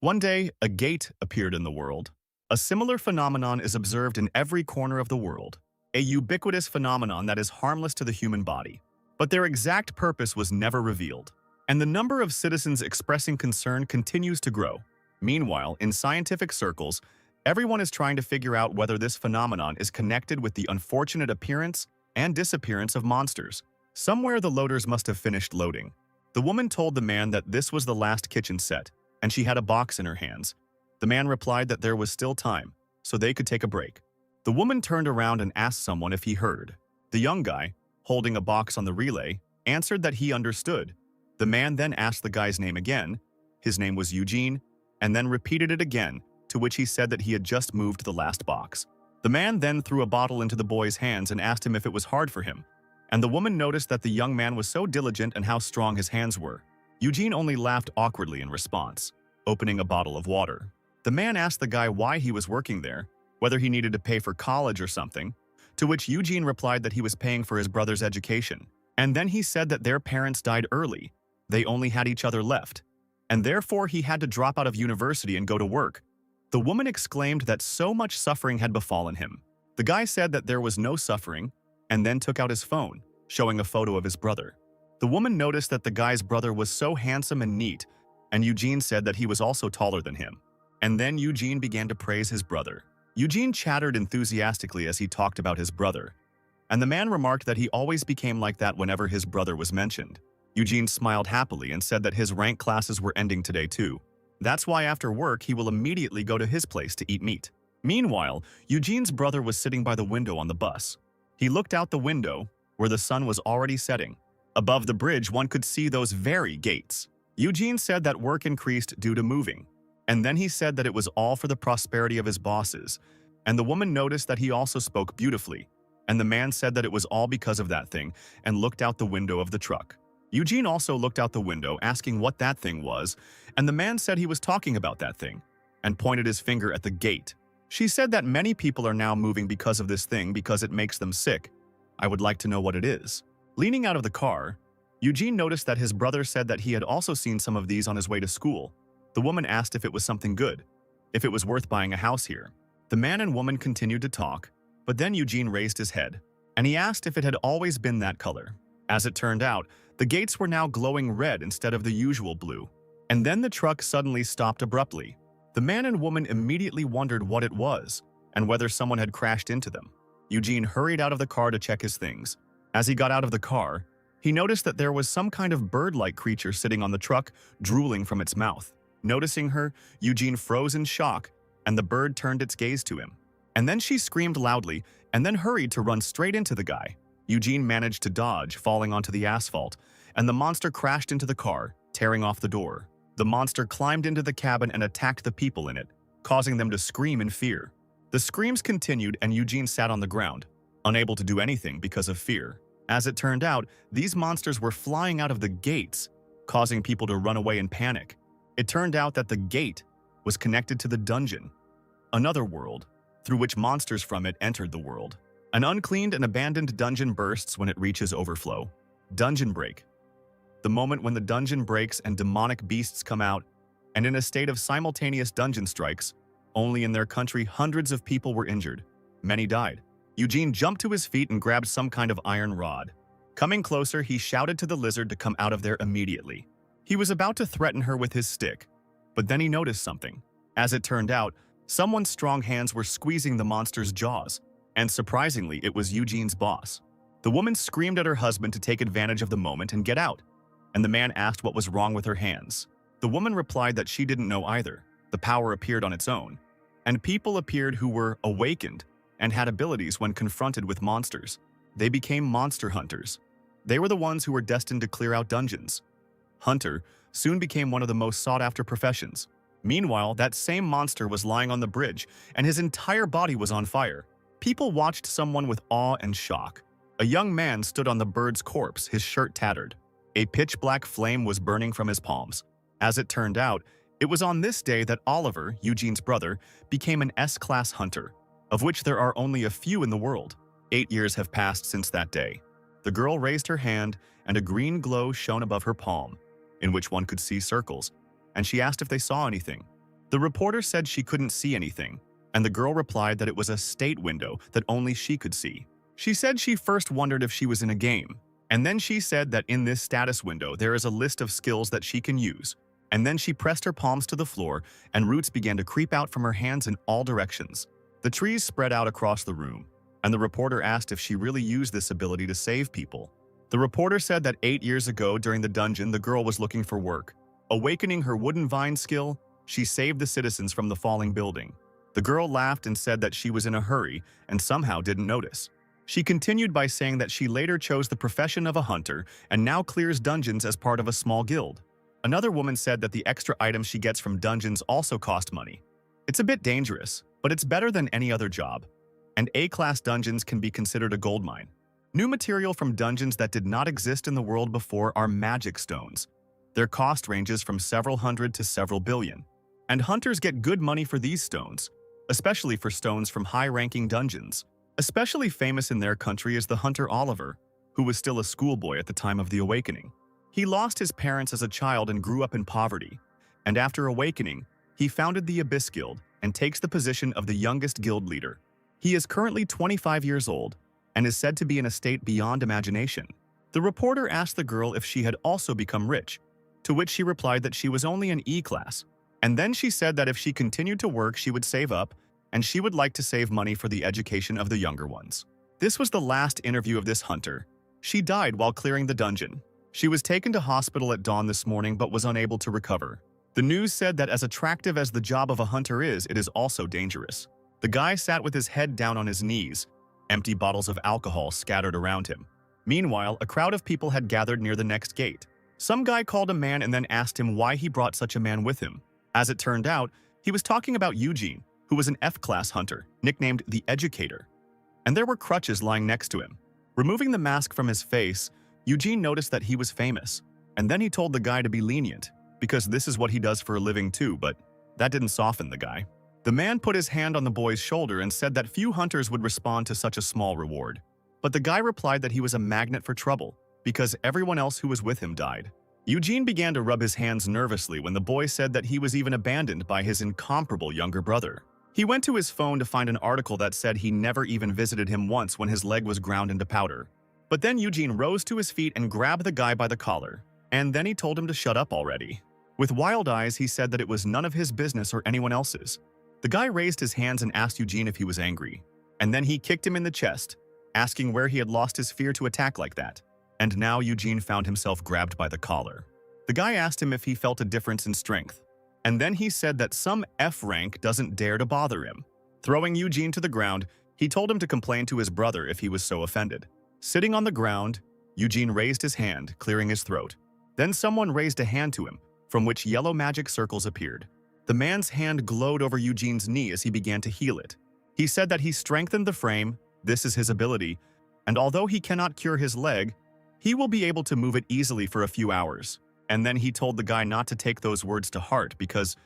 One day, a gate appeared in the world. A similar phenomenon is observed in every corner of the world, a ubiquitous phenomenon that is harmless to the human body. But their exact purpose was never revealed, and the number of citizens expressing concern continues to grow. Meanwhile, in scientific circles, everyone is trying to figure out whether this phenomenon is connected with the unfortunate appearance and disappearance of monsters. Somewhere the loaders must have finished loading. The woman told the man that this was the last kitchen set, and she had a box in her hands. The man replied that there was still time, so they could take a break. The woman turned around and asked someone if he heard. The young guy, holding a box on the relay, answered that he understood. The man then asked the guy's name again. His name was Eugene, and then repeated it again, to which he said that he had just moved the last box. The man then threw a bottle into the boy's hands and asked him if it was hard for him, and the woman noticed that the young man was so diligent and how strong his hands were. Eugene only laughed awkwardly in response, opening a bottle of water. The man asked the guy why he was working there, whether he needed to pay for college or something, to which Eugene replied that he was paying for his brother's education. And then he said that their parents died early, they only had each other left, and therefore he had to drop out of university and go to work. The woman exclaimed that so much suffering had befallen him. The guy said that there was no suffering, and then took out his phone, showing a photo of his brother. The woman noticed that the guy's brother was so handsome and neat, and Eugene said that he was also taller than him. And then Eugene began to praise his brother. Eugene chattered enthusiastically as he talked about his brother, and the man remarked that he always became like that whenever his brother was mentioned. Eugene smiled happily and said that his rank classes were ending today too. That's why after work he will immediately go to his place to eat meat. Meanwhile, Eugene's brother was sitting by the window on the bus. He looked out the window, where the sun was already setting. Above the bridge one could see those very gates. Eugene said that work increased due to moving, and then he said that it was all for the prosperity of his bosses, and the woman noticed that he also spoke beautifully, and the man said that it was all because of that thing and looked out the window of the truck. Eugene also looked out the window asking what that thing was, and the man said he was talking about that thing, and pointed his finger at the gate. She said that many people are now moving because of this thing because it makes them sick. I would like to know what it is. Leaning out of the car, Eugene noticed that his brother said that he had also seen some of these on his way to school. The woman asked if it was something good, if it was worth buying a house here. The man and woman continued to talk, but then Eugene raised his head, and he asked if it had always been that color. As it turned out, the gates were now glowing red instead of the usual blue. And then the truck suddenly stopped abruptly. The man and woman immediately wondered what it was, and whether someone had crashed into them. Eugene hurried out of the car to check his things. As he got out of the car, he noticed that there was some kind of bird-like creature sitting on the truck, drooling from its mouth. Noticing her, Eugene froze in shock, and the bird turned its gaze to him. And then she screamed loudly, and then hurried to run straight into the guy. Eugene managed to dodge, falling onto the asphalt, and the monster crashed into the car, tearing off the door. The monster climbed into the cabin and attacked the people in it, causing them to scream in fear. The screams continued and Eugene sat on the ground, unable to do anything because of fear. As it turned out, these monsters were flying out of the gates, causing people to run away in panic. It turned out that the gate was connected to the dungeon, another world, through which monsters from it entered the world. An uncleaned and abandoned dungeon bursts when it reaches overflow. Dungeon break. The moment when the dungeon breaks and demonic beasts come out, and in a state of simultaneous dungeon strikes, only in their country hundreds of people were injured. Many died. Eugene jumped to his feet and grabbed some kind of iron rod. Coming closer, he shouted to the lizard to come out of there immediately. He was about to threaten her with his stick, but then he noticed something. As it turned out, someone's strong hands were squeezing the monster's jaws, and surprisingly, it was Eugene's boss. The woman screamed at her husband to take advantage of the moment and get out, and the man asked what was wrong with her hands. The woman replied that she didn't know either. The power appeared on its own, and people appeared who were awakened and had abilities when confronted with monsters. They became monster hunters. They were the ones who were destined to clear out dungeons. Hunter soon became one of the most sought-after professions. Meanwhile, that same monster was lying on the bridge, and his entire body was on fire. People watched someone with awe and shock. A young man stood on the bird's corpse, his shirt tattered. A pitch-black flame was burning from his palms. As it turned out, it was on this day that Oliver, Eugene's brother, became an S-class hunter, of which there are only a few in the world. 8 years have passed since that day. The girl raised her hand, and a green glow shone above her palm, in which one could see circles, and she asked if they saw anything. The reporter said she couldn't see anything, and the girl replied that it was a state window that only she could see. She said she first wondered if she was in a game, and then she said that in this status window there is a list of skills that she can use. And then she pressed her palms to the floor, and roots began to creep out from her hands in all directions. The trees spread out across the room, and the reporter asked if she really used this ability to save people. The reporter said that 8 years ago during the dungeon, the girl was looking for work. Awakening her wooden vine skill, she saved the citizens from the falling building. The girl laughed and said that she was in a hurry and somehow didn't notice. She continued by saying that she later chose the profession of a hunter and now clears dungeons as part of a small guild. Another woman said that the extra items she gets from dungeons also cost money. It's a bit dangerous, but it's better than any other job. And A-class dungeons can be considered a goldmine. New material from dungeons that did not exist in the world before are magic stones. Their cost ranges from several hundred to several billion. And hunters get good money for these stones, especially for stones from high-ranking dungeons. Especially famous in their country is the hunter Oliver, who was still a schoolboy at the time of the awakening. He lost his parents as a child and grew up in poverty, and after awakening, he founded the Abyss Guild and takes the position of the youngest guild leader. He is currently 25 years old and is said to be in a state beyond imagination. The reporter asked the girl if she had also become rich, to which she replied that she was only an E-class, and then she said that if she continued to work she would save up, and she would like to save money for the education of the younger ones. This was the last interview of this hunter. She died while clearing the dungeon. She was taken to hospital at dawn this morning but was unable to recover. The news said that as attractive as the job of a hunter is, it is also dangerous. The guy sat with his head down on his knees, empty bottles of alcohol scattered around him. Meanwhile, a crowd of people had gathered near the next gate. Some guy called a man and then asked him why he brought such a man with him. As it turned out, he was talking about Eugene, who was an F-class hunter, nicknamed the Educator. And there were crutches lying next to him. Removing the mask from his face, Eugene noticed that he was famous, and then he told the guy to be lenient, because this is what he does for a living too, but that didn't soften the guy. The man put his hand on the boy's shoulder and said that few hunters would respond to such a small reward. But the guy replied that he was a magnet for trouble, because everyone else who was with him died. Eugene began to rub his hands nervously when the boy said that he was even abandoned by his incomparable younger brother. He went to his phone to find an article that said he never even visited him once when his leg was ground into powder. But then Eugene rose to his feet and grabbed the guy by the collar, and then he told him to shut up already. With wild eyes, he said that it was none of his business or anyone else's. The guy raised his hands and asked Eugene if he was angry, and then he kicked him in the chest, asking where he had lost his fear to attack like that. And now Eugene found himself grabbed by the collar. The guy asked him if he felt a difference in strength, and then he said that some F rank doesn't dare to bother him. Throwing Eugene to the ground, he told him to complain to his brother if he was so offended. Sitting on the ground, Eugene raised his hand, clearing his throat. Then someone raised a hand to him, from which yellow magic circles appeared. The man's hand glowed over Eugene's knee as he began to heal it. He said that he strengthened the frame, this is his ability, and although he cannot cure his leg, he will be able to move it easily for a few hours. And then he told the guy not to take those words to heart because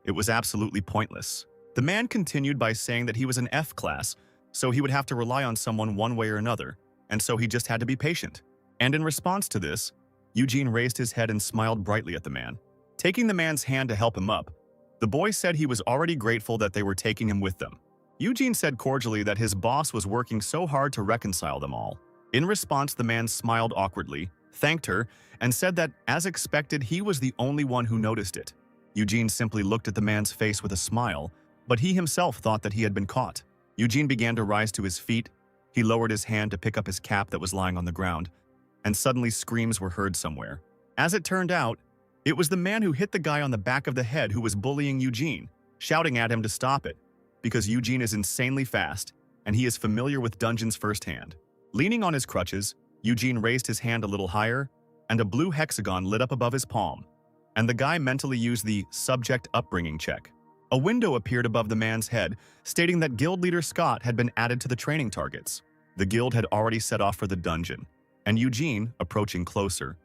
it was absolutely pointless. The man continued by saying that he was an F class, so he would have to rely on someone one way or another, and so he just had to be patient. And in response to this, Eugene raised his head and smiled brightly at the man. Taking the man's hand to help him up, the boy said he was already grateful that they were taking him with them. Eugene said cordially that his boss was working so hard to reconcile them all. In response, the man smiled awkwardly, thanked her, and said that, as expected, he was the only one who noticed it. Eugene simply looked at the man's face with a smile, but he himself thought that he had been caught. Eugene began to rise to his feet. He lowered his hand to pick up his cap that was lying on the ground, and suddenly screams were heard somewhere. As it turned out, it was the man who hit the guy on the back of the head who was bullying Eugene, shouting at him to stop it, because Eugene is insanely fast, and he is familiar with dungeons firsthand. Leaning on his crutches, Eugene raised his hand a little higher, and a blue hexagon lit up above his palm, and the guy mentally used the subject upbringing check. A window appeared above the man's head, stating that guild leader Scott had been added to the training targets. The guild had already set off for the dungeon, and Eugene, approaching closer,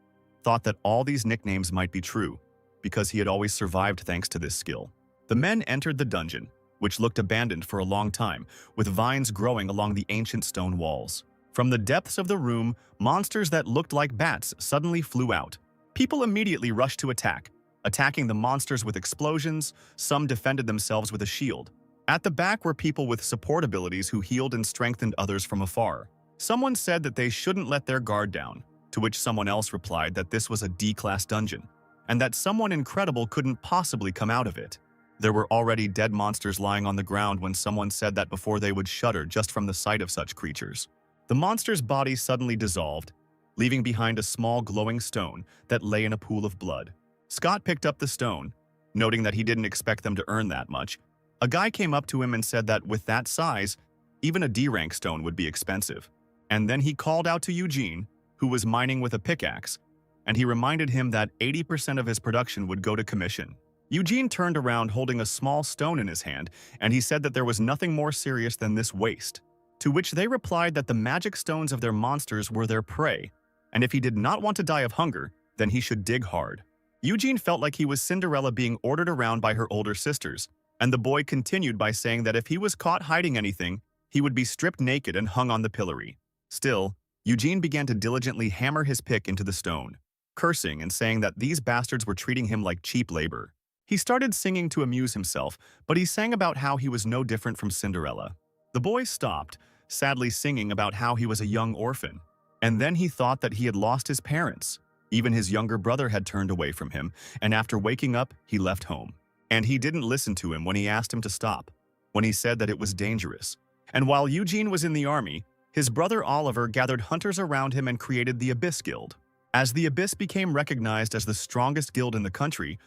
thought that all these nicknames might be true, because he had always survived thanks to this skill. The men entered the dungeon, which looked abandoned for a long time, with vines growing along the ancient stone walls. From the depths of the room, monsters that looked like bats suddenly flew out. People immediately rushed to attack, attacking the monsters with explosions. Some defended themselves with a shield. At the back were people with support abilities who healed and strengthened others from afar. Someone said that they shouldn't let their guard down, to which someone else replied that this was a D-class dungeon, and that someone incredible couldn't possibly come out of it. There were already dead monsters lying on the ground when someone said that before they would shudder just from the sight of such creatures. The monster's body suddenly dissolved, leaving behind a small glowing stone that lay in a pool of blood. Scott picked up the stone, noting that he didn't expect them to earn that much. A guy came up to him and said that with that size, even a D-rank stone would be expensive. And then he called out to Eugene, who was mining with a pickaxe, and he reminded him that 80% of his production would go to commission. Eugene turned around holding a small stone in his hand, and he said that there was nothing more serious than this waste. To which they replied that the magic stones of their monsters were their prey, and if he did not want to die of hunger, then he should dig hard. Eugene felt like he was Cinderella being ordered around by her older sisters, and the boy continued by saying that if he was caught hiding anything, he would be stripped naked and hung on the pillory. Still, Eugene began to diligently hammer his pick into the stone, cursing and saying that these bastards were treating him like cheap labor. He started singing to amuse himself, but he sang about how he was no different from Cinderella. The boy stopped, sadly singing about how he was a young orphan, and then he thought that he had lost his parents. Even his younger brother had turned away from him, and after waking up, he left home. And he didn't listen to him when he asked him to stop, when he said that it was dangerous. And while Eugene was in the army, his brother Oliver gathered hunters around him and created the Abyss Guild. As the Abyss became recognized as the strongest guild in the country,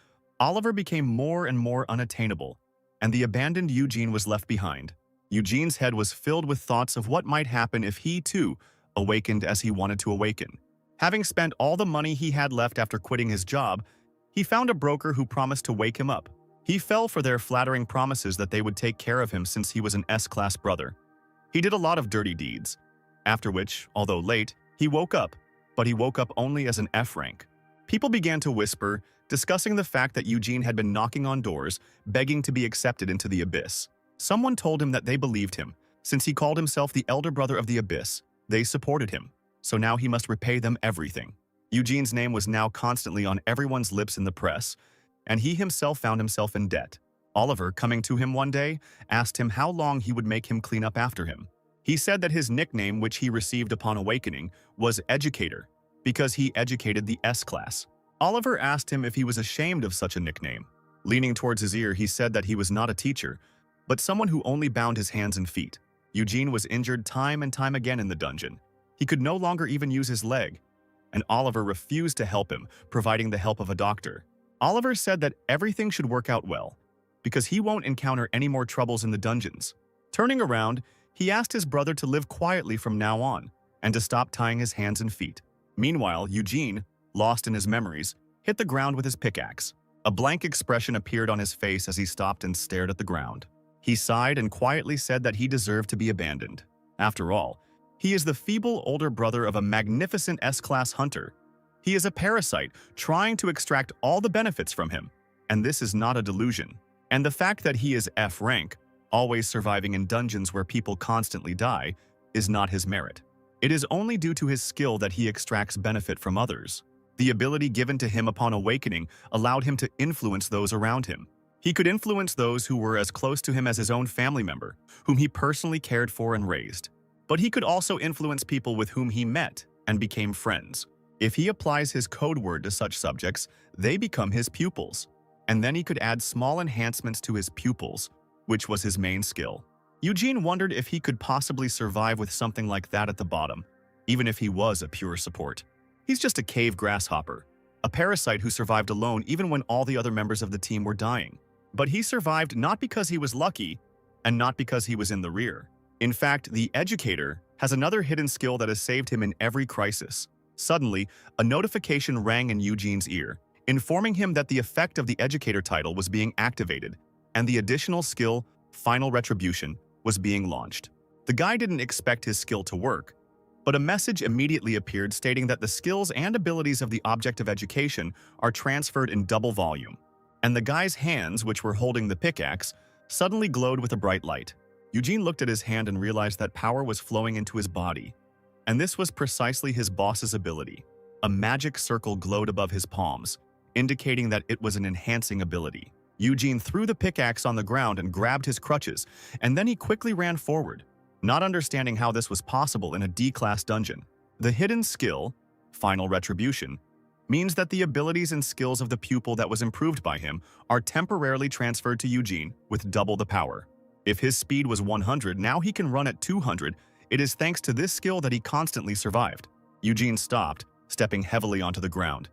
Oliver became more and more unattainable, and the abandoned Eugene was left behind. Eugene's head was filled with thoughts of what might happen if he, too, awakened as he wanted to awaken. Having spent all the money he had left after quitting his job, he found a broker who promised to wake him up. He fell for their flattering promises that they would take care of him since he was an S-class brother. He did a lot of dirty deeds, after which, although late, he woke up, but he woke up only as an F rank. People began to whisper, discussing the fact that Eugene had been knocking on doors, begging to be accepted into the Abyss. Someone told him that they believed him. Since he called himself the elder brother of the Abyss, they supported him, so now he must repay them everything. Eugene's name was now constantly on everyone's lips in the press, and he himself found himself in debt. Oliver, coming to him one day, asked him how long he would make him clean up after him. He said that his nickname, which he received upon awakening, was Educator, because he educated the S-class. Oliver asked him if he was ashamed of such a nickname. Leaning towards his ear, he said that he was not a teacher, but someone who only bound his hands and feet. Eugene was injured time and time again in the dungeon. He could no longer even use his leg, and Oliver refused to help him, providing the help of a doctor. Oliver said that everything should work out well, because he won't encounter any more troubles in the dungeons. Turning around, he asked his brother to live quietly from now on, and to stop tying his hands and feet. Meanwhile, Eugene, lost in his memories, hit the ground with his pickaxe. A blank expression appeared on his face as he stopped and stared at the ground. He sighed and quietly said that he deserved to be abandoned. After all, he is the feeble older brother of a magnificent S-class hunter. He is a parasite trying to extract all the benefits from him, and this is not a delusion. And the fact that he is F rank, always surviving in dungeons where people constantly die, is not his merit. It is only due to his skill that he extracts benefit from others. The ability given to him upon awakening allowed him to influence those around him. He could influence those who were as close to him as his own family member, whom he personally cared for and raised. But he could also influence people with whom he met and became friends. If he applies his code word to such subjects, they become his pupils. And then he could add small enhancements to his pupils, which was his main skill. Eugene wondered if he could possibly survive with something like that at the bottom, even if he was a pure support. He's just a cave grasshopper, a parasite who survived alone even when all the other members of the team were dying. But he survived not because he was lucky, and not because he was in the rear. In fact, the Educator has another hidden skill that has saved him in every crisis. Suddenly, a notification rang in Eugene's ear, informing him that the effect of the Educator title was being activated, and the additional skill, Final Retribution, was being launched. The guy didn't expect his skill to work, but a message immediately appeared stating that the skills and abilities of the object of education are transferred in double volume. And the guy's hands, which were holding the pickaxe, suddenly glowed with a bright light. Eugene looked at his hand and realized that power was flowing into his body. And this was precisely his boss's ability. A magic circle glowed above his palms, indicating that it was an enhancing ability. Eugene threw the pickaxe on the ground and grabbed his crutches, and then he quickly ran forward, not understanding how this was possible in a D-class dungeon. The hidden skill, Final Retribution, means that the abilities and skills of the pupil that was improved by him are temporarily transferred to Eugene with double the power. If his speed was 100, now he can run at 200. It is thanks to this skill that he constantly survived. Eugene stopped, stepping heavily onto the ground,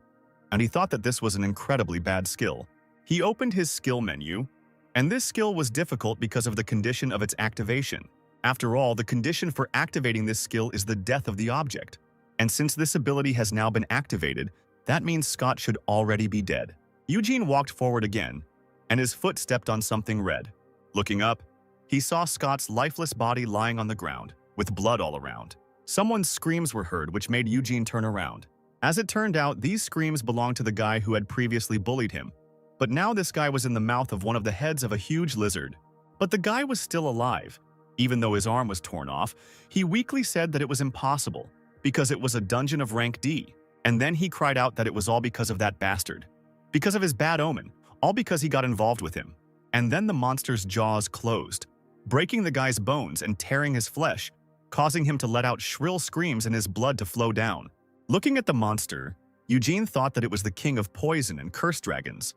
and he thought that this was an incredibly bad skill. He opened his skill menu, and this skill was difficult because of the condition of its activation. After all, the condition for activating this skill is the death of the object. And since this ability has now been activated, that means Scott should already be dead. Eugene walked forward again, and his foot stepped on something red. Looking up, he saw Scott's lifeless body lying on the ground, with blood all around. Someone's screams were heard, which made Eugene turn around. As it turned out, these screams belonged to the guy who had previously bullied him. But now this guy was in the mouth of one of the heads of a huge lizard. But the guy was still alive. Even though his arm was torn off, he weakly said that it was impossible, because it was a dungeon of rank D. And then he cried out that it was all because of that bastard. Because of his bad omen, all because he got involved with him. And then the monster's jaws closed, breaking the guy's bones and tearing his flesh, causing him to let out shrill screams and his blood to flow down. Looking at the monster, Eugene thought that it was the king of poison and curse dragons,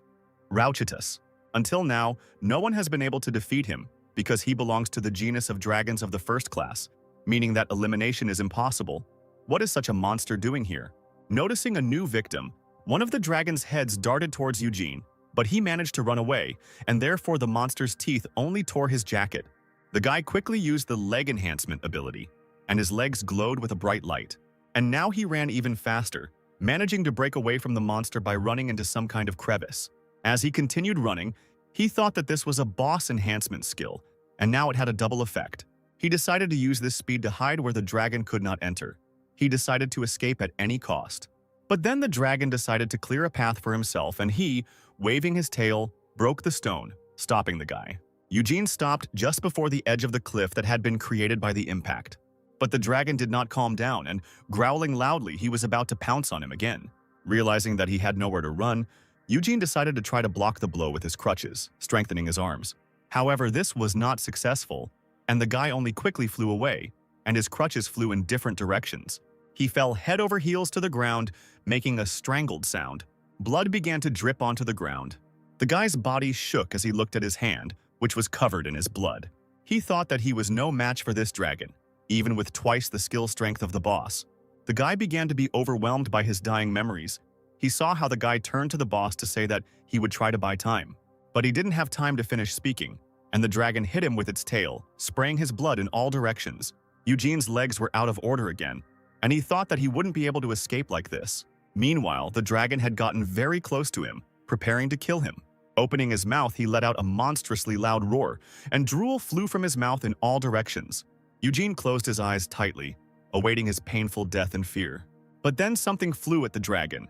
Rauchitus. Until now, no one has been able to defeat him because he belongs to the genus of dragons of the first class, meaning that elimination is impossible. What is such a monster doing here? Noticing a new victim, one of the dragon's heads darted towards Eugene, but he managed to run away, and therefore the monster's teeth only tore his jacket. The guy quickly used the leg enhancement ability, and his legs glowed with a bright light. And now he ran even faster, managing to break away from the monster by running into some kind of crevice. As he continued running, he thought that this was a boss enhancement skill, and now it had a double effect. He decided to use this speed to hide where the dragon could not enter. He decided to escape at any cost. But then the dragon decided to clear a path for himself, and he, waving his tail, broke the stone, stopping the guy. Eugene stopped just before the edge of the cliff that had been created by the impact. But the dragon did not calm down, and growling loudly, he was about to pounce on him again. Realizing that he had nowhere to run, Eugene decided to try to block the blow with his crutches, strengthening his arms. However, this was not successful, and the guy only quickly flew away, and his crutches flew in different directions. He fell head over heels to the ground, making a strangled sound. Blood began to drip onto the ground. The guy's body shook as he looked at his hand, which was covered in his blood. He thought that he was no match for this dragon, even with twice the skill strength of the boss. The guy began to be overwhelmed by his dying memories. He saw how the guy turned to the boss to say that he would try to buy time. But he didn't have time to finish speaking, and the dragon hit him with its tail, spraying his blood in all directions. Eugene's legs were out of order again, and he thought that he wouldn't be able to escape like this. Meanwhile, the dragon had gotten very close to him, preparing to kill him. Opening his mouth, he let out a monstrously loud roar, and drool flew from his mouth in all directions. Eugene closed his eyes tightly, awaiting his painful death in fear. But then something flew at the dragon,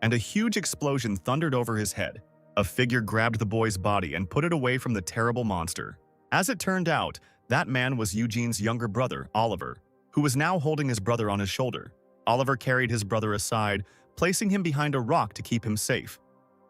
and a huge explosion thundered over his head. A figure grabbed the boy's body and put it away from the terrible monster. As it turned out, that man was Eugene's younger brother, Oliver, who was now holding his brother on his shoulder. Oliver carried his brother aside, placing him behind a rock to keep him safe.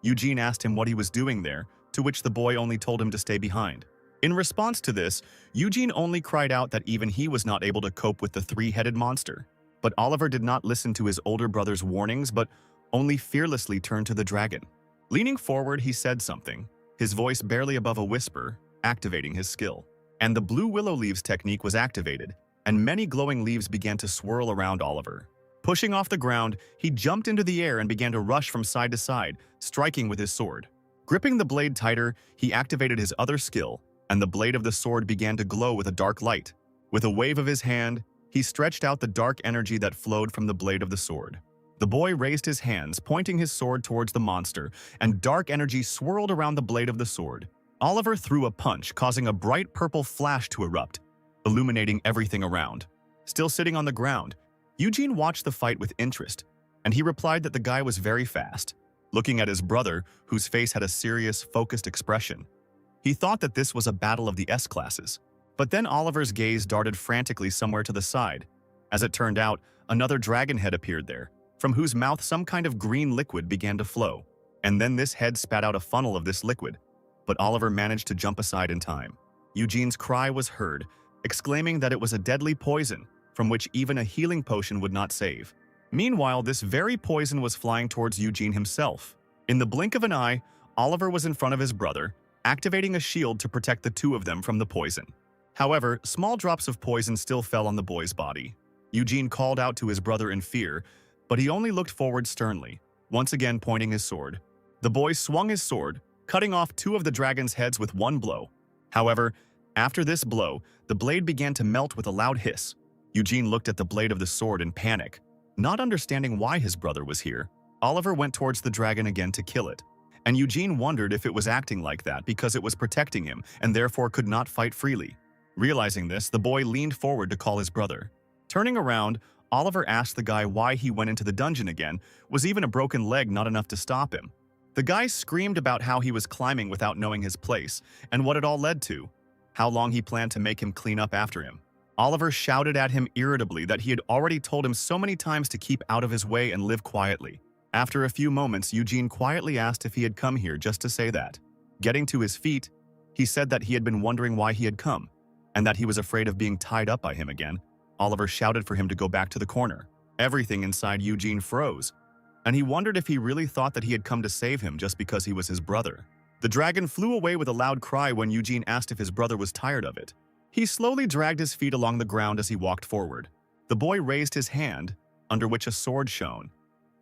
Eugene asked him what he was doing there, to which the boy only told him to stay behind. In response to this, Eugene only cried out that even he was not able to cope with the three-headed monster. But Oliver did not listen to his older brother's warnings, but only fearlessly turned to the dragon. Leaning forward, he said something, his voice barely above a whisper, activating his skill. And the blue willow leaves technique was activated, and many glowing leaves began to swirl around Oliver. Pushing off the ground, he jumped into the air and began to rush from side to side, striking with his sword. Gripping the blade tighter, he activated his other skill, and the blade of the sword began to glow with a dark light. With a wave of his hand, he stretched out the dark energy that flowed from the blade of the sword. The boy raised his hands, pointing his sword towards the monster, and dark energy swirled around the blade of the sword. Oliver threw a punch, causing a bright purple flash to erupt, illuminating everything around. Still sitting on the ground, Eugene watched the fight with interest, and he replied that the guy was very fast. Looking at his brother, whose face had a serious, focused expression, he thought that this was a battle of the S-classes. But then Oliver's gaze darted frantically somewhere to the side. As it turned out, another dragon head appeared there, from whose mouth some kind of green liquid began to flow. and then this head spat out a funnel of this liquid, but Oliver managed to jump aside in time. Eugene's cry was heard, exclaiming that it was a deadly poison from which even a healing potion would not save. Meanwhile, this very poison was flying towards Eugene himself. In the blink of an eye, Oliver was in front of his brother, activating a shield to protect the two of them from the poison. However, small drops of poison still fell on the boy's body. Eugene called out to his brother in fear, but he only looked forward sternly, once again pointing his sword. The boy swung his sword, cutting off two of the dragon's heads with one blow. However, after this blow, the blade began to melt with a loud hiss. Eugene looked at the blade of the sword in panic. Not understanding why his brother was here, Oliver went towards the dragon again to kill it, and Eugene wondered if it was acting like that because it was protecting him and therefore could not fight freely. Realizing this, the boy leaned forward to call his brother. Turning around, Oliver asked the guy why he went into the dungeon again. Was even a broken leg not enough to stop him? The guy screamed about how he was climbing without knowing his place and what it all led to, how long he planned to make him clean up after him. Oliver shouted at him irritably that he had already told him so many times to keep out of his way and live quietly. After a few moments, Eugene quietly asked if he had come here just to say that. Getting to his feet, he said that he had been wondering why he had come, and that he was afraid of being tied up by him again. Oliver shouted for him to go back to the corner. Everything inside Eugene froze, and he wondered if he really thought that he had come to save him just because he was his brother. The dragon flew away with a loud cry when Eugene asked if his brother was tired of it. He slowly dragged his feet along the ground as he walked forward. The boy raised his hand, under which a sword shone,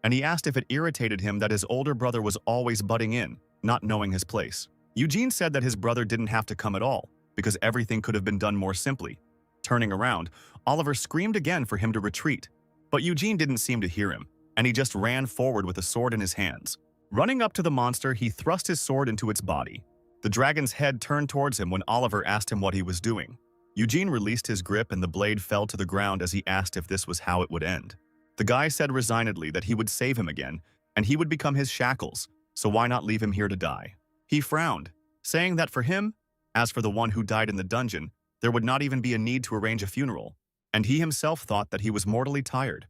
and he asked if it irritated him that his older brother was always butting in, not knowing his place. Eugene said that his brother didn't have to come at all, because everything could have been done more simply. Turning around, Oliver screamed again for him to retreat, but Eugene didn't seem to hear him, and he just ran forward with a sword in his hands. Running up to the monster, he thrust his sword into its body. The dragon's head turned towards him when Oliver asked him what he was doing. Eugene released his grip and the blade fell to the ground as he asked if this was how it would end. The guy said resignedly that he would save him again, and he would become his shackles, so why not leave him here to die? He frowned, saying that for him, as for the one who died in the dungeon, there would not even be a need to arrange a funeral, and he himself thought that he was mortally tired,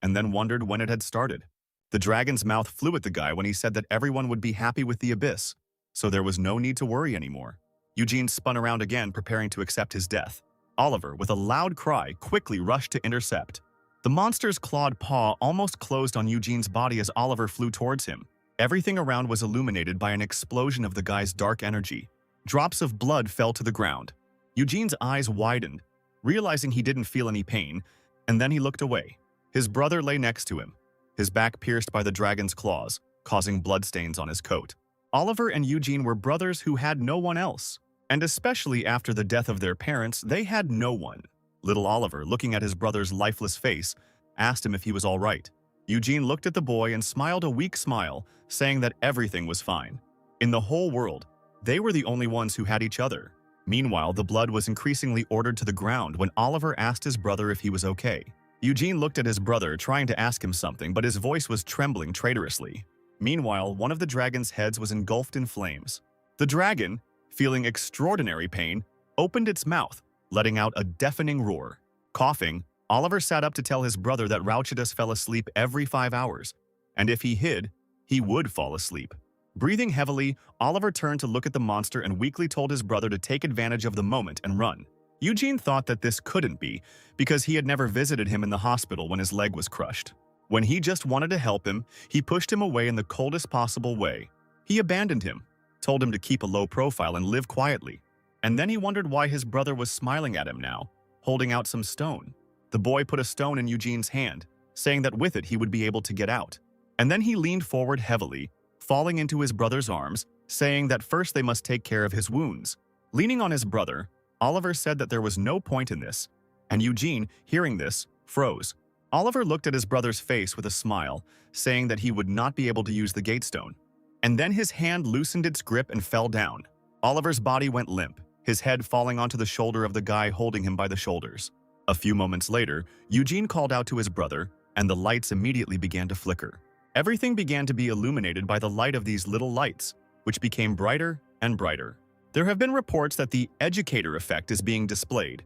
and then wondered when it had started. The dragon's mouth flew at the guy when he said that everyone would be happy with the abyss, so there was no need to worry anymore. Eugene spun around again, preparing to accept his death. Oliver, with a loud cry, quickly rushed to intercept. The monster's clawed paw almost closed on Eugene's body as Oliver flew towards him. Everything around was illuminated by an explosion of the guy's dark energy. Drops of blood fell to the ground. Eugene's eyes widened, realizing he didn't feel any pain, and then he looked away. His brother lay next to him, his back pierced by the dragon's claws, causing bloodstains on his coat. Oliver and Eugene were brothers who had no one else, and especially after the death of their parents, they had no one. Little Oliver, looking at his brother's lifeless face, asked him if he was all right. Eugene looked at the boy and smiled a weak smile, saying that everything was fine. In the whole world, they were the only ones who had each other. Meanwhile, the blood was increasingly ordered to the ground when Oliver asked his brother if he was okay. Eugene looked at his brother, trying to ask him something, but his voice was trembling traitorously. Meanwhile, one of the dragon's heads was engulfed in flames. The dragon, feeling extraordinary pain, opened its mouth, letting out a deafening roar. Coughing, Oliver sat up to tell his brother that Rauchidas fell asleep every 5 hours, and if he hid, he would fall asleep. Breathing heavily, Oliver turned to look at the monster and weakly told his brother to take advantage of the moment and run. Eugene thought that this couldn't be, because he had never visited him in the hospital when his leg was crushed. When he just wanted to help him, he pushed him away in the coldest possible way. He abandoned him, told him to keep a low profile and live quietly. And then he wondered why his brother was smiling at him now, holding out some stone. The boy put a stone in Eugene's hand, saying that with it he would be able to get out. And then he leaned forward heavily, falling into his brother's arms, saying that first they must take care of his wounds. Leaning on his brother, Oliver said that there was no point in this, and Eugene, hearing this, froze. Oliver looked at his brother's face with a smile, saying that he would not be able to use the gatestone. And then his hand loosened its grip and fell down. Oliver's body went limp, his head falling onto the shoulder of the guy holding him by the shoulders. A few moments later, Eugene called out to his brother, and the lights immediately began to flicker. Everything began to be illuminated by the light of these little lights, which became brighter and brighter. There have been reports that the educator effect is being displayed.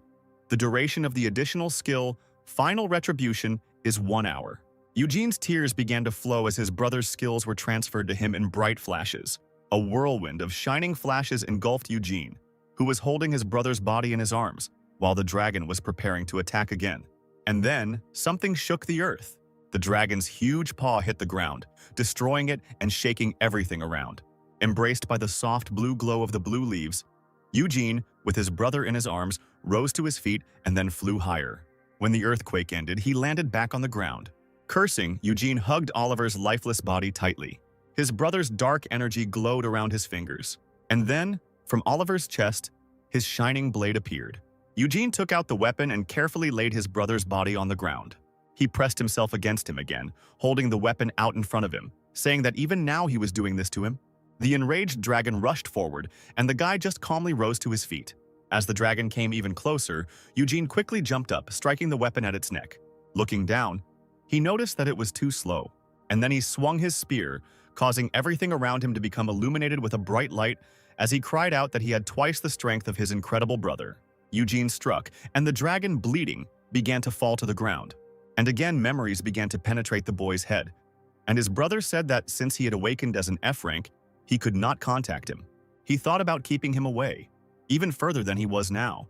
The duration of the additional skill, Final Retribution, is 1 hour. Eugene's tears began to flow as his brother's skills were transferred to him in bright flashes. A whirlwind of shining flashes engulfed Eugene, who was holding his brother's body in his arms, while the dragon was preparing to attack again. And then, something shook the earth. The dragon's huge paw hit the ground, destroying it and shaking everything around. Embraced by the soft blue glow of the blue leaves, Eugene, with his brother in his arms, rose to his feet and then flew higher. When the earthquake ended, he landed back on the ground. Cursing, Eugene hugged Oliver's lifeless body tightly. His brother's dark energy glowed around his fingers. And then, from Oliver's chest, his shining blade appeared. Eugene took out the weapon and carefully laid his brother's body on the ground. He pressed himself against him again, holding the weapon out in front of him, saying that even now he was doing this to him. The enraged dragon rushed forward, and the guy just calmly rose to his feet. As the dragon came even closer, Eugene quickly jumped up, striking the weapon at its neck. Looking down, he noticed that it was too slow, and then he swung his spear, causing everything around him to become illuminated with a bright light as he cried out that he had twice the strength of his incredible brother. Eugene struck, and the dragon, bleeding, began to fall to the ground. And again memories began to penetrate the boy's head, and his brother said that since he had awakened as an F rank, he could not contact him. He thought about keeping him away, even further than he was now.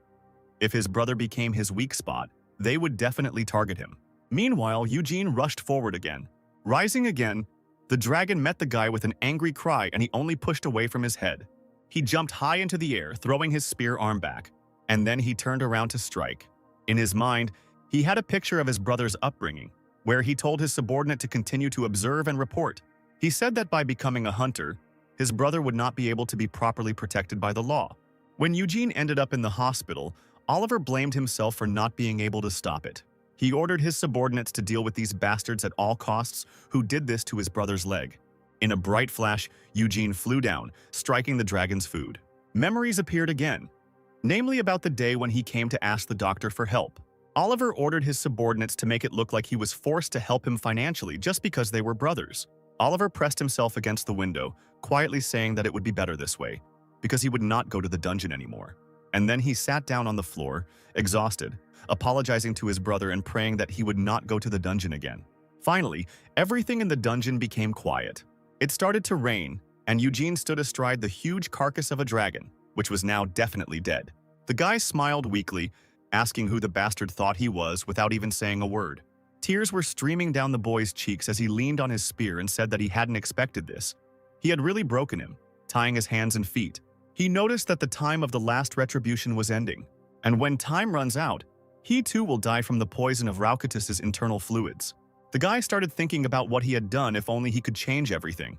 If his brother became his weak spot, they would definitely target him. Meanwhile, Eugene rushed forward again. Rising again, the dragon met the guy with an angry cry and he only pushed away from his head. He jumped high into the air, throwing his spear arm back, and then he turned around to strike. In his mind, he had a picture of his brother's upbringing, where he told his subordinate to continue to observe and report. He said that by becoming a hunter, his brother would not be able to be properly protected by the law. When Eugene ended up in the hospital, Oliver blamed himself for not being able to stop it. He ordered his subordinates to deal with these bastards at all costs who did this to his brother's leg. In a bright flash, Eugene flew down, striking the dragon's food. Memories appeared again, namely about the day when he came to ask the doctor for help. Oliver ordered his subordinates to make it look like he was forced to help him financially just because they were brothers. Oliver pressed himself against the window, quietly saying that it would be better this way, because he would not go to the dungeon anymore. And then he sat down on the floor, exhausted, apologizing to his brother and praying that he would not go to the dungeon again. Finally, everything in the dungeon became quiet. It started to rain, and Eugene stood astride the huge carcass of a dragon, which was now definitely dead. The guy smiled weakly, asking who the bastard thought he was without even saying a word. Tears were streaming down the boy's cheeks as he leaned on his spear and said that he hadn't expected this. He had really broken him, tying his hands and feet. He noticed that the time of the last retribution was ending, and when time runs out, he too will die from the poison of Raucatus's internal fluids. The guy started thinking about what he had done if only he could change everything.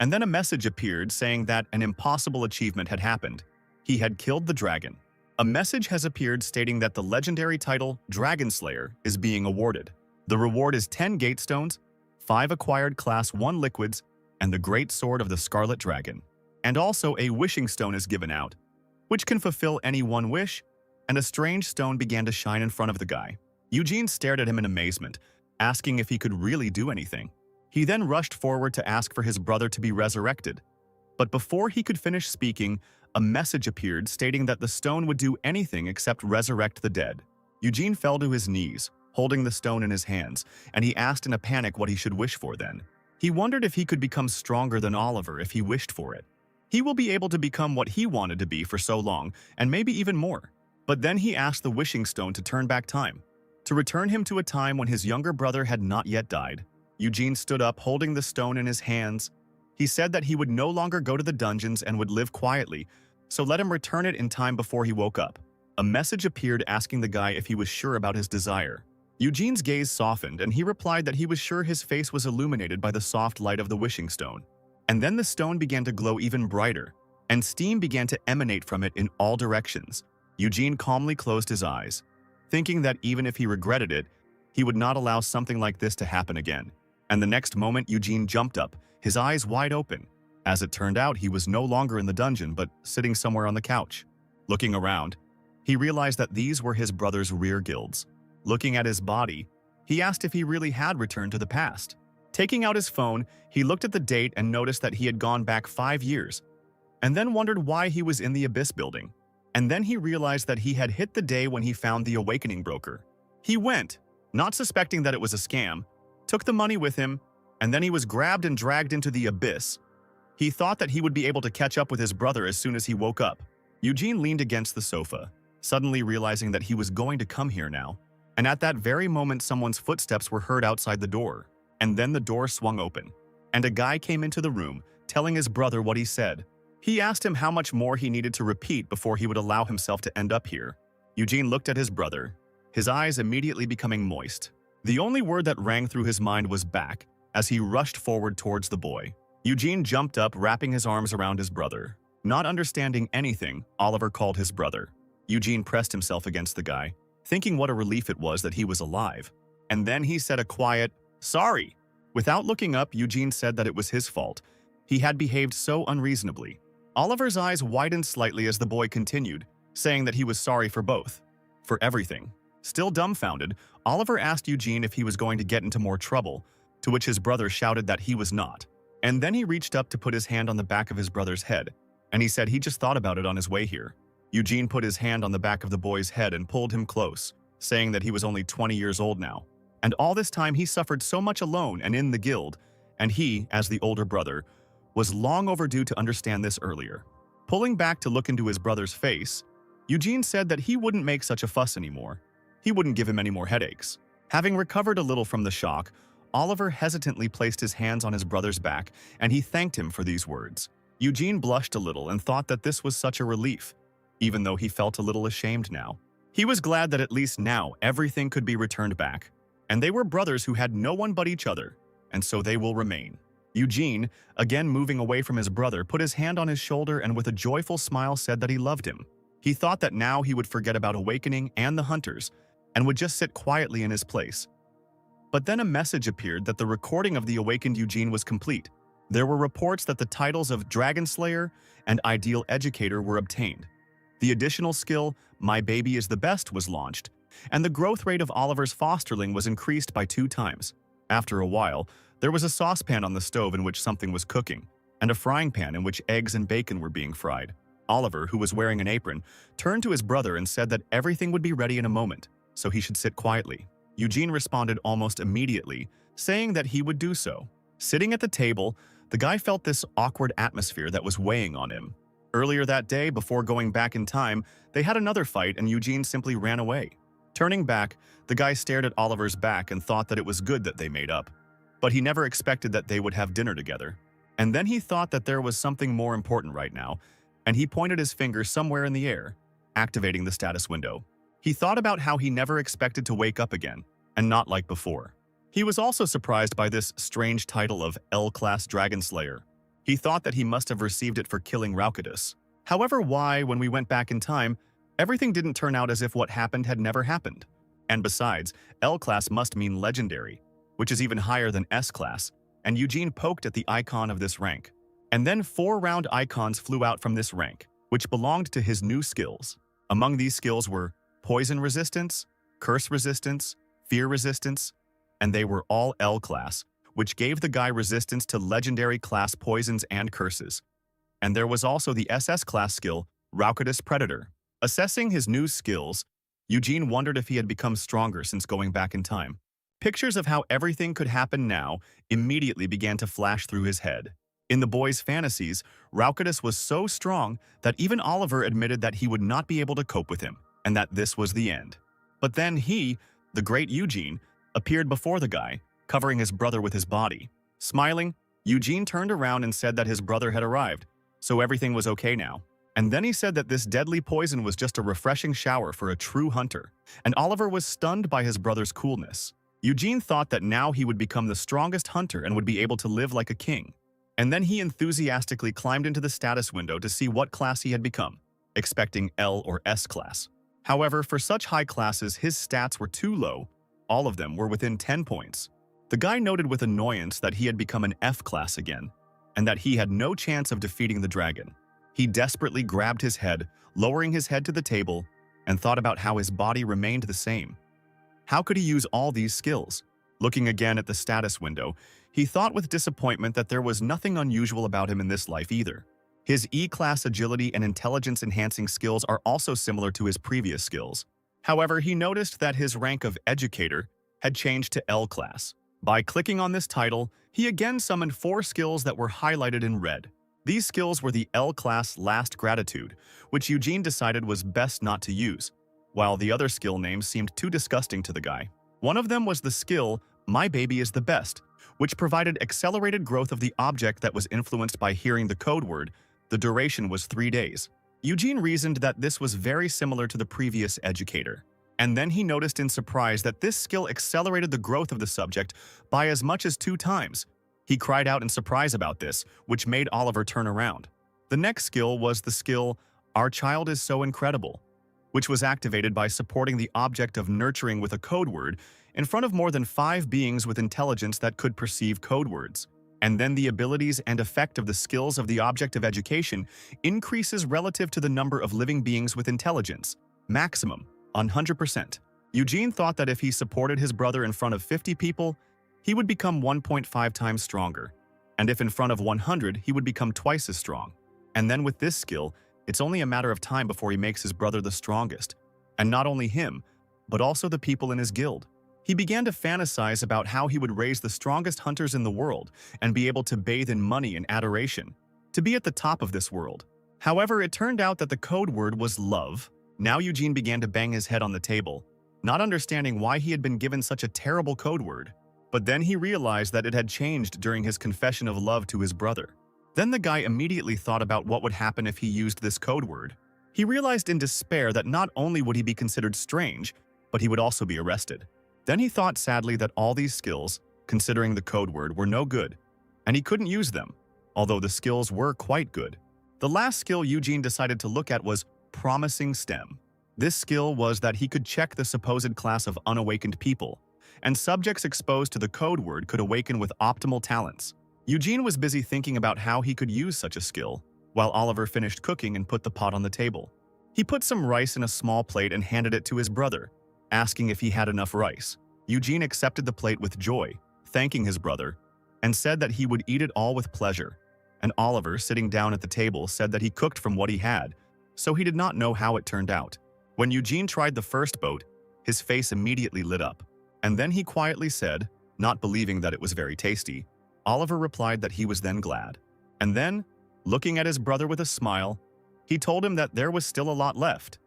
And then a message appeared saying that an impossible achievement had happened. He had killed the dragon. A message has appeared stating that the legendary title, Dragon Slayer, is being awarded. The reward is 10 gate stones, 5 acquired Class 1 liquids, and the Great Sword of the Scarlet Dragon. And also a wishing stone is given out, which can fulfill any one wish, and a strange stone began to shine in front of the guy. Eugene stared at him in amazement, asking if he could really do anything. He then rushed forward to ask for his brother to be resurrected. But before he could finish speaking, a message appeared stating that the stone would do anything except resurrect the dead. Eugene fell to his knees, holding the stone in his hands, and he asked in a panic what he should wish for then. He wondered if he could become stronger than Oliver if he wished for it. He will be able to become what he wanted to be for so long, and maybe even more. But then he asked the wishing stone to turn back time, to return him to a time when his younger brother had not yet died. Eugene stood up, holding the stone in his hands. He said that he would no longer go to the dungeons and would live quietly, so let him return it in time before he woke up. A message appeared asking the guy if he was sure about his desire. Eugene's gaze softened, and he replied that he was sure his face was illuminated by the soft light of the wishing stone. And then the stone began to glow even brighter, and steam began to emanate from it in all directions. Eugene calmly closed his eyes, thinking that even if he regretted it, he would not allow something like this to happen again. And the next moment, Eugene jumped up, his eyes wide open. As it turned out, he was no longer in the dungeon, but sitting somewhere on the couch. Looking around, he realized that these were his brother's rear guilds. Looking at his body, he asked if he really had returned to the past. Taking out his phone, he looked at the date and noticed that he had gone back 5 years, and then wondered why he was in the Abyss building. And then he realized that he had hit the day when he found the Awakening Broker. He went, not suspecting that it was a scam, took the money with him, and then he was grabbed and dragged into the abyss. He thought that he would be able to catch up with his brother as soon as he woke up. Eugene leaned against the sofa, suddenly realizing that he was going to come here now. And at that very moment, someone's footsteps were heard outside the door. And then the door swung open, and a guy came into the room, telling his brother what he said. He asked him how much more he needed to repeat before he would allow himself to end up here. Eugene looked at his brother, his eyes immediately becoming moist. The only word that rang through his mind was back, as he rushed forward towards the boy. Eugene jumped up, wrapping his arms around his brother. Not understanding anything, Oliver called his brother. Eugene pressed himself against the guy, thinking what a relief it was that he was alive. And then he said a quiet, "Sorry." Without looking up, Eugene said that it was his fault. He had behaved so unreasonably. Oliver's eyes widened slightly as the boy continued, saying that he was sorry for both. For everything. Still dumbfounded, Oliver asked Eugene if he was going to get into more trouble, to which his brother shouted that he was not. And then he reached up to put his hand on the back of his brother's head, and he said he just thought about it on his way here. Eugene put his hand on the back of the boy's head and pulled him close, saying that he was only 20 years old now. And all this time he suffered so much alone and in the guild, and he, as the older brother, was long overdue to understand this earlier. Pulling back to look into his brother's face, Eugene said that he wouldn't make such a fuss anymore. He wouldn't give him any more headaches. Having recovered a little from the shock, Oliver hesitantly placed his hands on his brother's back, and he thanked him for these words. Eugene blushed a little and thought that this was such a relief, even though he felt a little ashamed now. He was glad that at least now everything could be returned back. And they were brothers who had no one but each other, and so they will remain. Eugene, again moving away from his brother, put his hand on his shoulder and with a joyful smile said that he loved him. He thought that now he would forget about Awakening and the hunters, and would just sit quietly in his place. But then a message appeared that the recording of the awakened Eugene was complete. There were reports that the titles of Dragon Slayer and Ideal Educator were obtained. The additional skill, My Baby is the Best, was launched, and the growth rate of Oliver's fosterling was increased by 2 times. After a while, there was a saucepan on the stove in which something was cooking, and a frying pan in which eggs and bacon were being fried. Oliver, who was wearing an apron, turned to his brother and said that everything would be ready in a moment, so he should sit quietly. Eugene responded almost immediately, saying that he would do so. Sitting at the table, the guy felt this awkward atmosphere that was weighing on him. Earlier that day, before going back in time, they had another fight and Eugene simply ran away. Turning back, the guy stared at Oliver's back and thought that it was good that they made up. But he never expected that they would have dinner together. And then he thought that there was something more important right now, and he pointed his finger somewhere in the air, activating the status window. He thought about how he never expected to wake up again, and not like before. He was also surprised by this strange title of L-Class Dragon Slayer. He thought that he must have received it for killing Raucadus. However, why, when we went back in time, everything didn't turn out as if what happened had never happened. And besides, L-Class must mean legendary, which is even higher than S-Class, and Eugene poked at the icon of this rank. And then 4 round icons flew out from this rank, which belonged to his new skills. Among these skills were Poison Resistance, Curse Resistance, Fear Resistance, and they were all L-Class, which gave the guy resistance to legendary class poisons and curses. And there was also the SS-Class skill, Raucadus Predator. Assessing his new skills, Eugene wondered if he had become stronger since going back in time. Pictures of how everything could happen now immediately began to flash through his head. In the boy's fantasies, Raucadus was so strong that even Oliver admitted that he would not be able to cope with him, and that this was the end. But then he, the great Eugene, appeared before the guy, covering his brother with his body. Smiling, Eugene turned around and said that his brother had arrived, so everything was okay now. And then he said that this deadly poison was just a refreshing shower for a true hunter, and Oliver was stunned by his brother's coolness. Eugene thought that now he would become the strongest hunter and would be able to live like a king. And then he enthusiastically climbed into the status window to see what class he had become, expecting L or S class. However, for such high classes, his stats were too low. All of them were within 10 points. The guy noted with annoyance that he had become an F class again, and that he had no chance of defeating the dragon. He desperately grabbed his head, lowering his head to the table, and thought about how his body remained the same. How could he use all these skills? Looking again at the status window, he thought with disappointment that there was nothing unusual about him in this life either. His E-class agility and intelligence-enhancing skills are also similar to his previous skills. However, he noticed that his rank of educator had changed to L-class. By clicking on this title, he again summoned 4 skills that were highlighted in red. These skills were the L-class Last Gratitude, which Eugene decided was best not to use, while the other skill names seemed too disgusting to the guy. One of them was the skill My Baby is the Best, which provided accelerated growth of the object that was influenced by hearing the code word. The duration was 3 days. Eugene reasoned that this was very similar to the previous educator. And then he noticed in surprise that this skill accelerated the growth of the subject by as much as 2 times. He cried out in surprise about this, which made Oliver turn around. The next skill was the skill Our Child is So Incredible, which was activated by supporting the object of nurturing with a code word in front of more than 5 beings with intelligence that could perceive code words. And then the abilities and effect of the skills of the object of education increases relative to the number of living beings with intelligence, maximum, 100%. Eugene thought that if he supported his brother in front of 50 people, he would become 1.5 times stronger. And if in front of 100, he would become twice as strong. And then with this skill, it's only a matter of time before he makes his brother the strongest. And not only him, but also the people in his guild. He began to fantasize about how he would raise the strongest hunters in the world and be able to bathe in money and adoration, to be at the top of this world. However, it turned out that the code word was love. Now Eugene began to bang his head on the table, not understanding why he had been given such a terrible code word. But then he realized that it had changed during his confession of love to his brother. Then the guy immediately thought about what would happen if he used this code word. He realized in despair that not only would he be considered strange, but he would also be arrested. Then he thought sadly that all these skills, considering the code word, were no good, and he couldn't use them, although the skills were quite good. The last skill Eugene decided to look at was Promising STEM. This skill was that he could check the supposed class of unawakened people, and subjects exposed to the code word could awaken with optimal talents. Eugene was busy thinking about how he could use such a skill, while Oliver finished cooking and put the pot on the table. He put some rice in a small plate and handed it to his brother, asking if he had enough rice. Eugene accepted the plate with joy, thanking his brother, and said that he would eat it all with pleasure. And Oliver, sitting down at the table, said that he cooked from what he had, so he did not know how it turned out. When Eugene tried the first boat, his face immediately lit up. And then he quietly said, not believing that it was very tasty. Oliver replied that he was then glad. And then, looking at his brother with a smile, he told him that there was still a lot left,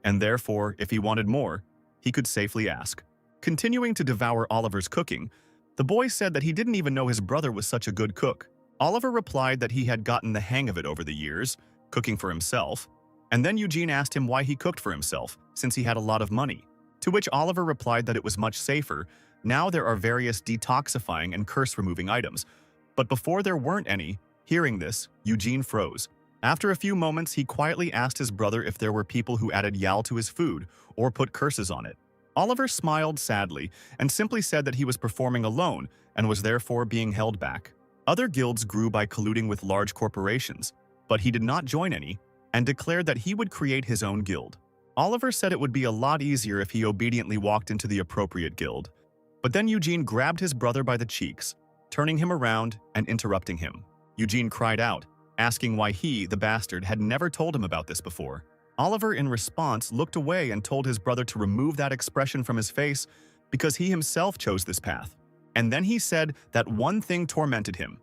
and therefore, if he wanted more, he could safely ask. Continuing to devour Oliver's cooking, the boy said that he didn't even know his brother was such a good cook. Oliver replied that he had gotten the hang of it over the years, cooking for himself, and then Eugene asked him why he cooked for himself, since he had a lot of money. To which Oliver replied that it was much safer. Now there are various detoxifying and curse-removing items, but before there weren't any. Hearing this, Eugene froze. After a few moments, he quietly asked his brother if there were people who added Yal to his food or put curses on it. Oliver smiled sadly and simply said that he was performing alone and was therefore being held back. Other guilds grew by colluding with large corporations, but he did not join any and declared that he would create his own guild. Oliver said it would be a lot easier if he obediently walked into the appropriate guild. But then Eugene grabbed his brother by the cheeks, turning him around and interrupting him. Eugene cried out, asking why he, the bastard, had never told him about this before. Oliver, in response, looked away and told his brother to remove that expression from his face because he himself chose this path. And then he said that one thing tormented him,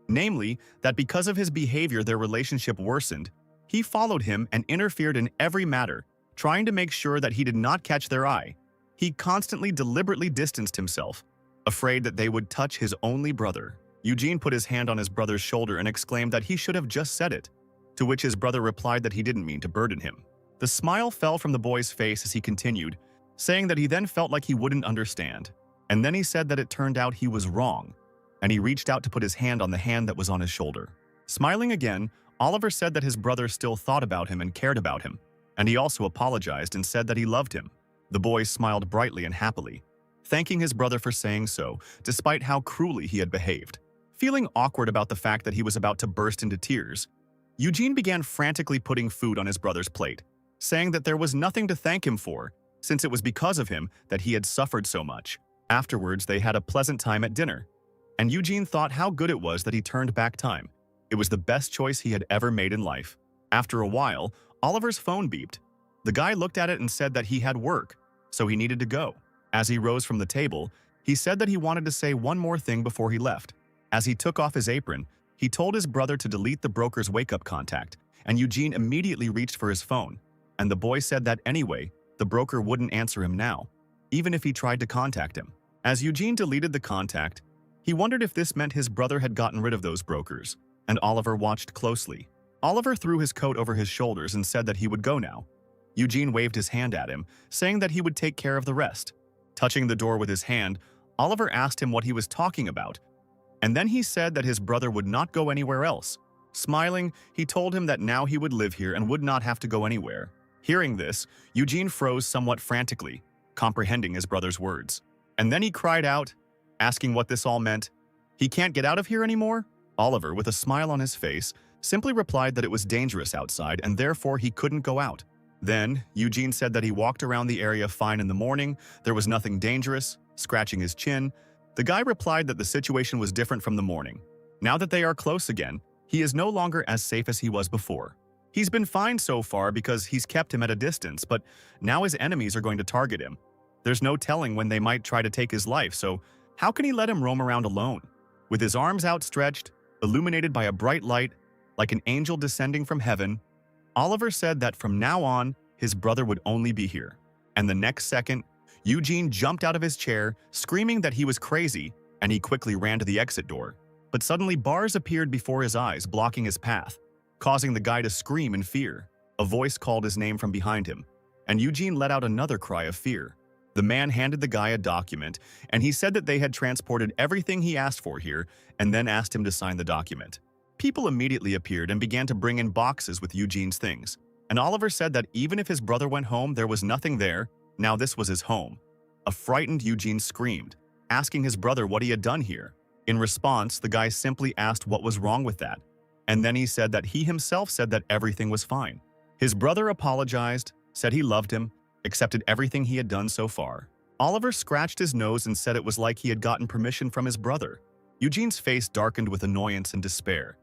namely, that because of his behavior their relationship worsened. He followed him and interfered in every matter, trying to make sure that he did not catch their eye. He constantly deliberately distanced himself, afraid that they would touch his only brother. Eugene put his hand on his brother's shoulder and exclaimed that he should have just said it, to which his brother replied that he didn't mean to burden him. The smile fell from the boy's face as he continued, saying that he then felt like he wouldn't understand. And then he said that it turned out he was wrong, and he reached out to put his hand on the hand that was on his shoulder. Smiling again, Oliver said that his brother still thought about him and cared about him, and he also apologized and said that he loved him. The boy smiled brightly and happily, thanking his brother for saying so, despite how cruelly he had behaved. Feeling awkward about the fact that he was about to burst into tears, Eugene began frantically putting food on his brother's plate, saying that there was nothing to thank him for, since it was because of him that he had suffered so much. Afterwards, they had a pleasant time at dinner, and Eugene thought how good it was that he turned back time. It was the best choice he had ever made in life. After a while, Oliver's phone beeped. The guy looked at it and said that he had work, so he needed to go. As he rose from the table, He said that he wanted to say one more thing before he left. As he took off his apron, he told his brother to delete the broker's wake-up contact, and Eugene immediately reached for his phone. And the boy said that anyway, the broker wouldn't answer him now, even if he tried to contact him. As Eugene deleted the contact, he wondered if this meant his brother had gotten rid of those brokers, and Oliver watched closely. Oliver threw his coat over his shoulders and said that he would go now. Eugene waved his hand at him, saying that he would take care of the rest. Touching the door with his hand, Oliver asked him what he was talking about, and then he said that his brother would not go anywhere else. Smiling, he told him that now he would live here and would not have to go anywhere. Hearing this, Eugene froze somewhat frantically, comprehending his brother's words. And then he cried out, asking what this all meant. "He can't get out of here anymore?" Oliver, with a smile on his face, simply replied that it was dangerous outside and therefore he couldn't go out. Then, Eugene said that he walked around the area fine in the morning, there was nothing dangerous, scratching his chin. The guy replied that the situation was different from the morning. Now that they are close again, he is no longer as safe as he was before. He's been fine so far because he's kept him at a distance, but now his enemies are going to target him. There's no telling when they might try to take his life, so how can he let him roam around alone? With his arms outstretched, illuminated by a bright light, like an angel descending from heaven, Oliver said that from now on, his brother would only be here. And the next second, Eugene jumped out of his chair, screaming that he was crazy, and he quickly ran to the exit door. But suddenly bars appeared before his eyes, blocking his path, causing the guy to scream in fear. A voice called his name from behind him, and Eugene let out another cry of fear. The man handed the guy a document, and he said that they had transported everything he asked for here, and then asked him to sign the document. People immediately appeared and began to bring in boxes with Eugene's things. And Oliver said that even if his brother went home, there was nothing there. Now this was his home. A frightened Eugene screamed, asking his brother what he had done here. In response, the guy simply asked what was wrong with that. And then he said that he himself said that everything was fine. His brother apologized, said he loved him, accepted everything he had done so far. Oliver scratched his nose and said it was like he had gotten permission from his brother. Eugene's face darkened with annoyance and despair.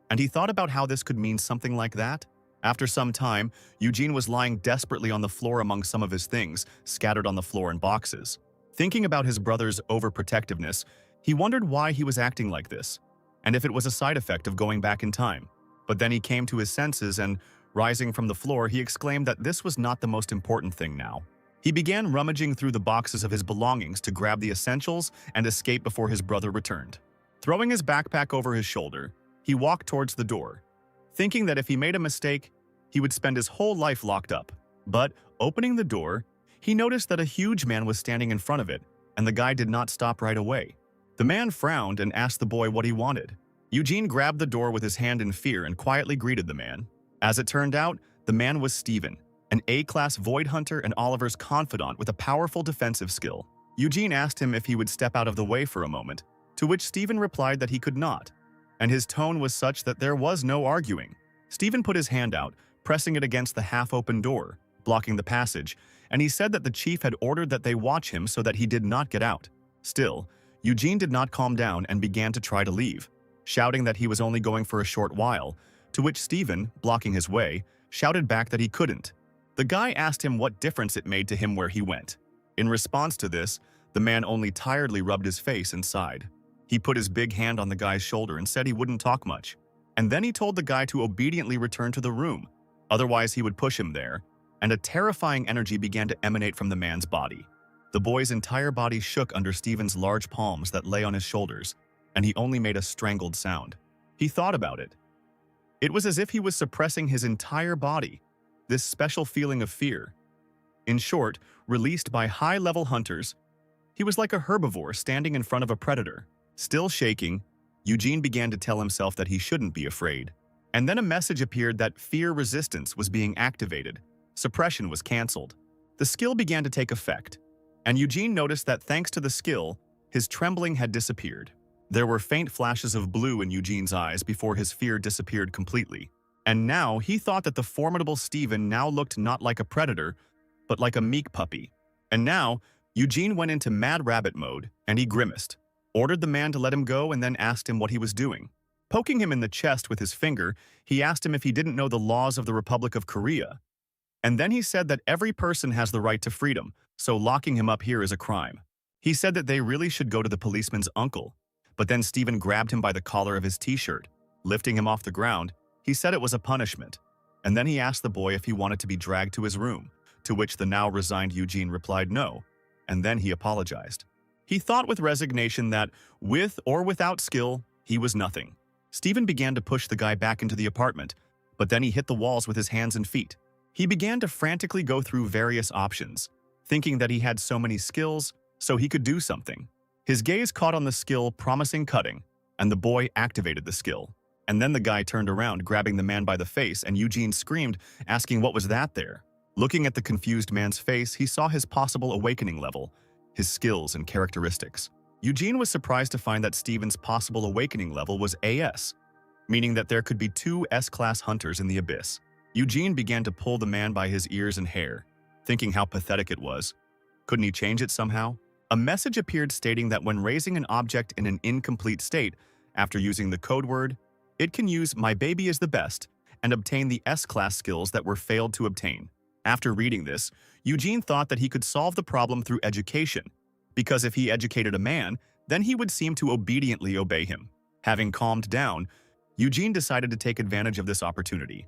And he thought about how this could mean something like that. After some time, Eugene was lying desperately on the floor among some of his things, scattered on the floor in boxes. Thinking about his brother's overprotectiveness, he wondered why he was acting like this, and if it was a side effect of going back in time. But then he came to his senses and, rising from the floor, he exclaimed that this was not the most important thing now. He began rummaging through the boxes of his belongings to grab the essentials and escape before his brother returned. Throwing his backpack over his shoulder, he walked towards the door, thinking that if he made a mistake, he would spend his whole life locked up. But, opening the door, he noticed that a huge man was standing in front of it, and the guy did not stop right away. The man frowned and asked the boy what he wanted. Eugene grabbed the door with his hand in fear and quietly greeted the man. As it turned out, the man was Steven, an A-class void hunter and Oliver's confidant with a powerful defensive skill. Eugene asked him if he would step out of the way for a moment, to which Steven replied that he could not, and his tone was such that there was no arguing. Steven put his hand out, pressing it against the half-open door, blocking the passage, and he said that the chief had ordered that they watch him so that he did not get out. Still, Eugene did not calm down and began to try to leave, shouting that he was only going for a short while, to which Steven, blocking his way, shouted back that he couldn't. The guy asked him what difference it made to him where he went. In response to this, the man only tiredly rubbed his face and sighed. He put his big hand on the guy's shoulder and said he wouldn't talk much. And then he told the guy to obediently return to the room, otherwise he would push him there, and a terrifying energy began to emanate from the man's body. The boy's entire body shook under Steven's large palms that lay on his shoulders, and he only made a strangled sound. He thought about it. It was as if he was suppressing his entire body, this special feeling of fear. In short, released by high-level hunters, he was like a herbivore standing in front of a predator. Still shaking, Eugene began to tell himself that he shouldn't be afraid. And then a message appeared that fear resistance was being activated. Suppression was cancelled. The skill began to take effect, and Eugene noticed that thanks to the skill, his trembling had disappeared. There were faint flashes of blue in Eugene's eyes before his fear disappeared completely. And now he thought that the formidable Steven now looked not like a predator, but like a meek puppy. And now, Eugene went into mad rabbit mode, and he grimaced, ordered the man to let him go, and then asked him what he was doing. Poking him in the chest with his finger, he asked him if he didn't know the laws of the Republic of Korea. And then he said that every person has the right to freedom, so locking him up here is a crime. He said that they really should go to the policeman's uncle, but then Steven grabbed him by the collar of his t-shirt. Lifting him off the ground, he said it was a punishment, and then he asked the boy if he wanted to be dragged to his room, to which the now resigned Eugene replied no, and then he apologized. He thought with resignation that, with or without skill, he was nothing. Steven began to push the guy back into the apartment, but then he hit the walls with his hands and feet. He began to frantically go through various options, thinking that he had so many skills, so he could do something. His gaze caught on the skill promising cutting, and the boy activated the skill. And then the guy turned around, grabbing the man by the face, and Eugene screamed, asking what was that there. Looking at the confused man's face, he saw his possible awakening level, his skills and characteristics. Eugene was surprised to find that Steven's possible awakening level was AS, meaning that there could be 2 S-class hunters in the abyss. Eugene began to pull the man by his ears and hair, thinking how pathetic it was. Couldn't he change it somehow? A message appeared stating that when raising an object in an incomplete state, after using the code word, it can use "my baby is the best" and obtain the S-class skills that were failed to obtain. After reading this, Eugene thought that he could solve the problem through education, because if he educated a man, then he would seem to obediently obey him. Having calmed down, Eugene decided to take advantage of this opportunity.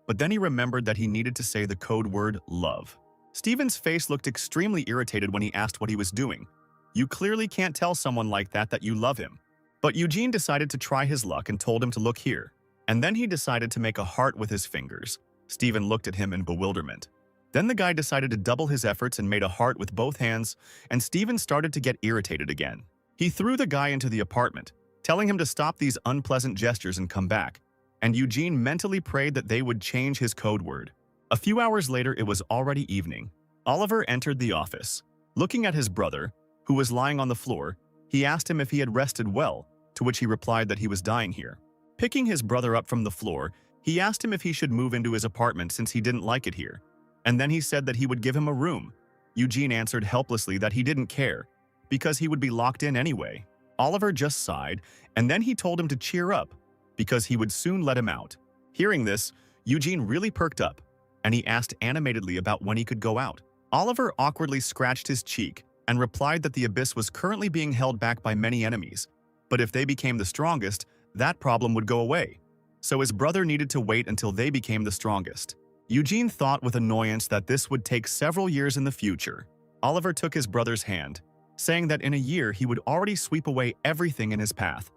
But then he remembered that he needed to say the code word love. Steven's face looked extremely irritated when he asked what he was doing. You clearly can't tell someone like that you love him. But Eugene decided to try his luck and told him to look here. And then he decided to make a heart with his fingers. Steven looked at him in bewilderment. Then the guy decided to double his efforts and made a heart with both hands, and Steven started to get irritated again. He threw the guy into the apartment, telling him to stop these unpleasant gestures and come back, and Eugene mentally prayed that they would change his code word. A few hours later, it was already evening. Oliver entered the office. Looking at his brother, who was lying on the floor, he asked him if he had rested well, to which he replied that he was dying here. Picking his brother up from the floor, he asked him if he should move into his apartment since he didn't like it here, and then he said that he would give him a room. Eugene answered helplessly that he didn't care, because he would be locked in anyway. Oliver just sighed, and then he told him to cheer up, because he would soon let him out. Hearing this, Eugene really perked up, and he asked animatedly about when he could go out. Oliver awkwardly scratched his cheek and replied that the abyss was currently being held back by many enemies, but if they became the strongest, that problem would go away. So his brother needed to wait until they became the strongest. Eugene thought with annoyance that this would take several years in the future. Oliver took his brother's hand, saying that in a year he would already sweep away everything in his path,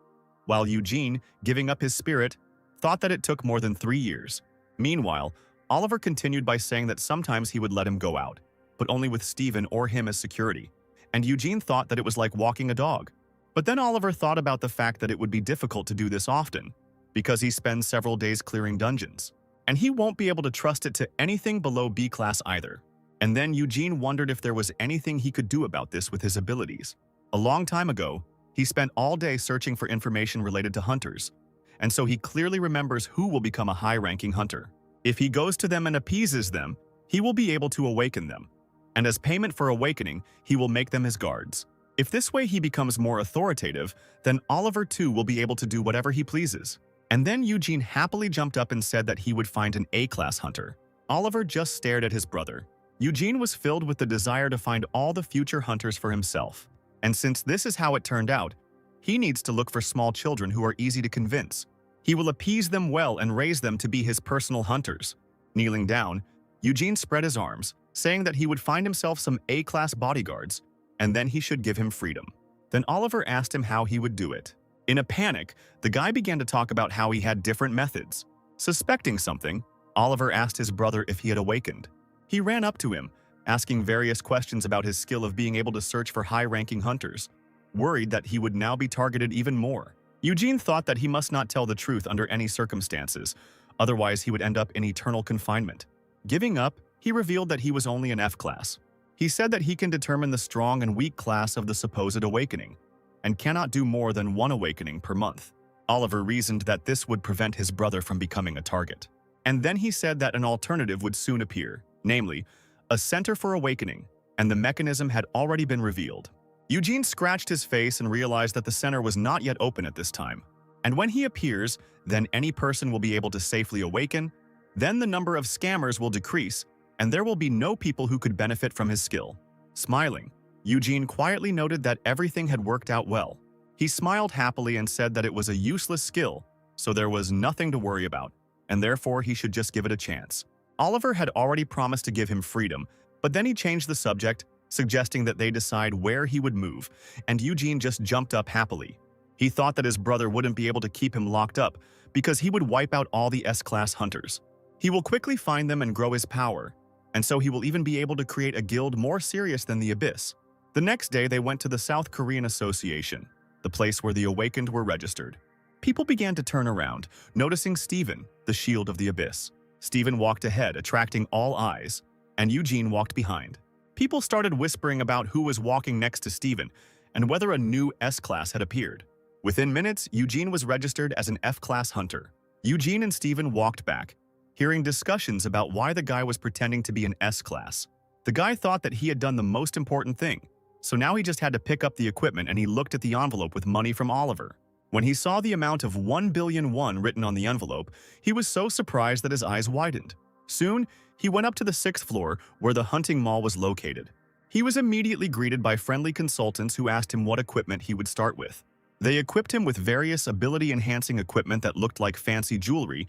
while Eugene, giving up his spirit, thought that it took more than 3 years. Meanwhile, Oliver continued by saying that sometimes he would let him go out, but only with Steven or him as security, and Eugene thought that it was like walking a dog. But then Oliver thought about the fact that it would be difficult to do this often, because he spends several days clearing dungeons, and he won't be able to trust it to anything below B class either. And then Eugene wondered if there was anything he could do about this with his abilities. A long time ago, he spent all day searching for information related to hunters, and so he clearly remembers who will become a high-ranking hunter. If he goes to them and appeases them, he will be able to awaken them, and as payment for awakening, he will make them his guards. If this way he becomes more authoritative, then Oliver too will be able to do whatever he pleases. And then Eugene happily jumped up and said that he would find an A-class hunter. Oliver just stared at his brother. Eugene was filled with the desire to find all the future hunters for himself. And since this is how it turned out, he needs to look for small children who are easy to convince. He will appease them well and raise them to be his personal hunters. Kneeling down, Eugene spread his arms, saying that he would find himself some A-class bodyguards, and then he should give him freedom. Then Oliver asked him how he would do it. In a panic, the guy began to talk about how he had different methods. Suspecting something, Oliver asked his brother if he had awakened. He ran up to him, asking various questions about his skill of being able to search for high-ranking hunters, worried that he would now be targeted even more. Eugene thought that he must not tell the truth under any circumstances, otherwise he would end up in eternal confinement. Giving up, he revealed that he was only an F-class. He said that he can determine the strong and weak class of the supposed awakening, and cannot do more than 1 awakening per month. Oliver reasoned that this would prevent his brother from becoming a target. And then he said that an alternative would soon appear, namely, a center for awakening, and the mechanism had already been revealed. Eugene scratched his face and realized that the center was not yet open at this time. And when he appears, then any person will be able to safely awaken, then the number of scammers will decrease, and there will be no people who could benefit from his skill. Smiling, Eugene quietly noted that everything had worked out well. He smiled happily and said that it was a useless skill, so there was nothing to worry about, and therefore he should just give it a chance. Oliver had already promised to give him freedom, but then he changed the subject, suggesting that they decide where he would move, and Eugene just jumped up happily. He thought that his brother wouldn't be able to keep him locked up because he would wipe out all the S-class hunters. He will quickly find them and grow his power, and so he will even be able to create a guild more serious than the Abyss. The next day, they went to the South Korean Association, the place where the Awakened were registered. People began to turn around, noticing Steven, the Shield of the Abyss. Steven walked ahead, attracting all eyes, and Eugene walked behind. People started whispering about who was walking next to Steven and whether a new S-class had appeared. Within minutes, Eugene was registered as an F-class hunter. Eugene and Steven walked back, hearing discussions about why the guy was pretending to be an S-class. The guy thought that he had done the most important thing, so now he just had to pick up the equipment, and he looked at the envelope with money from Oliver. When he saw the amount of 1 billion won written on the envelope, he was so surprised that his eyes widened. Soon, he went up to the 6th floor where the hunting mall was located. He was immediately greeted by friendly consultants who asked him what equipment he would start with. They equipped him with various ability-enhancing equipment that looked like fancy jewelry,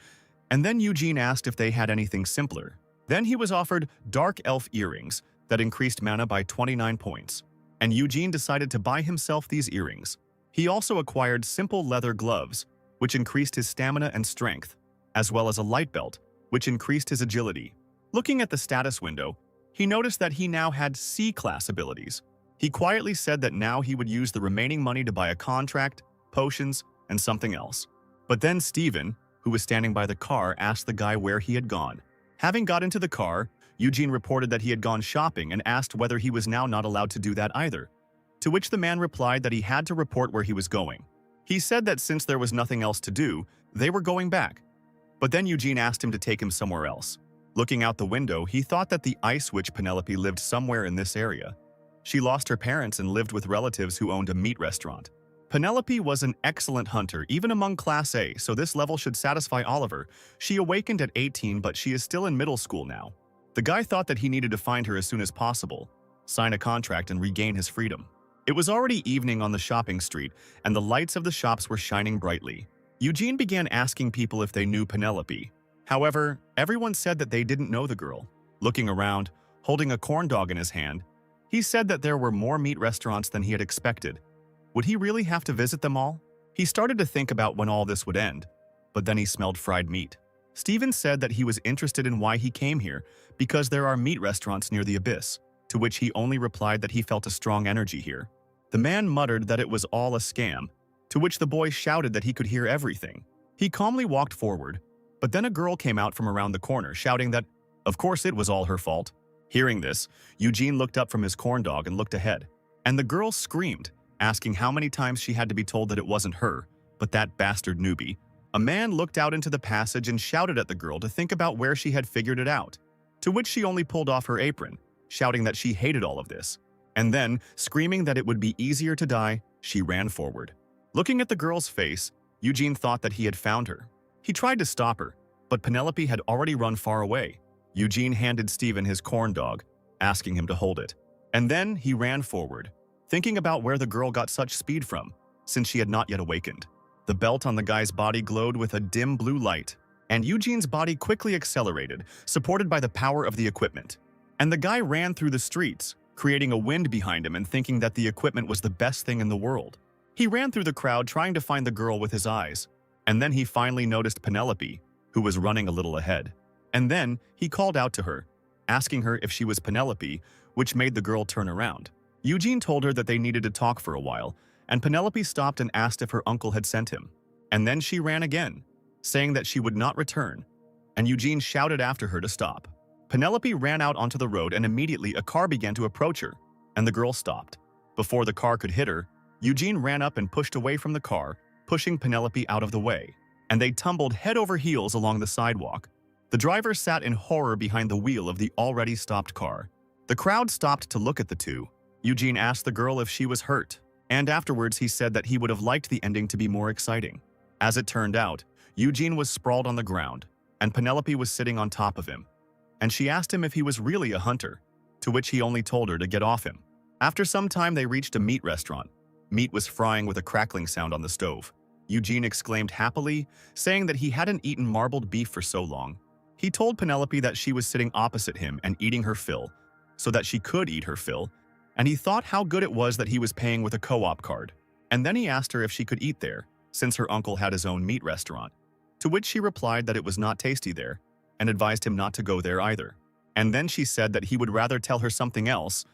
and then Eugene asked if they had anything simpler. Then he was offered Dark Elf earrings that increased mana by 29 points, and Eugene decided to buy himself these earrings. He also acquired simple leather gloves, which increased his stamina and strength, as well as a light belt, which increased his agility. Looking at the status window, he noticed that he now had C-class abilities. He quietly said that now he would use the remaining money to buy a contract, potions, and something else. But then Steven, who was standing by the car, asked the guy where he had gone. Having got into the car, Eugene reported that he had gone shopping and asked whether he was now not allowed to do that either, to which the man replied that he had to report where he was going. He said that since there was nothing else to do, they were going back. But then Eugene asked him to take him somewhere else. Looking out the window, he thought that the ice witch Penelope lived somewhere in this area. She lost her parents and lived with relatives who owned a meat restaurant. Penelope was an excellent hunter, even among Class A, so this level should satisfy Oliver. She awakened at 18, but she is still in middle school now. The guy thought that he needed to find her as soon as possible, sign a contract, and regain his freedom. It was already evening on the shopping street, and the lights of the shops were shining brightly. Eugene began asking people if they knew Penelope. However, everyone said that they didn't know the girl. Looking around, holding a corn dog in his hand, he said that there were more meat restaurants than he had expected. Would he really have to visit them all? He started to think about when all this would end, but then he smelled fried meat. Steven said that he was interested in why he came here, because there are meat restaurants near the Abyss, to which he only replied that he felt a strong energy here. The man muttered that it was all a scam, to which the boy shouted that he could hear everything. He calmly walked forward, but then a girl came out from around the corner, shouting that, of course, it was all her fault. Hearing this, Eugene looked up from his corn dog and looked ahead, and the girl screamed, asking how many times she had to be told that it wasn't her, but that bastard newbie. A man looked out into the passage and shouted at the girl to think about where she had figured it out, to which she only pulled off her apron, shouting that she hated all of this. And then, screaming that it would be easier to die, she ran forward. Looking at the girl's face, Eugene thought that he had found her. He tried to stop her, but Penelope had already run far away. Eugene handed Steven his corn dog, asking him to hold it. And then he ran forward, thinking about where the girl got such speed from, since she had not yet awakened. The belt on the guy's body glowed with a dim blue light, and Eugene's body quickly accelerated, supported by the power of the equipment. And the guy ran through the streets, creating a wind behind him and thinking that the equipment was the best thing in the world. He ran through the crowd trying to find the girl with his eyes, and then he finally noticed Penelope, who was running a little ahead. And then he called out to her, asking her if she was Penelope, which made the girl turn around. Eugene told her that they needed to talk for a while, and Penelope stopped and asked if her uncle had sent him. And then she ran again, saying that she would not return, and Eugene shouted after her to stop. Penelope ran out onto the road, and immediately a car began to approach her, and the girl stopped. Before the car could hit her, Eugene ran up and pushed away from the car, pushing Penelope out of the way, and they tumbled head over heels along the sidewalk. The driver sat in horror behind the wheel of the already stopped car. The crowd stopped to look at the two. Eugene asked the girl if she was hurt, and afterwards he said that he would have liked the ending to be more exciting. As it turned out, Eugene was sprawled on the ground, and Penelope was sitting on top of him. And she asked him if he was really a hunter, to which he only told her to get off him. After some time, they reached a meat restaurant. Meat was frying with a crackling sound on the stove. Eugene exclaimed happily, saying that he hadn't eaten marbled beef for so long. He told Penelope that she was sitting opposite him and eating her fill, so that she could eat her fill, and he thought how good it was that he was paying with a co-op card. And then he asked her if she could eat there, since her uncle had his own meat restaurant, to which she replied that it was not tasty there, and advised him not to go there either. And then she said that he would rather tell her something else,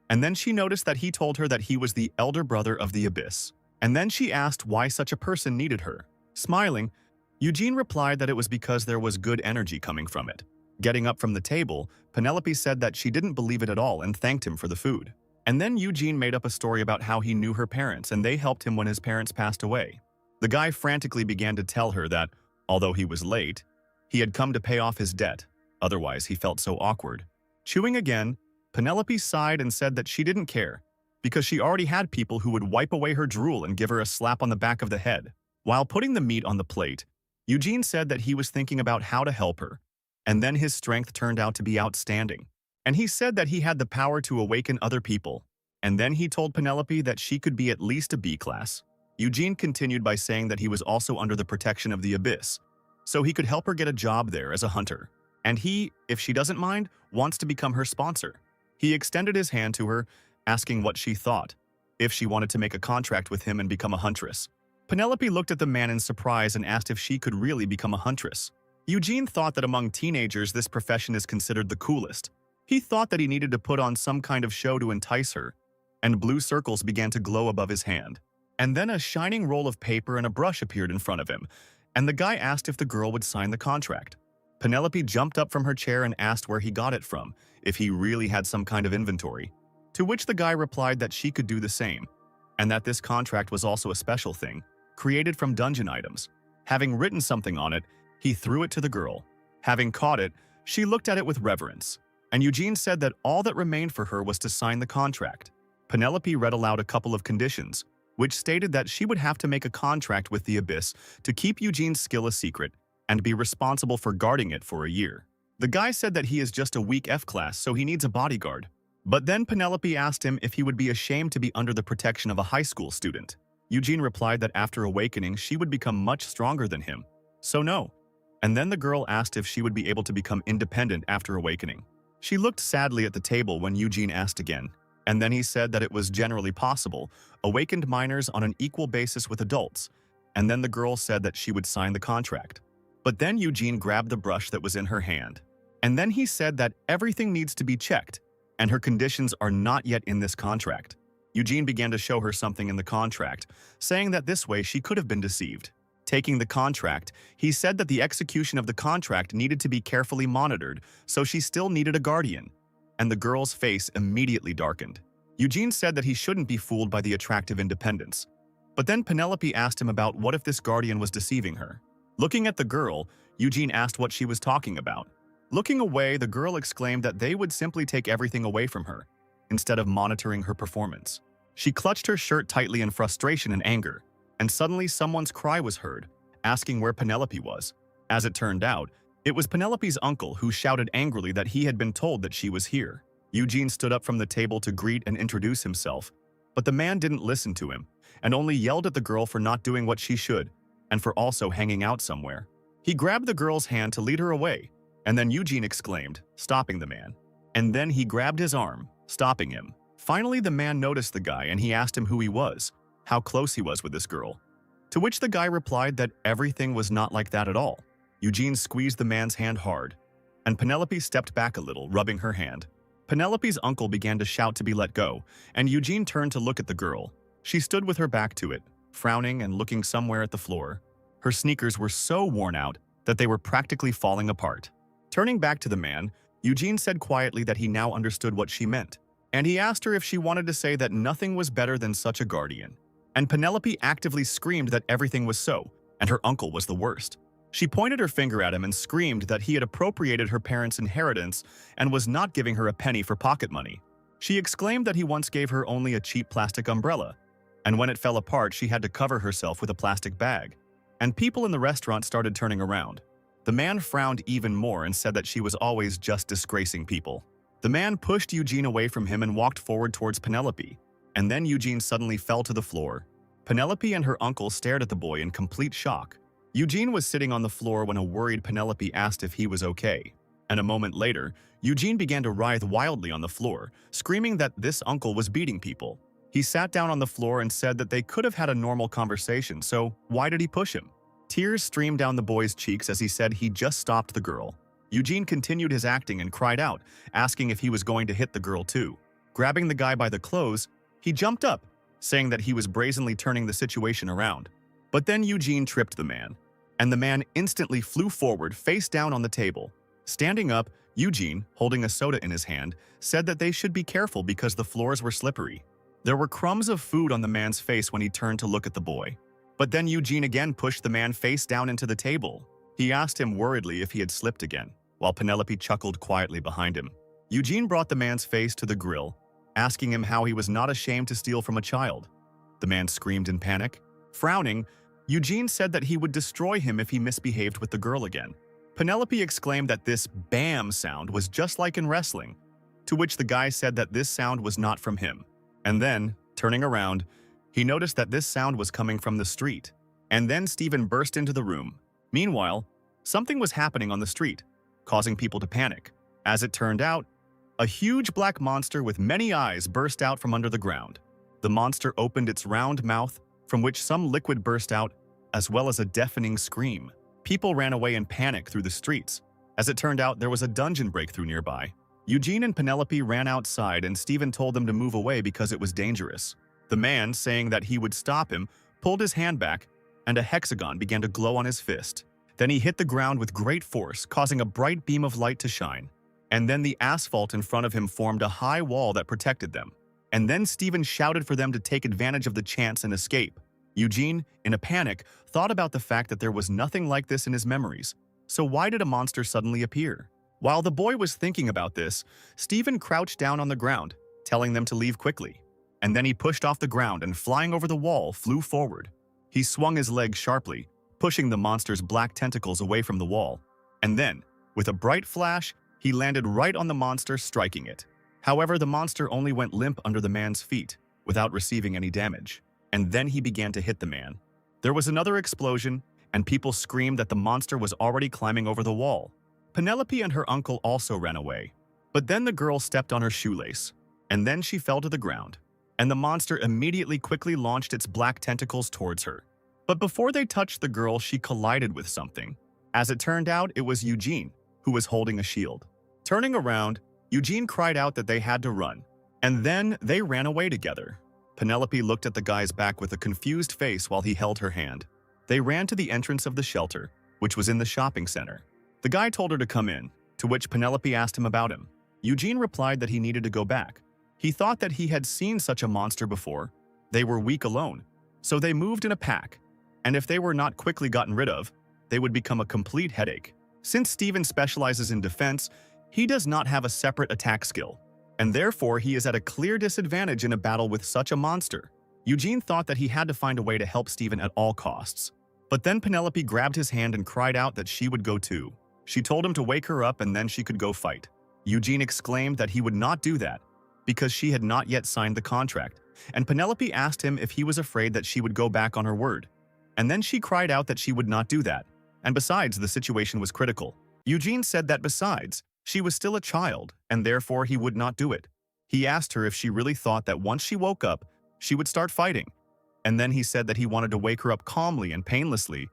and then she noticed that he told her that he was the elder brother of the abyss. And then she asked why such a person needed her. Smiling, Eugene replied that it was because there was good energy coming from it. Getting up from the table, Penelope said that she didn't believe it at all and thanked him for the food. And then Eugene made up a story about how he knew her parents and they helped him when his parents passed away. The guy frantically began to tell her that, although he was late, he had come to pay off his debt. Otherwise, he felt so awkward. Chewing again, Penelope sighed and said that she didn't care, because she already had people who would wipe away her drool and give her a slap on the back of the head. While putting the meat on the plate, Eugene said that he was thinking about how to help her, and then his strength turned out to be outstanding. And he said that he had the power to awaken other people, and then he told Penelope that she could be at least a B class. Eugene continued by saying that he was also under the protection of the abyss, so he could help her get a job there as a hunter. And he, if she doesn't mind, wants to become her sponsor. He extended his hand to her, asking what she thought, if she wanted to make a contract with him and become a huntress. Penelope looked at the man in surprise and asked if she could really become a huntress. Eugene thought that among teenagers this profession is considered the coolest. He thought that he needed to put on some kind of show to entice her, and blue circles began to glow above his hand. And then a shining roll of paper and a brush appeared in front of him, and the guy asked if the girl would sign the contract. Penelope jumped up from her chair and asked where he got it from, if he really had some kind of inventory. To which the guy replied that she could do the same, and that this contract was also a special thing, created from dungeon items. Having written something on it, he threw it to the girl. Having caught it, she looked at it with reverence, and Eugene said that all that remained for her was to sign the contract. Penelope read aloud a couple of conditions, which stated that she would have to make a contract with the Abyss to keep Eugene's skill a secret and be responsible for guarding it for a year. The guy said that he is just a weak F class, so he needs a bodyguard. But then Penelope asked him if he would be ashamed to be under the protection of a high school student. Eugene replied that after awakening, she would become much stronger than him. So no. And then the girl asked if she would be able to become independent after awakening. She looked sadly at the table when Eugene asked again. And then he said that it was generally possible, awakened minors on an equal basis with adults. And then the girl said that she would sign the contract. But then Eugene grabbed the brush that was in her hand. And then he said that everything needs to be checked, and her conditions are not yet in this contract. Eugene began to show her something in the contract, saying that this way she could have been deceived. Taking the contract, he said that the execution of the contract needed to be carefully monitored, so she still needed a guardian. And the girl's face immediately darkened. Eugene said that he shouldn't be fooled by the attractive independence. But then Penelope asked him about what if this guardian was deceiving her. Looking at the girl, Eugene asked what she was talking about. Looking away, the girl exclaimed that they would simply take everything away from her, instead of monitoring her performance. She clutched her shirt tightly in frustration and anger, and suddenly someone's cry was heard, asking where Penelope was. As it turned out, it was Penelope's uncle who shouted angrily that he had been told that she was here. Eugene stood up from the table to greet and introduce himself, but the man didn't listen to him, and only yelled at the girl for not doing what she should, and for also hanging out somewhere. He grabbed the girl's hand to lead her away, and then Eugene exclaimed, stopping the man. And then he grabbed his arm, stopping him. Finally, the man noticed the guy and he asked him who he was, how close he was with this girl. To which the guy replied that everything was not like that at all. Eugene squeezed the man's hand hard, and Penelope stepped back a little, rubbing her hand. Penelope's uncle began to shout to be let go, and Eugene turned to look at the girl. She stood with her back to it, frowning and looking somewhere at the floor. Her sneakers were so worn out that they were practically falling apart. Turning back to the man, Eugene said quietly that he now understood what she meant, and he asked her if she wanted to say that nothing was better than such a guardian. And Penelope actively screamed that everything was so, and her uncle was the worst. She pointed her finger at him and screamed that he had appropriated her parents' inheritance and was not giving her a penny for pocket money. She exclaimed that he once gave her only a cheap plastic umbrella, and when it fell apart, she had to cover herself with a plastic bag. And people in the restaurant started turning around. The man frowned even more and said that she was always just disgracing people. The man pushed Eugene away from him and walked forward towards Penelope, and then Eugene suddenly fell to the floor. Penelope and her uncle stared at the boy in complete shock. Eugene was sitting on the floor when a worried Penelope asked if he was okay. And a moment later, Eugene began to writhe wildly on the floor, screaming that this uncle was beating people. He sat down on the floor and said that they could have had a normal conversation, so why did he push him? Tears streamed down the boy's cheeks as he said he just stopped the girl. Eugene continued his acting and cried out, asking if he was going to hit the girl too. Grabbing the guy by the clothes, he jumped up, saying that he was brazenly turning the situation around. But then Eugene tripped the man, and the man instantly flew forward face down on the table. Standing up, Eugene, holding a soda in his hand, said that they should be careful because the floors were slippery. There were crumbs of food on the man's face when he turned to look at the boy. But then Eugene again pushed the man face down into the table. He asked him worriedly if he had slipped again, while Penelope chuckled quietly behind him. Eugene brought the man's face to the grill, asking him how he was not ashamed to steal from a child. The man screamed in panic. Frowning, Eugene said that he would destroy him if he misbehaved with the girl again. Penelope exclaimed that this BAM sound was just like in wrestling, to which the guy said that this sound was not from him. And then, turning around, he noticed that this sound was coming from the street. And then Steven burst into the room. Meanwhile, something was happening on the street, causing people to panic. As it turned out, a huge black monster with many eyes burst out from under the ground. The monster opened its round mouth, from which some liquid burst out, as well as a deafening scream. People ran away in panic through the streets. As it turned out, there was a dungeon breakthrough nearby. Eugene and Penelope ran outside and Steven told them to move away because it was dangerous. The man, saying that he would stop him, pulled his hand back, and a hexagon began to glow on his fist. Then he hit the ground with great force, causing a bright beam of light to shine. And then the asphalt in front of him formed a high wall that protected them. And then Steven shouted for them to take advantage of the chance and escape. Eugene, in a panic, thought about the fact that there was nothing like this in his memories. So why did a monster suddenly appear? While the boy was thinking about this, Steven crouched down on the ground, telling them to leave quickly. And then he pushed off the ground and flying over the wall, flew forward. He swung his leg sharply, pushing the monster's black tentacles away from the wall. And then, with a bright flash, he landed right on the monster, striking it. However, the monster only went limp under the man's feet, without receiving any damage. And then he began to hit the man. There was another explosion, and people screamed that the monster was already climbing over the wall. Penelope and her uncle also ran away. But then the girl stepped on her shoelace, and then she fell to the ground. And the monster immediately quickly launched its black tentacles towards her. But before they touched the girl, she collided with something. As it turned out, it was Eugene, who was holding a shield. Turning around, Eugene cried out that they had to run. And then they ran away together. Penelope looked at the guy's back with a confused face while he held her hand. They ran to the entrance of the shelter, which was in the shopping center. The guy told her to come in, to which Penelope asked him about him. Eugene replied that he needed to go back. He thought that he had seen such a monster before. They were weak alone, so they moved in a pack, and if they were not quickly gotten rid of, they would become a complete headache. Since Steven specializes in defense, he does not have a separate attack skill, and therefore he is at a clear disadvantage in a battle with such a monster. Eugene thought that he had to find a way to help Steven at all costs. But then Penelope grabbed his hand and cried out that she would go too. She told him to wake her up and then she could go fight. Eugene exclaimed that he would not do that because she had not yet signed the contract, and Penelope asked him if he was afraid that she would go back on her word. And then she cried out that she would not do that, and besides, the situation was critical. Eugene said that besides, she was still a child, and therefore he would not do it. He asked her if she really thought that once she woke up, she would start fighting. And then he said that he wanted to wake her up calmly and painlessly,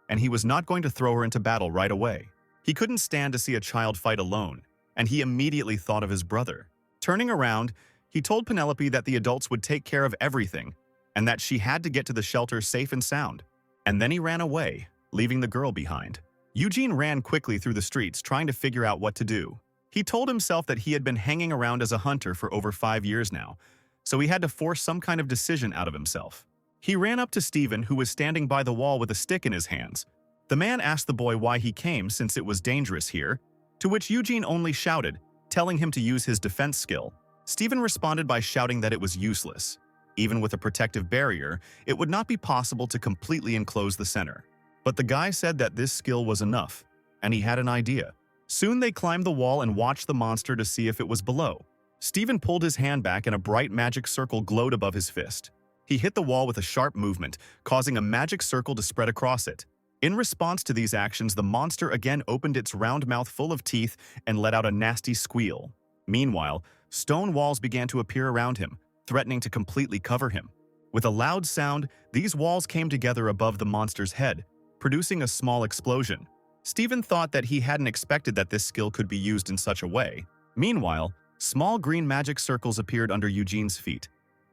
and he was not going to throw her into battle right away. He couldn't stand to see a child fight alone, and he immediately thought of his brother. Turning around, he told Penelope that the adults would take care of everything, and that she had to get to the shelter safe and sound. And then he ran away, leaving the girl behind. Eugene ran quickly through the streets trying to figure out what to do. He told himself that he had been hanging around as a hunter for over 5 years now, so he had to force some kind of decision out of himself. He ran up to Steven, who was standing by the wall with a stick in his hands. The man asked the boy why he came since it was dangerous here, to which Eugene only shouted, telling him to use his defense skill. Steven responded by shouting that it was useless. Even with a protective barrier, it would not be possible to completely enclose the center. But the guy said that this skill was enough, and he had an idea. Soon they climbed the wall and watched the monster to see if it was below. Steven pulled his hand back and a bright magic circle glowed above his fist. He hit the wall with a sharp movement, causing a magic circle to spread across it. In response to these actions, the monster again opened its round mouth full of teeth and let out a nasty squeal. Meanwhile, stone walls began to appear around him, threatening to completely cover him. With a loud sound, these walls came together above the monster's head, producing a small explosion. Steven thought that he hadn't expected that this skill could be used in such a way. Meanwhile, small green magic circles appeared under Eugene's feet,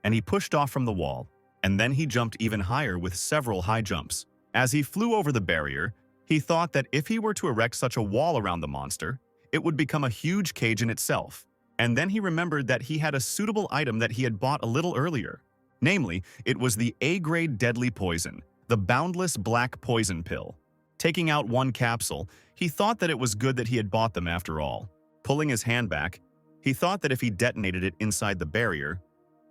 and he pushed off from the wall, and then he jumped even higher with several high jumps. As he flew over the barrier, he thought that if he were to erect such a wall around the monster, it would become a huge cage in itself. And then he remembered that he had a suitable item that he had bought a little earlier. Namely, it was the A-grade deadly poison, the boundless black poison pill. Taking out one capsule, he thought that it was good that he had bought them after all. Pulling his hand back, he thought that if he detonated it inside the barrier,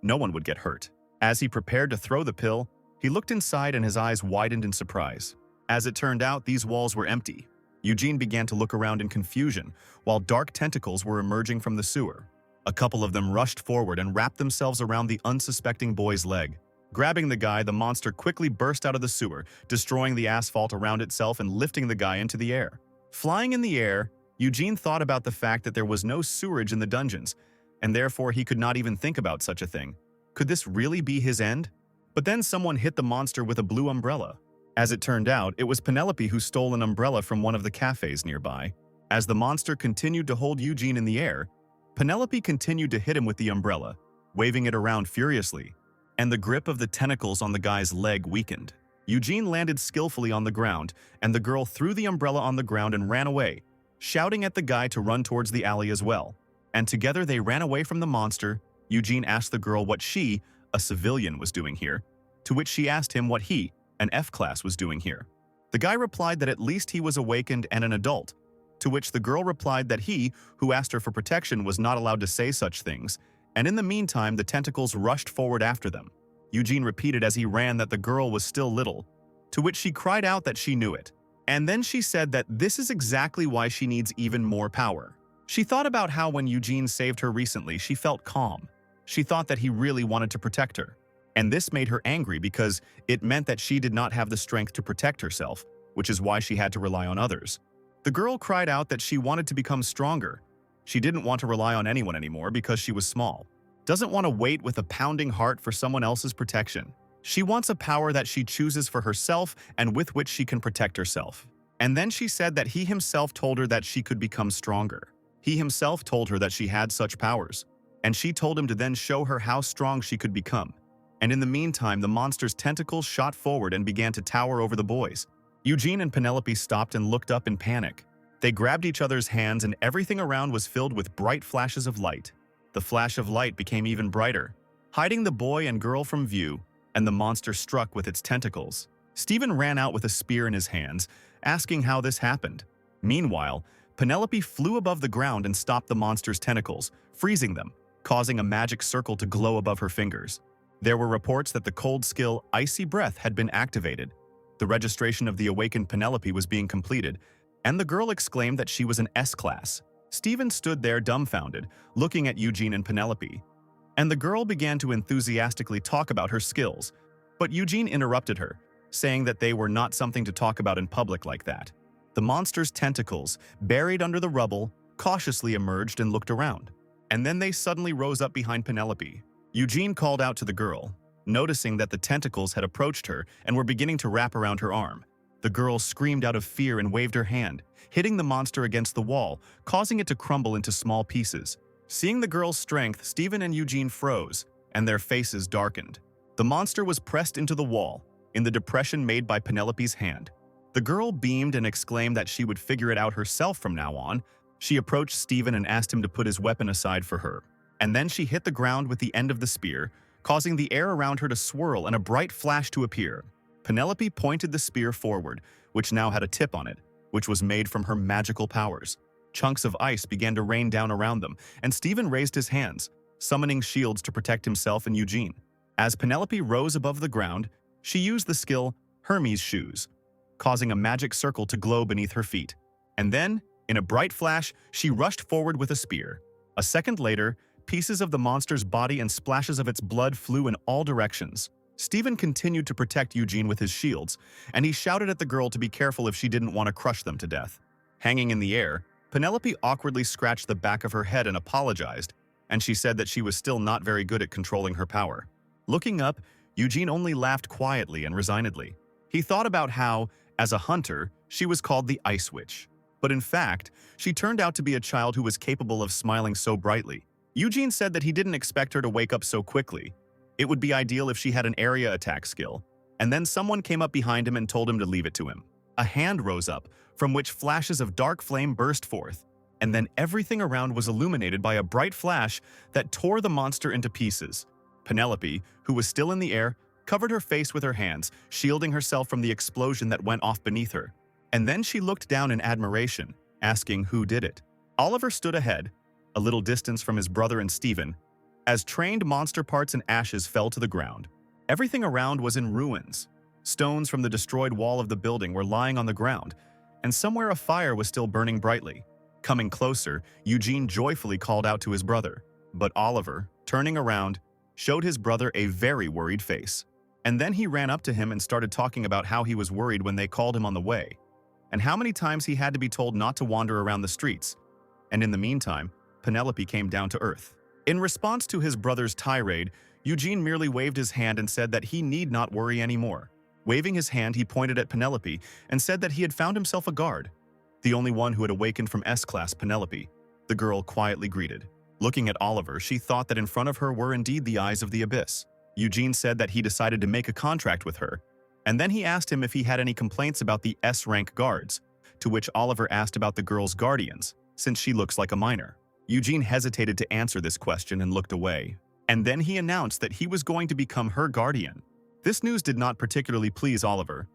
no one would get hurt. As he prepared to throw the pill, he looked inside and his eyes widened in surprise. As it turned out, these walls were empty. Eugene began to look around in confusion, while dark tentacles were emerging from the sewer. A couple of them rushed forward and wrapped themselves around the unsuspecting boy's leg. Grabbing the guy, the monster quickly burst out of the sewer, destroying the asphalt around itself and lifting the guy into the air. Flying in the air, Eugene thought about the fact that there was no sewerage in the dungeons, and therefore he could not even think about such a thing. Could this really be his end? But then someone hit the monster with a blue umbrella. As it turned out, it was Penelope who stole an umbrella from one of the cafes nearby. As the monster continued to hold Eugene in the air, Penelope continued to hit him with the umbrella, waving it around furiously, and the grip of the tentacles on the guy's leg weakened. Eugene landed skillfully on the ground, and the girl threw the umbrella on the ground and ran away, shouting at the guy to run towards the alley as well. And together they ran away from the monster. Eugene asked the girl what she, a civilian, was doing here, to which she asked him what he, an F-class, was doing here. The guy replied that at least he was awakened and an adult, to which the girl replied that he, who asked her for protection, was not allowed to say such things, and in the meantime the tentacles rushed forward after them. Eugene repeated as he ran that the girl was still little, to which she cried out that she knew it. And then she said that this is exactly why she needs even more power. She thought about how when Eugene saved her recently, she felt calm. She thought that he really wanted to protect her. And this made her angry because it meant that she did not have the strength to protect herself, which is why she had to rely on others. The girl cried out that she wanted to become stronger. She didn't want to rely on anyone anymore because she was small. Doesn't want to wait with a pounding heart for someone else's protection. She wants a power that she chooses for herself and with which she can protect herself. And then she said that he himself told her that she could become stronger. He himself told her that she had such powers, and she told him to then show her how strong she could become. And in the meantime, the monster's tentacles shot forward and began to tower over the boys. Eugene and Penelope stopped and looked up in panic. They grabbed each other's hands and everything around was filled with bright flashes of light. The flash of light became even brighter, hiding the boy and girl from view, and the monster struck with its tentacles. Steven ran out with a spear in his hands, asking how this happened. Meanwhile, Penelope flew above the ground and stopped the monster's tentacles, freezing them, causing a magic circle to glow above her fingers. There were reports that the cold skill Icy Breath had been activated. The registration of the awakened Penelope was being completed, and the girl exclaimed that she was an S-class. Steven stood there dumbfounded, looking at Eugene and Penelope, and the girl began to enthusiastically talk about her skills, but Eugene interrupted her, saying that they were not something to talk about in public like that. The monster's tentacles, buried under the rubble, cautiously emerged and looked around, and then they suddenly rose up behind Penelope. Eugene called out to the girl, noticing that the tentacles had approached her and were beginning to wrap around her arm. The girl screamed out of fear and waved her hand, hitting the monster against the wall, causing it to crumble into small pieces. Seeing the girl's strength, Steven and Eugene froze, and their faces darkened. The monster was pressed into the wall, in the depression made by Penelope's hand. The girl beamed and exclaimed that she would figure it out herself from now on. She approached Steven and asked him to put his weapon aside for her. And then she hit the ground with the end of the spear, causing the air around her to swirl and a bright flash to appear. Penelope pointed the spear forward, which now had a tip on it, which was made from her magical powers. Chunks of ice began to rain down around them, and Steven raised his hands, summoning shields to protect himself and Eugene. As Penelope rose above the ground, she used the skill Hermes' Shoes, causing a magic circle to glow beneath her feet. And then, In a bright flash, she rushed forward with a spear. A second later, pieces of the monster's body and splashes of its blood flew in all directions. Steven continued to protect Eugene with his shields, and he shouted at the girl to be careful if she didn't want to crush them to death. Hanging in the air, Penelope awkwardly scratched the back of her head and apologized, and she said that she was still not very good at controlling her power. Looking up, Eugene only laughed quietly and resignedly. He thought about how, as a hunter, she was called the Ice Witch. But in fact, she turned out to be a child who was capable of smiling so brightly. Eugene said that he didn't expect her to wake up so quickly. It would be ideal if she had an area attack skill. And then someone came up behind him and told him to leave it to him. A hand rose up, from which flashes of dark flame burst forth. And then everything around was illuminated by a bright flash that tore the monster into pieces. Penelope, who was still in the air, covered her face with her hands, shielding herself from the explosion that went off beneath her. And then she looked down in admiration, asking who did it. Oliver stood ahead, a little distance from his brother and Steven, as trained monster parts and ashes fell to the ground. Everything around was in ruins. Stones from the destroyed wall of the building were lying on the ground, and somewhere a fire was still burning brightly. Coming closer, Eugene joyfully called out to his brother, but Oliver, turning around, showed his brother a very worried face. And then he ran up to him and started talking about how he was worried when they called him on the way, and how many times he had to be told not to wander around the streets. And in the meantime, Penelope came down to earth. In response to his brother's tirade, Eugene merely waved his hand and said that he need not worry anymore. Waving his hand, he pointed at Penelope and said that he had found himself a guard, the only one who had awakened from S-Class Penelope. The girl quietly greeted. Looking at Oliver, she thought that in front of her were indeed the eyes of the abyss. Eugene said that he decided to make a contract with her, and then he asked him if he had any complaints about the S-rank guards, to which Oliver asked about the girl's guardians, since she looks like a minor. Eugene hesitated to answer this question and looked away, and then he announced that he was going to become her guardian. This news did not particularly please Oliver.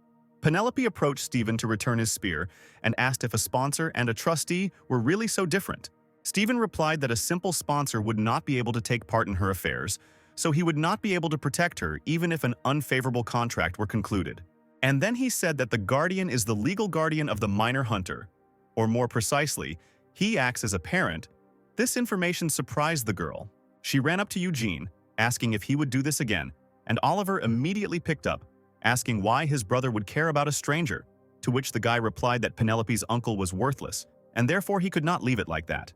Penelope approached Steven to return his spear and asked if a sponsor and a trustee were really so different. Steven replied that a simple sponsor would not be able to take part in her affairs, so he would not be able to protect her even if an unfavorable contract were concluded. And then he said that the guardian is the legal guardian of the minor hunter, or more precisely, he acts as a parent. This information surprised the girl. She ran up to Eugene, asking if he would do this again, and Oliver immediately picked up, asking why his brother would care about a stranger, to which the guy replied that Penelope's uncle was worthless, and therefore he could not leave it like that.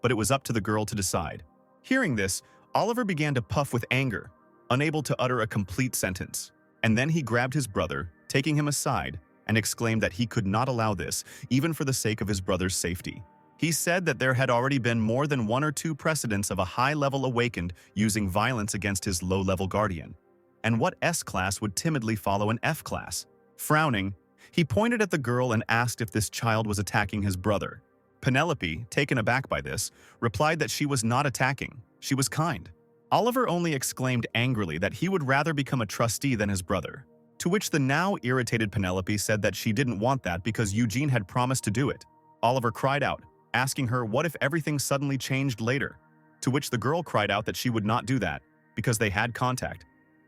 But it was up to the girl to decide. Hearing this, Oliver began to puff with anger, unable to utter a complete sentence. And then he grabbed his brother, taking him aside, and exclaimed that he could not allow this, even for the sake of his brother's safety. He said that there had already been more than 1 or 2 precedents of a high-level awakened using violence against his low-level guardian. And what S-class would timidly follow an F-class? Frowning, he pointed at the girl and asked if this child was attacking his brother. Penelope, taken aback by this, replied that she was not attacking, she was kind. Oliver only exclaimed angrily that he would rather become a trustee than his brother, to which the now irritated Penelope said that she didn't want that because Eugene had promised to do it. Oliver cried out, asking her what if everything suddenly changed later, to which the girl cried out that she would not do that because they had contact,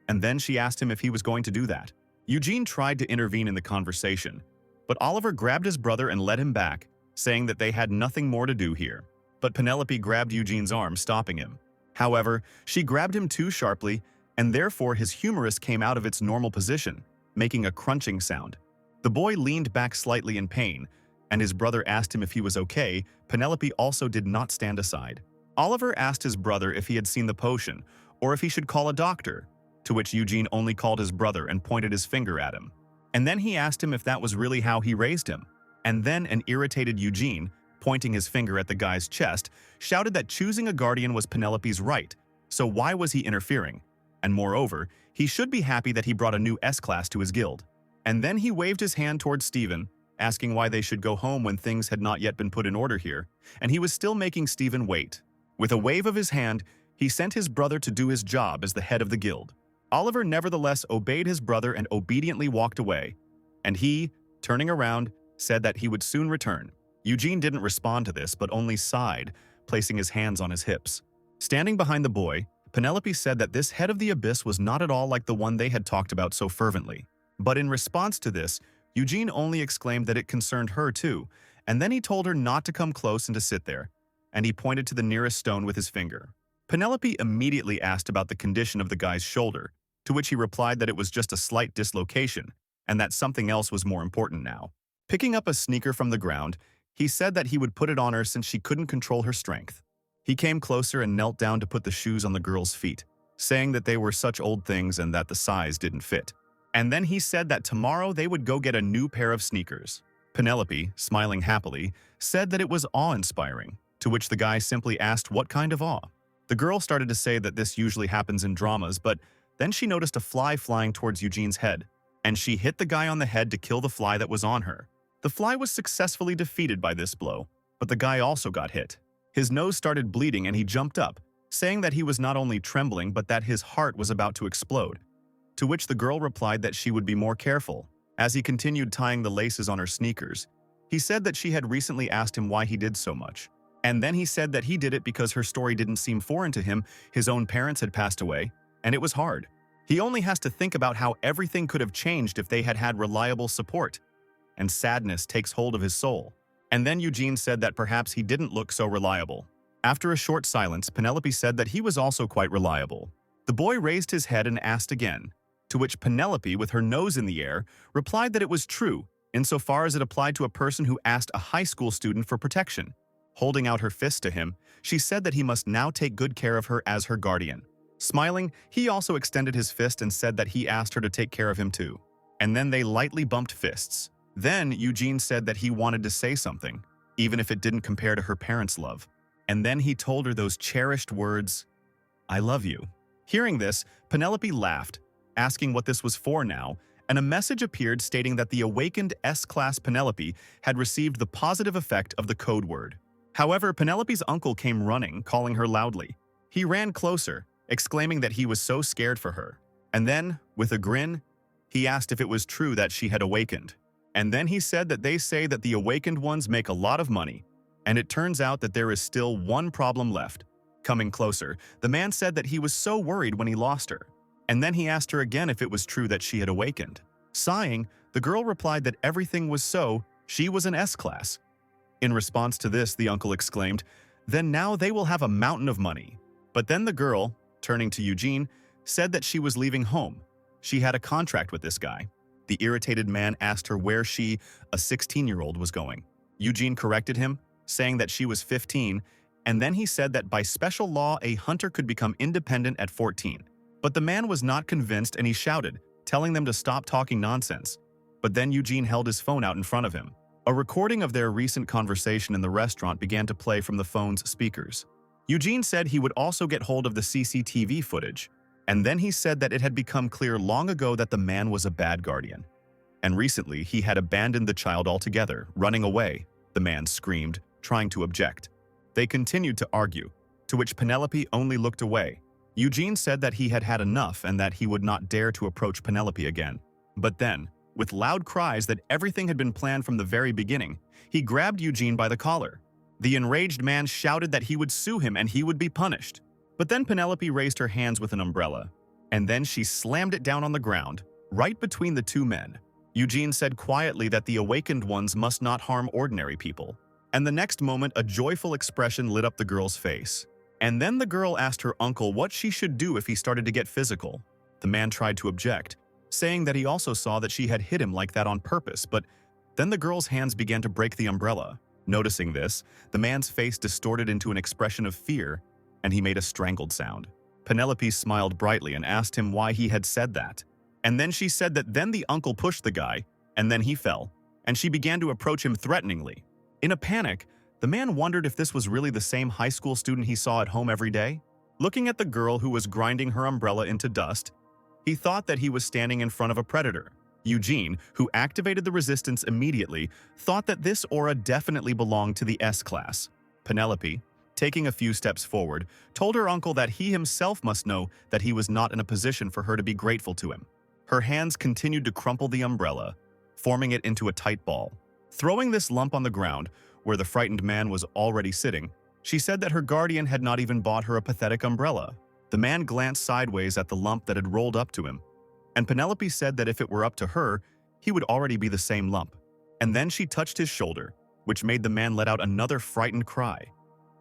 and then she asked him if he was going to do that. Eugene tried to intervene in the conversation, but Oliver grabbed his brother and led him back, saying that they had nothing more to do here. But Penelope grabbed Eugene's arm, stopping him. However, she grabbed him too sharply, and therefore his humerus came out of its normal position, making a crunching sound. The boy leaned back slightly in pain, and his brother asked him if he was okay. Penelope also did not stand aside. Oliver asked his brother if he had seen the potion, or if he should call a doctor, to which Eugene only called his brother and pointed his finger at him. And then he asked him if that was really how he raised him. And then an irritated Eugene, pointing his finger at the guy's chest, shouted that choosing a guardian was Penelope's right, so why was he interfering? And moreover, he should be happy that he brought a new S-class to his guild. And then he waved his hand towards Steven, asking why they should go home when things had not yet been put in order here, and he was still making Steven wait. With a wave of his hand, he sent his brother to do his job as the head of the guild. Oliver nevertheless obeyed his brother and obediently walked away, and he, turning around, said that he would soon return. Eugene didn't respond to this, but only sighed, placing his hands on his hips. Standing behind the boy, Penelope said that this head of the abyss was not at all like the one they had talked about so fervently. But in response to this, Eugene only exclaimed that it concerned her too, And then he told her not to come close and to sit there, and he pointed to the nearest stone with his finger. Penelope immediately asked about the condition of the guy's shoulder, to which he replied that it was just a slight dislocation, and that something else was more important now. Picking up a sneaker from the ground, he said that he would put it on her since she couldn't control her strength. He came closer and knelt down to put the shoes on the girl's feet, saying that they were such old things and that the size didn't fit. And then he said that tomorrow they would go get a new pair of sneakers. Penelope, smiling happily, said that it was awe-inspiring, to which the guy simply asked what kind of awe. The girl started to say that this usually happens in dramas, but then she noticed a fly flying towards Eugene's head, and she hit the guy on the head to kill the fly that was on her. The fly was successfully defeated by this blow, but the guy also got hit. His nose started bleeding and he jumped up, saying that he was not only trembling but that his heart was about to explode. To which the girl replied that she would be more careful. As he continued tying the laces on her sneakers, he said that she had recently asked him why he did so much. And then he said that he did it because her story didn't seem foreign to him, his own parents had passed away, and it was hard. He only has to think about how everything could have changed if they had had reliable support. And sadness takes hold of his soul. And then Eugene said that perhaps he didn't look so reliable. After a short silence, Penelope said that he was also quite reliable. The boy raised his head and asked again, to which Penelope, with her nose in the air, replied that it was true, insofar as it applied to a person who asked a high school student for protection. Holding out her fist to him, she said that he must now take good care of her as her guardian. Smiling, he also extended his fist and said that he asked her to take care of him too. And then they lightly bumped fists. Then Eugene said that he wanted to say something, even if it didn't compare to her parents' love. And then he told her those cherished words, "I love you." Hearing this, Penelope laughed, asking what this was for now, and a message appeared stating that the awakened S-class Penelope had received the positive effect of the code word. However, Penelope's uncle came running, calling her loudly. He ran closer, exclaiming that he was so scared for her. And then, with a grin, he asked if it was true that she had awakened. And then he said that they say that the awakened ones make a lot of money, and it turns out that there is still one problem left. Coming closer, the man said that he was so worried when he lost her. And then he asked her again if it was true that she had awakened. Sighing, the girl replied that everything was so, she was an S-class. In response to this, the uncle exclaimed, "Then now they will have a mountain of money." But then the girl, turning to Eugene, said that she was leaving home. She had a contract with this guy. The irritated man asked her where she, a 16-year-old, was going. Eugene corrected him, saying that she was 15, and then he said that by special law a hunter could become independent at 14. But the man was not convinced and he shouted, telling them to stop talking nonsense. But then Eugene held his phone out in front of him. A recording of their recent conversation in the restaurant began to play from the phone's speakers. Eugene said he would also get hold of the CCTV footage, and then he said that it had become clear long ago that the man was a bad guardian. And recently, he had abandoned the child altogether, running away, the man screamed, trying to object. They continued to argue, to which Penelope only looked away. Eugene said that he had had enough and that he would not dare to approach Penelope again. But then, with loud cries that everything had been planned from the very beginning, he grabbed Eugene by the collar. The enraged man shouted that he would sue him and he would be punished. But then Penelope raised her hands with an umbrella, and then she slammed it down on the ground, right between the two men. Eugene said quietly that the awakened ones must not harm ordinary people. And the next moment, a joyful expression lit up the girl's face. And then the girl asked her uncle what she should do if he started to get physical. The man tried to object, saying that he also saw that she had hit him like that on purpose, but then the girl's hands began to break the umbrella. Noticing this, the man's face distorted into an expression of fear, and he made a strangled sound. Penelope smiled brightly and asked him why he had said that. And then she said that then the uncle pushed the guy, and then he fell, and she began to approach him threateningly. In a panic, the man wondered if this was really the same high school student he saw at home every day. Looking at the girl who was grinding her umbrella into dust, he thought that he was standing in front of a predator. Eugene, who activated the resistance immediately, thought that this aura definitely belonged to the S-class. Penelope, taking a few steps forward, told her uncle that he himself must know that he was not in a position for her to be grateful to him. Her hands continued to crumple the umbrella, forming it into a tight ball. Throwing this lump on the ground, where the frightened man was already sitting, she said that her guardian had not even bought her a pathetic umbrella. The man glanced sideways at the lump that had rolled up to him, and Penelope said that if it were up to her, he would already be the same lump. And then she touched his shoulder, which made the man let out another frightened cry.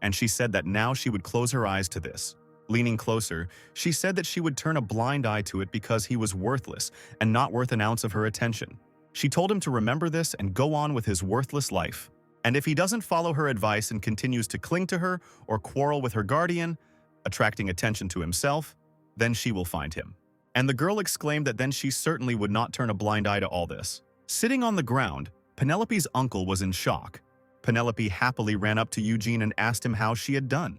And she said that now she would close her eyes to this. Leaning closer, she said that she would turn a blind eye to it because he was worthless and not worth an ounce of her attention. She told him to remember this and go on with his worthless life. And if he doesn't follow her advice and continues to cling to her or quarrel with her guardian, attracting attention to himself, then she will find him. And the girl exclaimed that then she certainly would not turn a blind eye to all this. Sitting on the ground, Penelope's uncle was in shock. Penelope happily ran up to Eugene and asked him how she had done,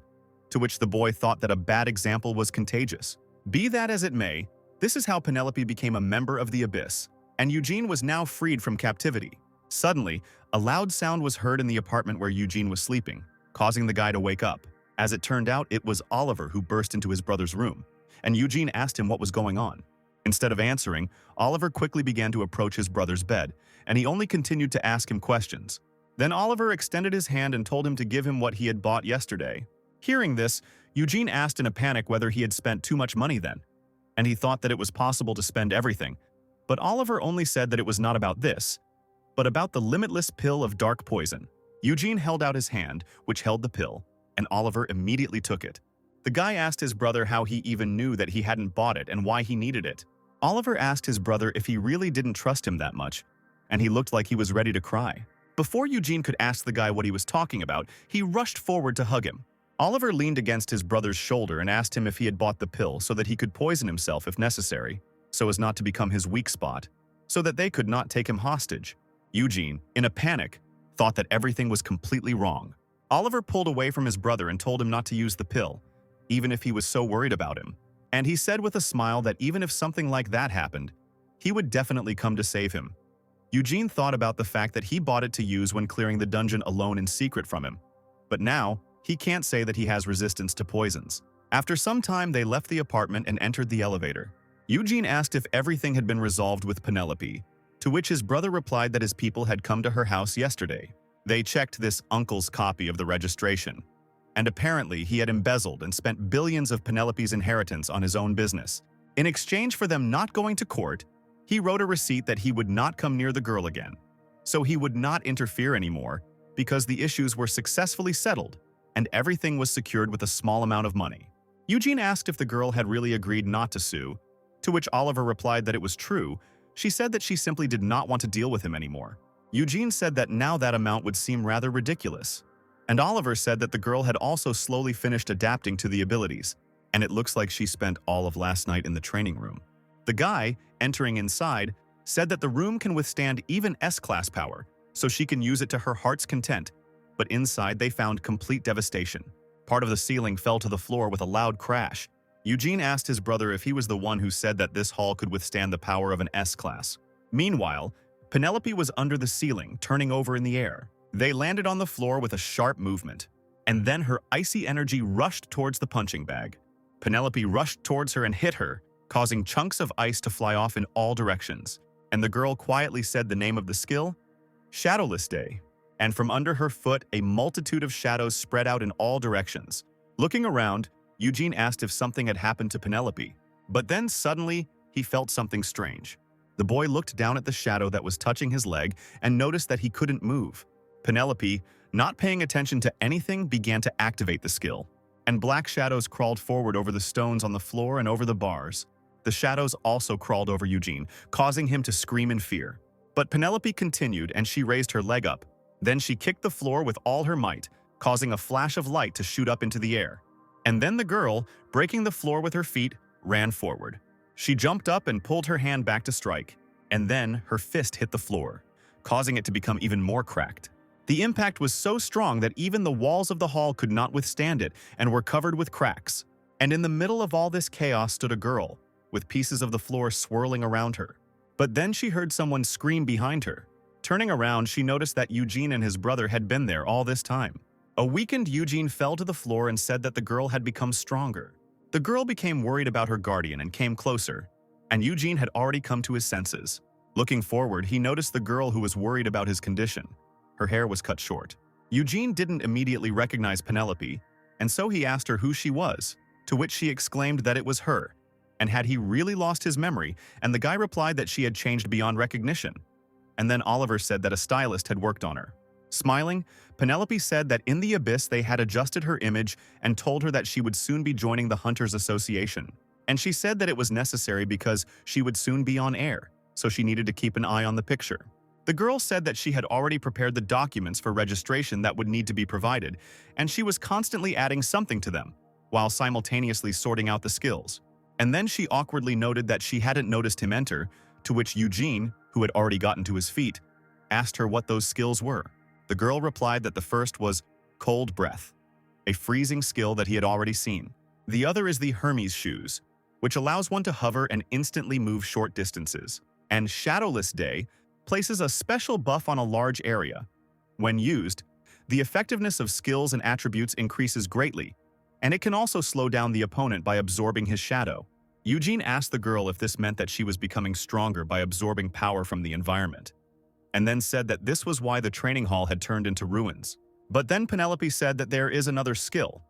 to which the boy thought that a bad example was contagious. Be that as it may, this is how Penelope became a member of the Abyss, and Eugene was now freed from captivity. Suddenly, a loud sound was heard in the apartment where Eugene was sleeping, causing the guy to wake up. As it turned out, it was Oliver who burst into his brother's room, and Eugene asked him what was going on. Instead of answering, Oliver quickly began to approach his brother's bed, and he only continued to ask him questions. Then Oliver extended his hand and told him to give him what he had bought yesterday. Hearing this, Eugene asked in a panic whether he had spent too much money then, and he thought that it was possible to spend everything. But Oliver only said that it was not about this, but about the limitless pill of dark poison. Eugene held out his hand, which held the pill, and Oliver immediately took it. The guy asked his brother how he even knew that he hadn't bought it and why he needed it. Oliver asked his brother if he really didn't trust him that much, and he looked like he was ready to cry. Before Eugene could ask the guy what he was talking about, he rushed forward to hug him. Oliver leaned against his brother's shoulder and asked him if he had bought the pill so that he could poison himself if necessary, so as not to become his weak spot, so that they could not take him hostage. Eugene, in a panic, thought that everything was completely wrong. Oliver pulled away from his brother and told him not to use the pill, even if he was so worried about him. And he said with a smile that even if something like that happened, he would definitely come to save him. Eugene thought about the fact that he bought it to use when clearing the dungeon alone in secret from him. But now, he can't say that he has resistance to poisons. After some time, they left the apartment and entered the elevator. Eugene asked if everything had been resolved with Penelope, to which his brother replied that his people had come to her house yesterday. They checked this uncle's copy of the registration, and apparently he had embezzled and spent billions of Penelope's inheritance on his own business. In exchange for them not going to court, he wrote a receipt that he would not come near the girl again, so he would not interfere anymore because the issues were successfully settled and everything was secured with a small amount of money. Eugene asked if the girl had really agreed not to sue, to which Oliver replied that it was true. She said that she simply did not want to deal with him anymore. Eugene said that now that amount would seem rather ridiculous. And Oliver said that the girl had also slowly finished adapting to the abilities, and it looks like she spent all of last night in the training room. The guy, entering inside, said that the room can withstand even S-class power, so she can use it to her heart's content, but inside they found complete devastation. Part of the ceiling fell to the floor with a loud crash. Eugene asked his brother if he was the one who said that this hall could withstand the power of an S-class. Meanwhile, Penelope was under the ceiling, turning over in the air. They landed on the floor with a sharp movement, and then her icy energy rushed towards the punching bag. Penelope rushed towards her and hit her, causing chunks of ice to fly off in all directions. And the girl quietly said the name of the skill, Shadowless Day. And from under her foot, a multitude of shadows spread out in all directions. Looking around, Eugene asked if something had happened to Penelope. But then suddenly, he felt something strange. The boy looked down at the shadow that was touching his leg and noticed that he couldn't move. Penelope, not paying attention to anything, began to activate the skill, and black shadows crawled forward over the stones on the floor and over the bars. The shadows also crawled over Eugene, causing him to scream in fear. But Penelope continued and she raised her leg up. Then she kicked the floor with all her might, causing a flash of light to shoot up into the air. And then the girl, breaking the floor with her feet, ran forward. She jumped up and pulled her hand back to strike, and then her fist hit the floor, causing it to become even more cracked. The impact was so strong that even the walls of the hall could not withstand it and were covered with cracks. And in the middle of all this chaos stood a girl, with pieces of the floor swirling around her. But then she heard someone scream behind her. Turning around, she noticed that Eugene and his brother had been there all this time. A weakened Eugene fell to the floor and said that the girl had become stronger. The girl became worried about her guardian and came closer, and Eugene had already come to his senses. Looking forward, he noticed the girl who was worried about his condition. Her hair was cut short. Eugene didn't immediately recognize Penelope, and so he asked her who she was, to which she exclaimed that it was her, and had he really lost his memory, and the guy replied that she had changed beyond recognition. And then Oliver said that a stylist had worked on her. Smiling, Penelope said that in the abyss they had adjusted her image and told her that she would soon be joining the Hunters Association. And she said that it was necessary because she would soon be on air, so she needed to keep an eye on the picture. The girl said that she had already prepared the documents for registration that would need to be provided, and she was constantly adding something to them, while simultaneously sorting out the skills. And then she awkwardly noted that she hadn't noticed him enter, to which Eugene, who had already gotten to his feet, asked her what those skills were. The girl replied that the first was Cold Breath, a freezing skill that he had already seen. The other is the Hermes Shoes, which allows one to hover and instantly move short distances. And Shadowless Day places a special buff on a large area. When used, the effectiveness of skills and attributes increases greatly, and it can also slow down the opponent by absorbing his shadow. Eugene asked the girl if this meant that she was becoming stronger by absorbing power from the environment, and then said that this was why the training hall had turned into ruins. But then Penelope said that there is another skill,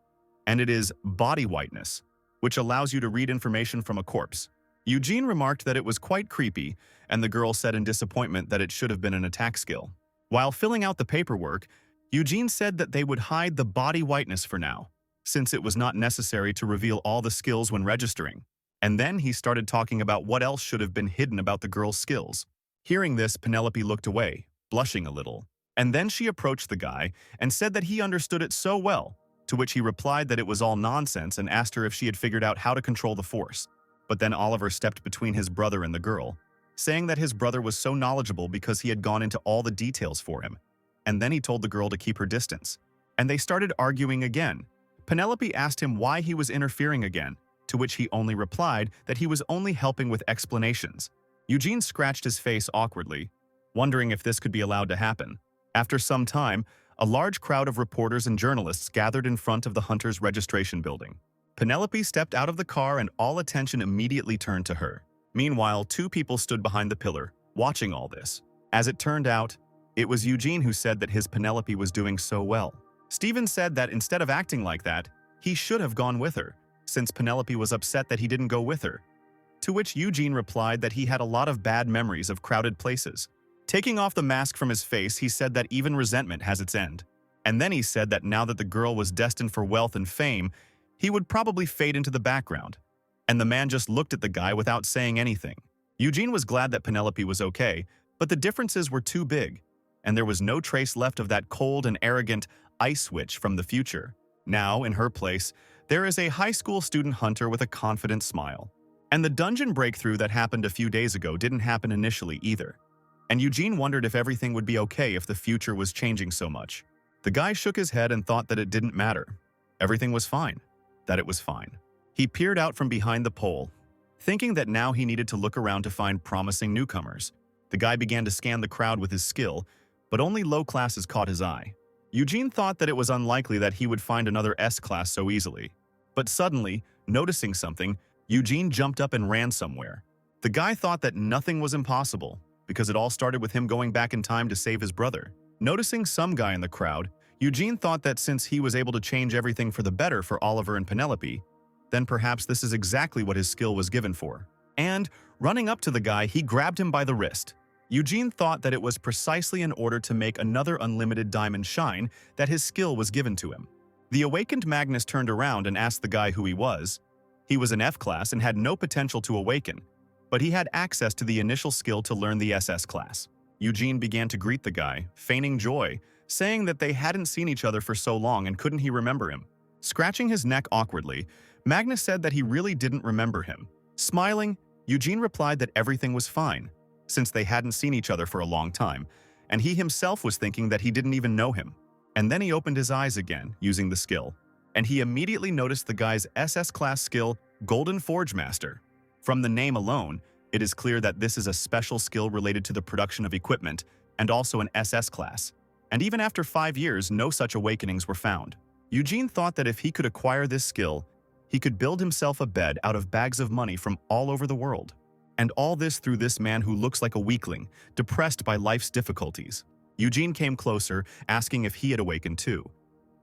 and it is Body Whiteness, which allows you to read information from a corpse. Eugene remarked that it was quite creepy, and the girl said in disappointment that it should have been an attack skill. While filling out the paperwork, Eugene said that they would hide the Body Whiteness for now, since it was not necessary to reveal all the skills when registering. And then he started talking about what else should have been hidden about the girl's skills. Hearing this, Penelope looked away, blushing a little. And then she approached the guy and said that he understood it so well, to which he replied that it was all nonsense and asked her if she had figured out how to control the force. But then Oliver stepped between his brother and the girl, saying that his brother was so knowledgeable because he had gone into all the details for him. And then he told the girl to keep her distance. And they started arguing again. Penelope asked him why he was interfering again, to which he only replied that he was only helping with explanations. Eugene scratched his face awkwardly, wondering if this could be allowed to happen. After some time, a large crowd of reporters and journalists gathered in front of the Hunters registration building. Penelope stepped out of the car and all attention immediately turned to her. Meanwhile, two people stood behind the pillar, watching all this. As it turned out, it was Eugene who said that his Penelope was doing so well. Steven said that instead of acting like that, he should have gone with her, since Penelope was upset that he didn't go with her. To which Eugene replied that he had a lot of bad memories of crowded places. Taking off the mask from his face, he said that even resentment has its end. And then he said that now that the girl was destined for wealth and fame, he would probably fade into the background. And the man just looked at the guy without saying anything. Eugene was glad that Penelope was okay, but the differences were too big, and there was no trace left of that cold and arrogant ice witch from the future. Now, in her place, there is a high school student hunter with a confident smile. And the dungeon breakthrough that happened a few days ago didn't happen initially either. And Eugene wondered if everything would be okay if the future was changing so much. The guy shook his head and thought that it didn't matter. Everything was fine. That it was fine. He peered out from behind the pole, thinking that now he needed to look around to find promising newcomers. The guy began to scan the crowd with his skill, but only low classes caught his eye. Eugene thought that it was unlikely that he would find another S-class so easily. But suddenly, noticing something, Eugene jumped up and ran somewhere. The guy thought that nothing was impossible, because it all started with him going back in time to save his brother. Noticing some guy in the crowd, Eugene thought that since he was able to change everything for the better for Oliver and Penelope, then perhaps this is exactly what his skill was given for. And, running up to the guy, he grabbed him by the wrist. Eugene thought that it was precisely in order to make another unlimited diamond shine that his skill was given to him. The awakened Magnus turned around and asked the guy who he was. He was an F-class and had no potential to awaken, but he had access to the initial skill to learn the SS class. Eugene began to greet the guy, feigning joy, saying that they hadn't seen each other for so long and couldn't he remember him. Scratching his neck awkwardly, Magnus said that he really didn't remember him. Smiling, Eugene replied that everything was fine, since they hadn't seen each other for a long time, and he himself was thinking that he didn't even know him. And then he opened his eyes again, using the skill, and he immediately noticed the guy's SS-class skill, Golden Forge Master. From the name alone, it is clear that this is a special skill related to the production of equipment, and also an SS class. And even after 5 years, no such awakenings were found. Eugene thought that if he could acquire this skill, he could build himself a bed out of bags of money from all over the world. And all this through this man who looks like a weakling, depressed by life's difficulties. Eugene came closer, asking if he had awakened too.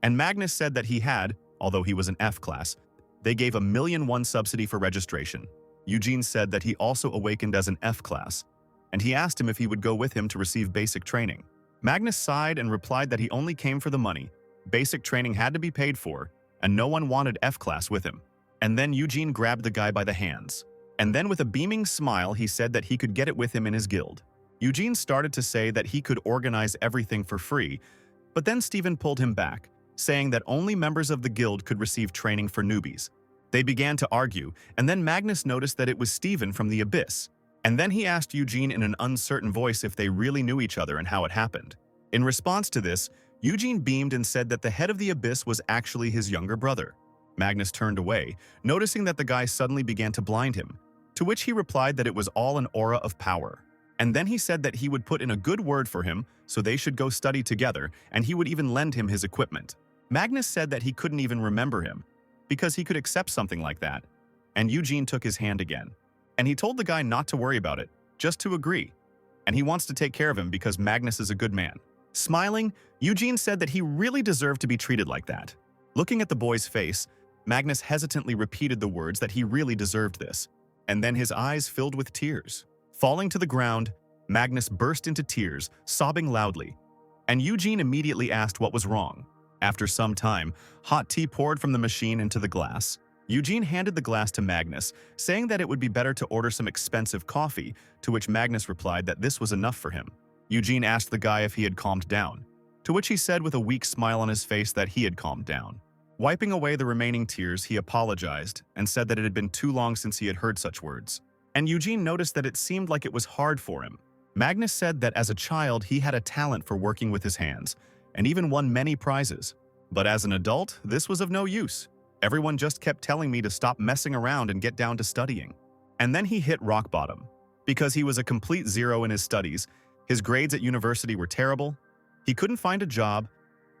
And Magnus said that he had, although he was an F-class. They gave a $1,000,001 subsidy for registration. Eugene said that he also awakened as an F-class, and he asked him if he would go with him to receive basic training. Magnus sighed and replied that he only came for the money. Basic training had to be paid for, and no one wanted F-class with him. And then Eugene grabbed the guy by the hands. And then with a beaming smile, he said that he could get it with him in his guild. Eugene started to say that he could organize everything for free, but then Steven pulled him back, saying that only members of the guild could receive training for newbies. They began to argue, and then Magnus noticed that it was Steven from the Abyss. And then he asked Eugene in an uncertain voice if they really knew each other and how it happened. In response to this, Eugene beamed and said that the head of the Abyss was actually his younger brother. Magnus turned away, noticing that the guy suddenly began to blind him, to which he replied that it was all an aura of power. And then he said that he would put in a good word for him so they should go study together, and he would even lend him his equipment. Magnus said that he couldn't even remember him, because he could accept something like that. And Eugene took his hand again. And he told the guy not to worry about it, just to agree. And he wants to take care of him because Magnus is a good man. Smiling, Eugene said that he really deserved to be treated like that. Looking at the boy's face, Magnus hesitantly repeated the words that he really deserved this. And then his eyes filled with tears. Falling to the ground, Magnus burst into tears, sobbing loudly. And Eugene immediately asked what was wrong. After some time, hot tea poured from the machine into the glass. Eugene handed the glass to Magnus, saying that it would be better to order some expensive coffee, to which Magnus replied that this was enough for him. Eugene asked the guy if he had calmed down, to which he said with a weak smile on his face that he had calmed down. Wiping away the remaining tears, he apologized and said that it had been too long since he had heard such words. And Eugene noticed that it seemed like it was hard for him. Magnus said that as a child he had a talent for working with his hands, and even won many prizes. But as an adult, this was of no use. Everyone just kept telling me to stop messing around and get down to studying. And then he hit rock bottom. Because he was a complete zero in his studies, his grades at university were terrible, he couldn't find a job,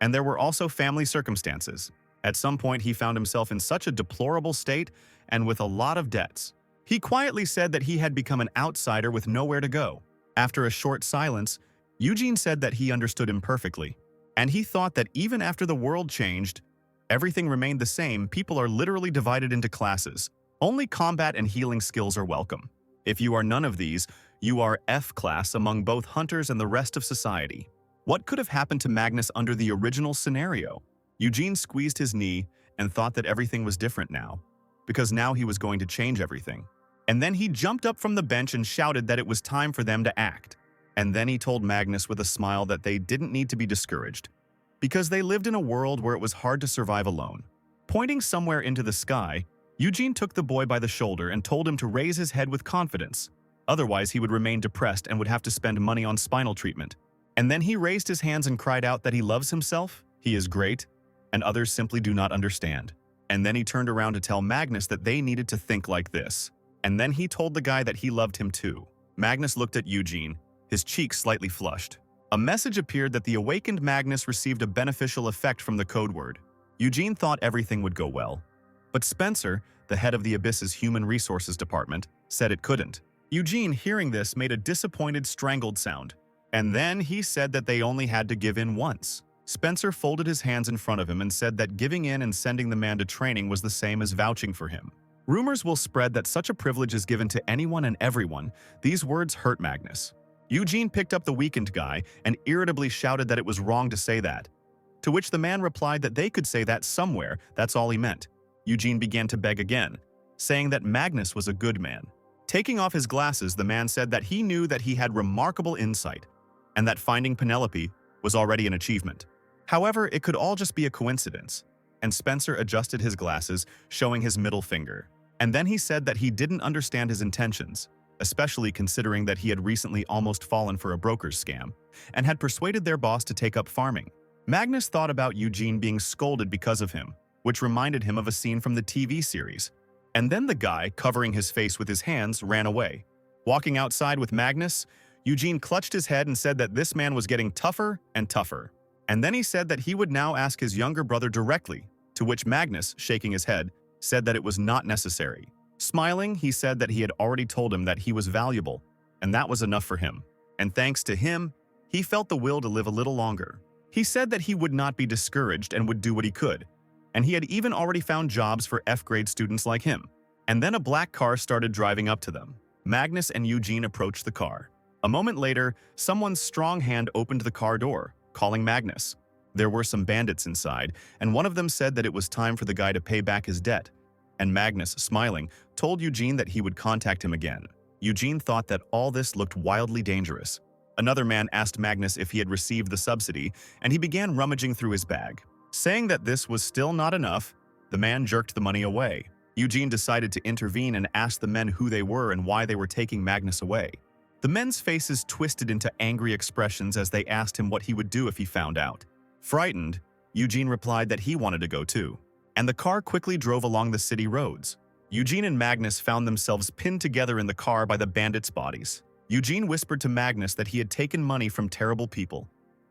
and there were also family circumstances. At some point, he found himself in such a deplorable state and with a lot of debts. He quietly said that he had become an outsider with nowhere to go. After a short silence, Eugene said that he understood him perfectly. And he thought that even after the world changed, everything remained the same. People are literally divided into classes. Only combat and healing skills are welcome. If you are none of these, you are F class among both hunters and the rest of society. What could have happened to Magnus under the original scenario? Eugene squeezed his knee and thought that everything was different now, because now he was going to change everything. And then he jumped up from the bench and shouted that it was time for them to act. And then he told Magnus with a smile that they didn't need to be discouraged, because they lived in a world where it was hard to survive alone. Pointing somewhere into the sky, Eugene took the boy by the shoulder and told him to raise his head with confidence. Otherwise, he would remain depressed and would have to spend money on spinal treatment. And then he raised his hands and cried out that he loves himself, he is great, and others simply do not understand. And then he turned around to tell Magnus that they needed to think like this. And then he told the guy that he loved him too. Magnus looked at Eugene, his cheeks slightly flushed. A message appeared that the awakened Magnus received a beneficial effect from the code word. Eugene thought everything would go well. But Spencer, the head of the Abyss's Human Resources Department, said it couldn't. Eugene, hearing this, made a disappointed, strangled sound. And then he said that they only had to give in once. Spencer folded his hands in front of him and said that giving in and sending the man to training was the same as vouching for him. Rumors will spread that such a privilege is given to anyone and everyone. These words hurt Magnus. Eugene picked up the weakened guy and irritably shouted that it was wrong to say that. To which the man replied that they could say that somewhere, that's all he meant. Eugene began to beg again, saying that Magnus was a good man. Taking off his glasses, the man said that he knew that he had remarkable insight, and that finding Penelope was already an achievement. However, it could all just be a coincidence. And Spencer adjusted his glasses, showing his middle finger. And then he said that he didn't understand his intentions, especially considering that he had recently almost fallen for a broker's scam, and had persuaded their boss to take up farming. Magnus thought about Eugene being scolded because of him, which reminded him of a scene from the TV series. And then the guy, covering his face with his hands, ran away. Walking outside with Magnus, Eugene clutched his head and said that this man was getting tougher and tougher. And then he said that he would now ask his younger brother directly, to which Magnus, shaking his head, said that it was not necessary. Smiling, he said that he had already told him that he was valuable, and that was enough for him. And thanks to him, he felt the will to live a little longer. He said that he would not be discouraged and would do what he could, and he had even already found jobs for F-grade students like him. And then a black car started driving up to them. Magnus and Eugene approached the car. A moment later, someone's strong hand opened the car door, calling Magnus. There were some bandits inside, and one of them said that it was time for the guy to pay back his debt. And Magnus, smiling, told Eugene that he would contact him again. Eugene thought that all this looked wildly dangerous. Another man asked Magnus if he had received the subsidy, and he began rummaging through his bag. Saying that this was still not enough, the man jerked the money away. Eugene decided to intervene and ask the men who they were and why they were taking Magnus away. The men's faces twisted into angry expressions as they asked him what he would do if he found out. Frightened, Eugene replied that he wanted to go too, and the car quickly drove along the city roads. Eugene and Magnus found themselves pinned together in the car by the bandits' bodies. Eugene whispered to Magnus that he had taken money from terrible people,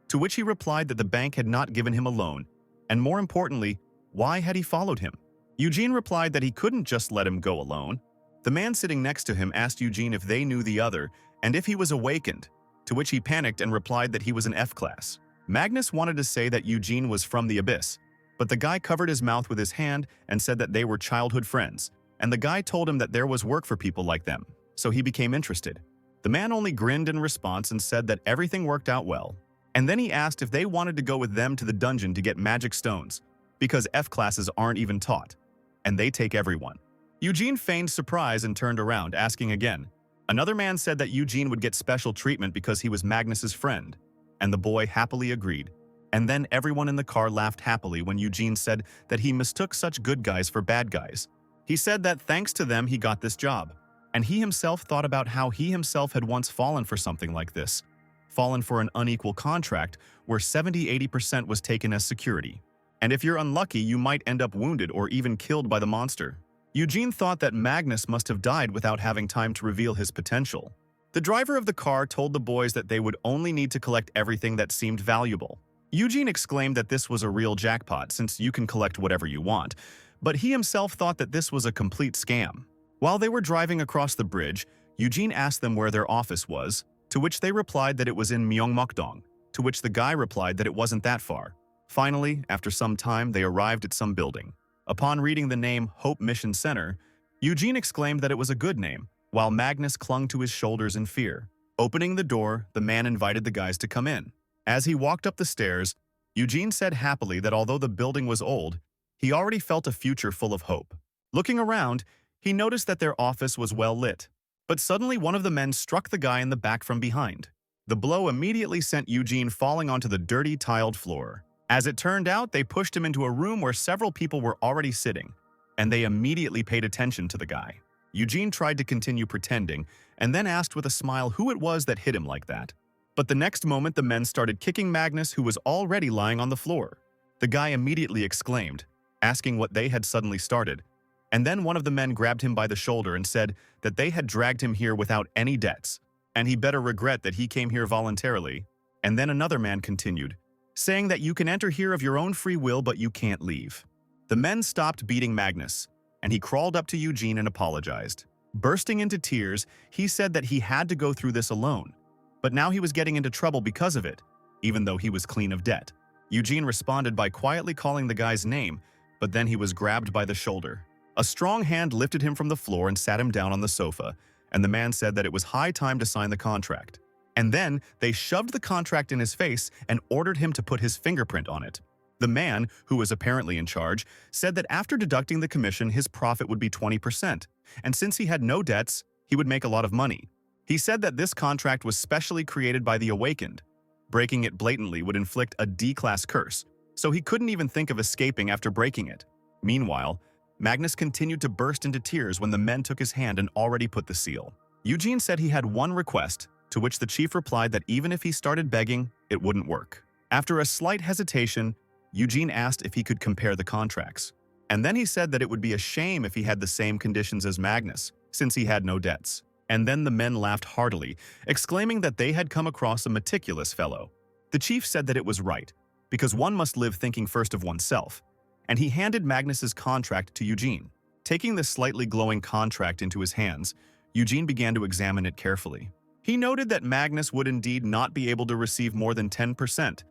to which he replied that the bank had not given him a loan, and more importantly, why had he followed him? Eugene replied that he couldn't just let him go alone. The man sitting next to him asked Eugene if they knew the other and if he was awakened, to which he panicked and replied that he was an F-class. Magnus wanted to say that Eugene was from the abyss, but the guy covered his mouth with his hand and said that they were childhood friends, and the guy told him that there was work for people like them, so he became interested. The man only grinned in response and said that everything worked out well, and then he asked if they wanted to go with them to the dungeon to get magic stones, because F-classes aren't even taught, and they take everyone. Eugene feigned surprise and turned around, asking again. Another man said that Eugene would get special treatment because he was Magnus's friend, and the boy happily agreed. And then everyone in the car laughed happily when Eugene said that he mistook such good guys for bad guys. He said that thanks to them he got this job, and he himself thought about how he himself had once fallen for something like this, fallen for an unequal contract where 70–80% was taken as security. And if you're unlucky, you might end up wounded or even killed by the monster. Eugene thought that Magnus must have died without having time to reveal his potential. The driver of the car told the boys that they would only need to collect everything that seemed valuable. Eugene exclaimed that this was a real jackpot since you can collect whatever you want, but he himself thought that this was a complete scam. While they were driving across the bridge, Eugene asked them where their office was, to which they replied that it was in Myeongmokdong, to which the guy replied that it wasn't that far. Finally, after some time, they arrived at some building. Upon reading the name Hope Mission Center, Eugene exclaimed that it was a good name, while Magnus clung to his shoulders in fear. Opening the door, the man invited the guys to come in. As he walked up the stairs, Eugene said happily that although the building was old, he already felt a future full of hope. Looking around, he noticed that their office was well lit. But suddenly one of the men struck the guy in the back from behind. The blow immediately sent Eugene falling onto the dirty, tiled floor. As it turned out, they pushed him into a room where several people were already sitting, and they immediately paid attention to the guy. Eugene tried to continue pretending, and then asked with a smile who it was that hit him like that. But the next moment, the men started kicking Magnus, who was already lying on the floor. The guy immediately exclaimed, asking what they had suddenly started, and then one of the men grabbed him by the shoulder and said that they had dragged him here without any debts, and he better regret that he came here voluntarily. And then another man continued, saying that you can enter here of your own free will, but you can't leave. The men stopped beating Magnus, and he crawled up to Eugene and apologized. Bursting into tears, he said that he had to go through this alone, but now he was getting into trouble because of it, even though he was clean of debt. Eugene responded by quietly calling the guy's name, but then he was grabbed by the shoulder. A strong hand lifted him from the floor and sat him down on the sofa, and the man said that it was high time to sign the contract. And then they shoved the contract in his face and ordered him to put his fingerprint on it. The man, who was apparently in charge, said that after deducting the commission, his profit would be 20%, and since he had no debts, he would make a lot of money. He said that this contract was specially created by the Awakened. Breaking it blatantly would inflict a D-class curse, so he couldn't even think of escaping after breaking it. Meanwhile, Magnus continued to burst into tears when the men took his hand and already put the seal. Eugene said he had one request, to which the chief replied that even if he started begging, it wouldn't work. After a slight hesitation, Eugene asked if he could compare the contracts. And then he said that it would be a shame if he had the same conditions as Magnus, since he had no debts. And then the men laughed heartily, exclaiming that they had come across a meticulous fellow. The chief said that it was right, because one must live thinking first of oneself, and he handed Magnus's contract to Eugene. Taking the slightly glowing contract into his hands, Eugene began to examine it carefully. He noted that Magnus would indeed not be able to receive more than 10%,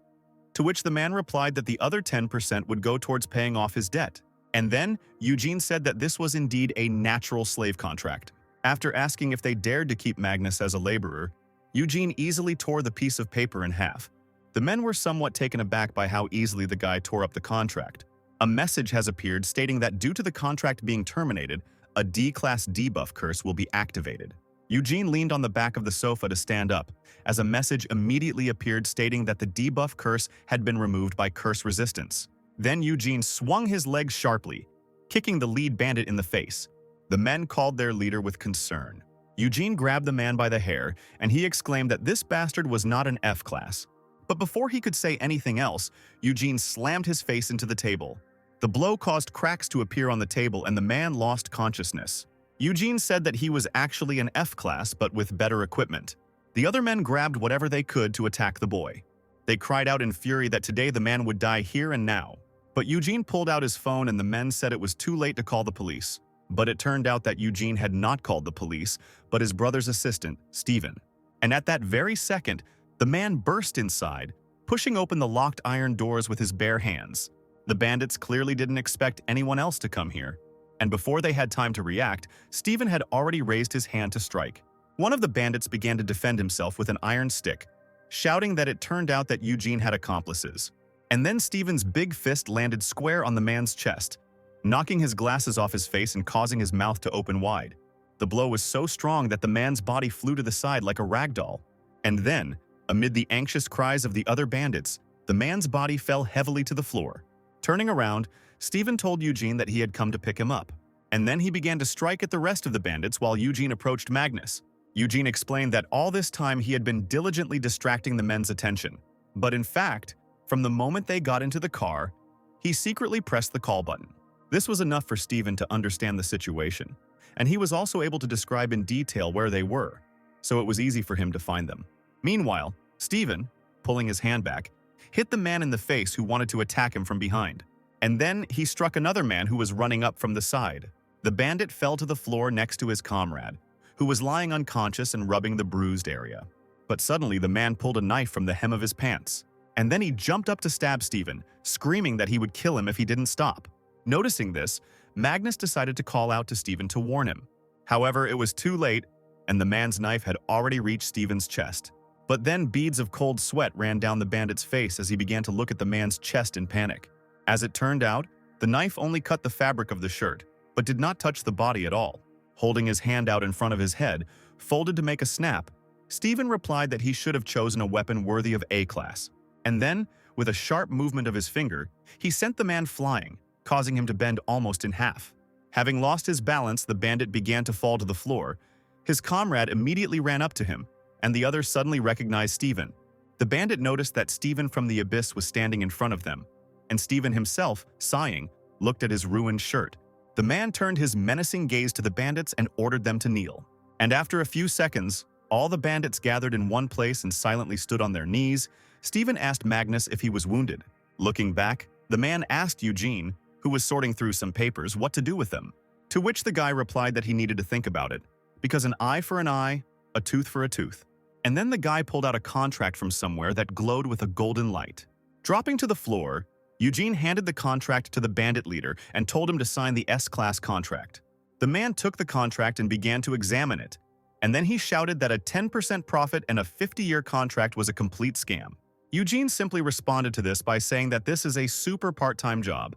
to which the man replied that the other 10% would go towards paying off his debt. And then Eugene said that this was indeed a natural slave contract. After asking if they dared to keep Magnus as a laborer, Eugene easily tore the piece of paper in half. The men were somewhat taken aback by how easily the guy tore up the contract. A message has appeared stating that due to the contract being terminated, a D-class debuff curse will be activated. Eugene leaned on the back of the sofa to stand up, as a message immediately appeared stating that the debuff curse had been removed by curse resistance. Then Eugene swung his legs sharply, kicking the lead bandit in the face. The men called their leader with concern. Eugene grabbed the man by the hair, and he exclaimed that this bastard was not an F-class. But before he could say anything else, Eugene slammed his face into the table. The blow caused cracks to appear on the table and the man lost consciousness. Eugene said that he was actually an F-class but with better equipment. The other men grabbed whatever they could to attack the boy. They cried out in fury that today the man would die here and now. But Eugene pulled out his phone and the men said it was too late to call the police. But it turned out that Eugene had not called the police, but his brother's assistant, Steven. And at that very second, the man burst inside, pushing open the locked iron doors with his bare hands. The bandits clearly didn't expect anyone else to come here. And before they had time to react, Steven had already raised his hand to strike. One of the bandits began to defend himself with an iron stick, shouting that it turned out that Eugene had accomplices. And then Steven's big fist landed square on the man's chest, knocking his glasses off his face and causing his mouth to open wide. The blow was so strong that the man's body flew to the side like a rag doll. And then, amid the anxious cries of the other bandits, the man's body fell heavily to the floor. Turning around, Steven told Eugene that he had come to pick him up. And then he began to strike at the rest of the bandits while Eugene approached Magnus. Eugene explained that all this time he had been diligently distracting the men's attention. But in fact, from the moment they got into the car, he secretly pressed the call button. This was enough for Steven to understand the situation, and he was also able to describe in detail where they were, so it was easy for him to find them. Meanwhile, Steven, pulling his hand back, hit the man in the face who wanted to attack him from behind. And then he struck another man who was running up from the side. The bandit fell to the floor next to his comrade, who was lying unconscious and rubbing the bruised area. But suddenly the man pulled a knife from the hem of his pants, and then he jumped up to stab Steven, screaming that he would kill him if he didn't stop. Noticing this, Magnus decided to call out to Steven to warn him. However, it was too late, and the man's knife had already reached Steven's chest. But then beads of cold sweat ran down the bandit's face as he began to look at the man's chest in panic. As it turned out, the knife only cut the fabric of the shirt, but did not touch the body at all. Holding his hand out in front of his head, folded to make a snap, Steven replied that he should have chosen a weapon worthy of A-class. And then, with a sharp movement of his finger, he sent the man flying, causing him to bend almost in half. Having lost his balance, the bandit began to fall to the floor. His comrade immediately ran up to him, and the other suddenly recognized Steven. The bandit noticed that Steven from the abyss was standing in front of them, and Steven himself, sighing, looked at his ruined shirt. The man turned his menacing gaze to the bandits and ordered them to kneel. And after a few seconds, all the bandits gathered in one place and silently stood on their knees. Steven asked Magnus if he was wounded. Looking back, the man asked Eugene, who was sorting through some papers, what to do with them. To which the guy replied that he needed to think about it, because an eye for an eye, a tooth for a tooth. And then the guy pulled out a contract from somewhere that glowed with a golden light. Dropping to the floor, Eugene handed the contract to the bandit leader and told him to sign the S-class contract. The man took the contract and began to examine it, and then he shouted that a 10% profit and a 50-year contract was a complete scam. Eugene simply responded to this by saying that this is a super part-time job,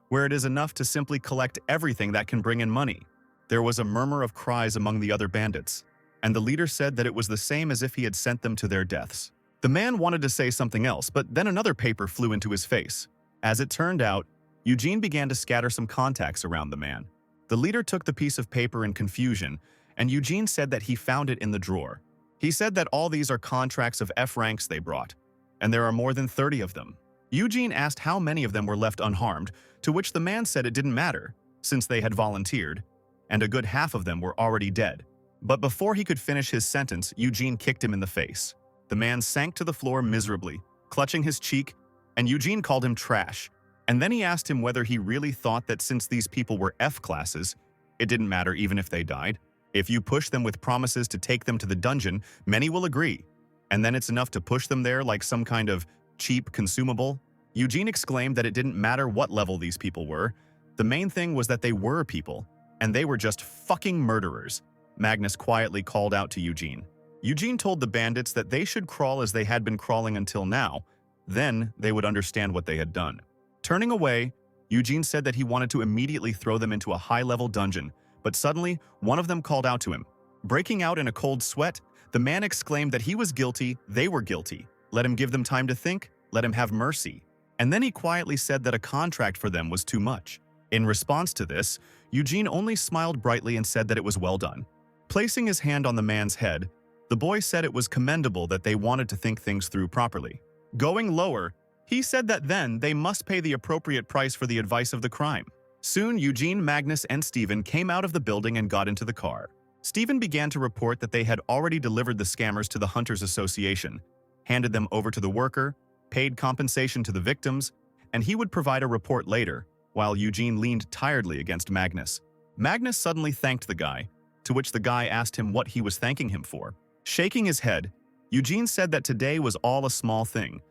where it is enough to simply collect everything that can bring in money. There was a murmur of cries among the other bandits, and the leader said that it was the same as if he had sent them to their deaths. The man wanted to say something else, but then another paper flew into his face. As it turned out, Eugene began to scatter some contacts around the man. The leader took the piece of paper in confusion, and Eugene said that he found it in the drawer. He said that all these are contracts of F ranks they brought, and there are more than 30 of them. Eugene asked how many of them were left unharmed, to which the man said it didn't matter, since they had volunteered, and a good half of them were already dead. But before he could finish his sentence, Eugene kicked him in the face. The man sank to the floor miserably, clutching his cheek, and Eugene called him trash. And then he asked him whether he really thought that since these people were F-classes, it didn't matter even if they died. If you push them with promises to take them to the dungeon, many will agree. And then it's enough to push them there like some kind of cheap consumable. Eugene exclaimed that it didn't matter what level these people were. The main thing was that they were people, and they were just fucking murderers. Magnus quietly called out to Eugene. Eugene told the bandits that they should crawl as they had been crawling until now, then they would understand what they had done. Turning away, Eugene said that he wanted to immediately throw them into a high-level dungeon, but suddenly, one of them called out to him. Breaking out in a cold sweat, the man exclaimed that he was guilty, they were guilty. Let him give them time to think, let him have mercy. And then he quietly said that a contract for them was too much. In response to this, Eugene only smiled brightly and said that it was well done. Placing his hand on the man's head, the boy said it was commendable that they wanted to think things through properly. Going lower, he said that then they must pay the appropriate price for the advice of the crime. Soon, Eugene, Magnus, and Stephen came out of the building and got into the car. Stephen began to report that they had already delivered the scammers to the Hunters Association, handed them over to the worker, paid compensation to the victims, and he would provide a report later, while Eugene leaned tiredly against Magnus. Magnus suddenly thanked the guy, to which the guy asked him what he was thanking him for. Shaking his head, Eugene said that today was all a small thing,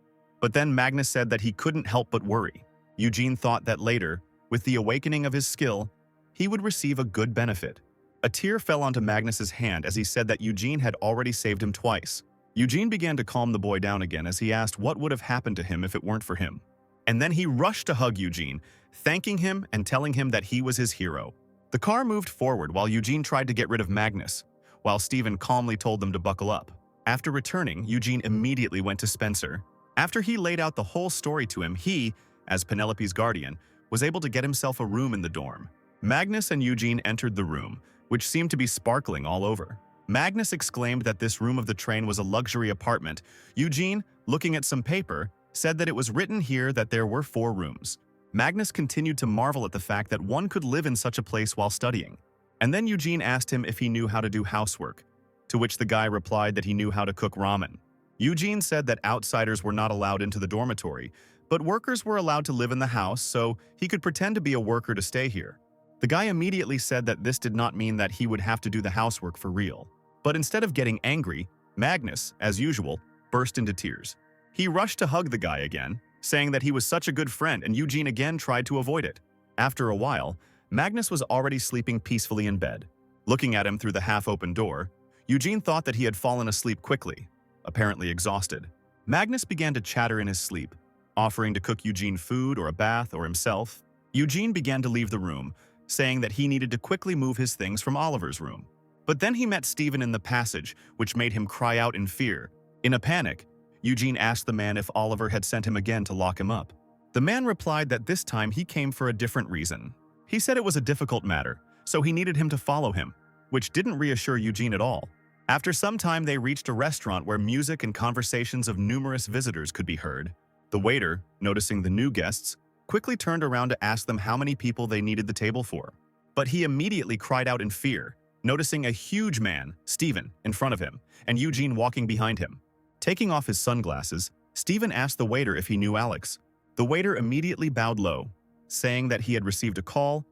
but then Magnus said that he couldn't help but worry. Eugene thought that later, with the awakening of his skill, he would receive a good benefit. A tear fell onto Magnus's hand as he said that Eugene had already saved him twice. Eugene began to calm the boy down again as he asked what would have happened to him if it weren't for him. And then he rushed to hug Eugene, thanking him and telling him that he was his hero. The car moved forward while Eugene tried to get rid of Magnus, while Stephen calmly told them to buckle up. After returning, Eugene immediately went to Spencer. After he laid out the whole story to him, he, as Penelope's guardian, was able to get himself a room in the dorm. Magnus and Eugene entered the room, which seemed to be sparkling all over. Magnus exclaimed that this room of the train was a luxury apartment. Eugene, looking at some paper, said that it was written here that there were 4 rooms. Magnus continued to marvel at the fact that one could live in such a place while studying. And then Eugene asked him if he knew how to do housework, to which the guy replied that he knew how to cook ramen. Eugene said that outsiders were not allowed into the dormitory, but workers were allowed to live in the house, so he could pretend to be a worker to stay here. The guy immediately said that this did not mean that he would have to do the housework for real. But instead of getting angry, Magnus, as usual, burst into tears. He rushed to hug the guy again, saying that he was such a good friend, and Eugene again tried to avoid it. After a while, Magnus was already sleeping peacefully in bed. Looking at him through the half-open door, Eugene thought that he had fallen asleep quickly, apparently exhausted. Magnus began to chatter in his sleep, offering to cook Eugene food or a bath or himself. Eugene began to leave the room, saying that he needed to quickly move his things from Oliver's room. But then he met Stephen in the passage, which made him cry out in fear. In a panic, Eugene asked the man if Oliver had sent him again to lock him up. The man replied that this time he came for a different reason. He said it was a difficult matter, so he needed him to follow him, which didn't reassure Eugene at all. After some time, they reached a restaurant where music and conversations of numerous visitors could be heard. The waiter, noticing the new guests, quickly turned around to ask them how many people they needed the table for. But he immediately cried out in fear, noticing a huge man, Stephen, in front of him, and Eugene walking behind him. Taking off his sunglasses, Stephen asked the waiter if he knew Alex. The waiter immediately bowed low, saying that he had received a call,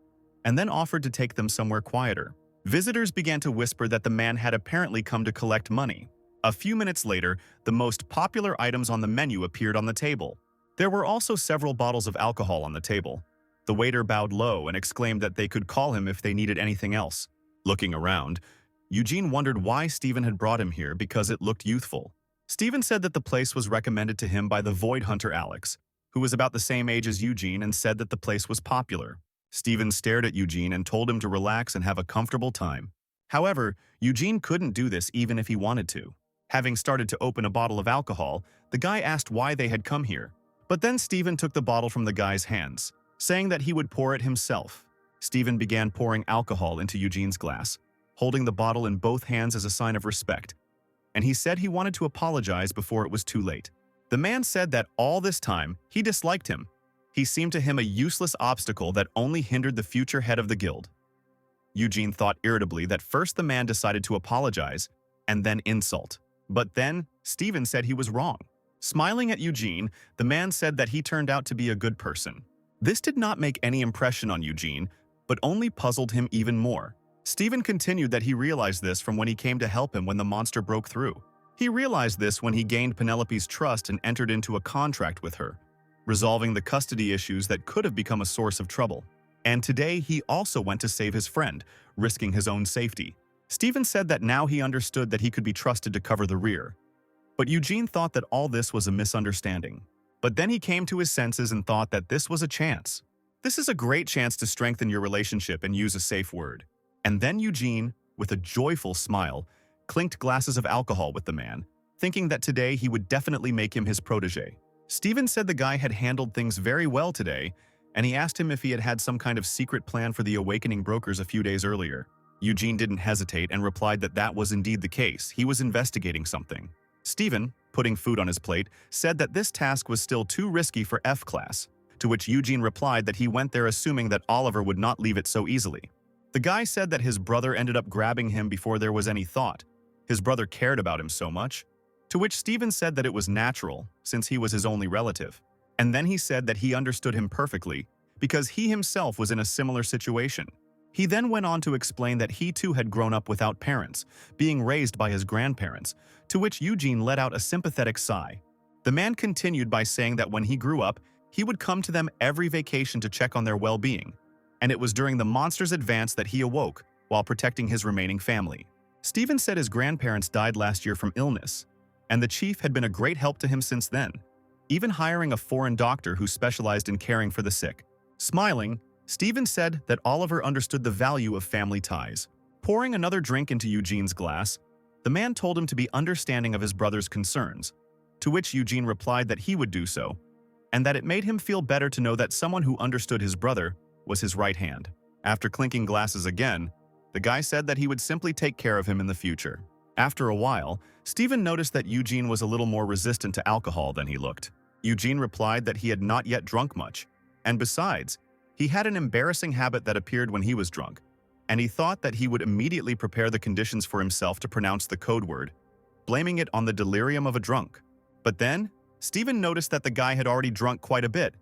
and then offered to take them somewhere quieter. Visitors began to whisper that the man had apparently come to collect money. A few minutes later, the most popular items on the menu appeared on the table. There were also several bottles of alcohol on the table. The waiter bowed low and exclaimed that they could call him if they needed anything else. Looking around, Eugene wondered why Stephen had brought him here because it looked youthful. Stephen said that the place was recommended to him by the void hunter Alex, who was about the same age as Eugene, and said that the place was popular. Stephen stared at Eugene and told him to relax and have a comfortable time. However, Eugene couldn't do this even if he wanted to. Having started to open a bottle of alcohol, the guy asked why they had come here. But then Stephen took the bottle from the guy's hands, saying that he would pour it himself. Stephen began pouring alcohol into Eugene's glass, holding the bottle in both hands as a sign of respect, and he said he wanted to apologize before it was too late. The man said that all this time, he disliked him. He seemed to him a useless obstacle that only hindered the future head of the guild. Eugene thought irritably that first the man decided to apologize, and then insult. But then, Stephen said he was wrong. Smiling at Eugene, the man said that he turned out to be a good person. This did not make any impression on Eugene, but only puzzled him even more. Stephen continued that he realized this from when he came to help him when the monster broke through. He realized this when he gained Penelope's trust and entered into a contract with her, resolving the custody issues that could have become a source of trouble. And today he also went to save his friend, risking his own safety. Steven said that now he understood that he could be trusted to cover the rear. But Eugene thought that all this was a misunderstanding. But then he came to his senses and thought that this was a chance. This is a great chance to strengthen your relationship and use a safe word. And then Eugene, with a joyful smile, clinked glasses of alcohol with the man, thinking that today he would definitely make him his protege. Steven said the guy had handled things very well today, and he asked him if he had had some kind of secret plan for the awakening brokers a few days earlier. Eugene didn't hesitate and replied that that was indeed the case. He was investigating something. Steven, putting food on his plate, said that this task was still too risky for F class, to which Eugene replied that he went there assuming that Oliver would not leave it so easily. The guy said that his brother ended up grabbing him before there was any thought. His brother cared about him so much. To which Steven said that it was natural, since he was his only relative. And then he said that he understood him perfectly, because he himself was in a similar situation. He then went on to explain that he too had grown up without parents, being raised by his grandparents, to which Eugene let out a sympathetic sigh. The man continued by saying that when he grew up, he would come to them every vacation to check on their well-being, and it was during the monster's advance that he awoke, while protecting his remaining family. Steven said his grandparents died last year from illness, and the chief had been a great help to him since then, even hiring a foreign doctor who specialized in caring for the sick. Smiling, Steven said that Oliver understood the value of family ties. Pouring another drink into Eugene's glass, the man told him to be understanding of his brother's concerns, to which Eugene replied that he would do so, and that it made him feel better to know that someone who understood his brother was his right hand. After clinking glasses again, the guy said that he would simply take care of him in the future. After a while, Steven noticed that Eugene was a little more resistant to alcohol than he looked. Eugene replied that he had not yet drunk much, and besides, he had an embarrassing habit that appeared when he was drunk, and he thought that he would immediately prepare the conditions for himself to pronounce the code word, blaming it on the delirium of a drunk. But then, Steven noticed that the guy had already drunk quite a bit,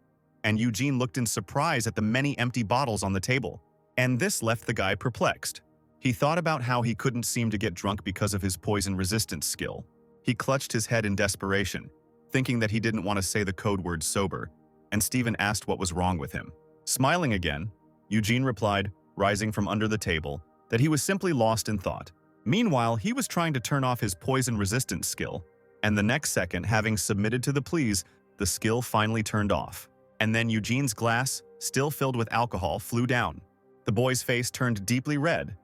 and Eugene looked in surprise at the many empty bottles on the table, and this left the guy perplexed. He thought about how he couldn't seem to get drunk because of his poison resistance skill. He clutched his head in desperation, thinking that he didn't want to say the code word sober, and Steven asked what was wrong with him. Smiling again, Eugene replied, rising from under the table, that he was simply lost in thought. Meanwhile, he was trying to turn off his poison resistance skill, and the next second, having submitted to the pleas, the skill finally turned off. And then Eugene's glass, still filled with alcohol, flew down. The boy's face turned deeply red,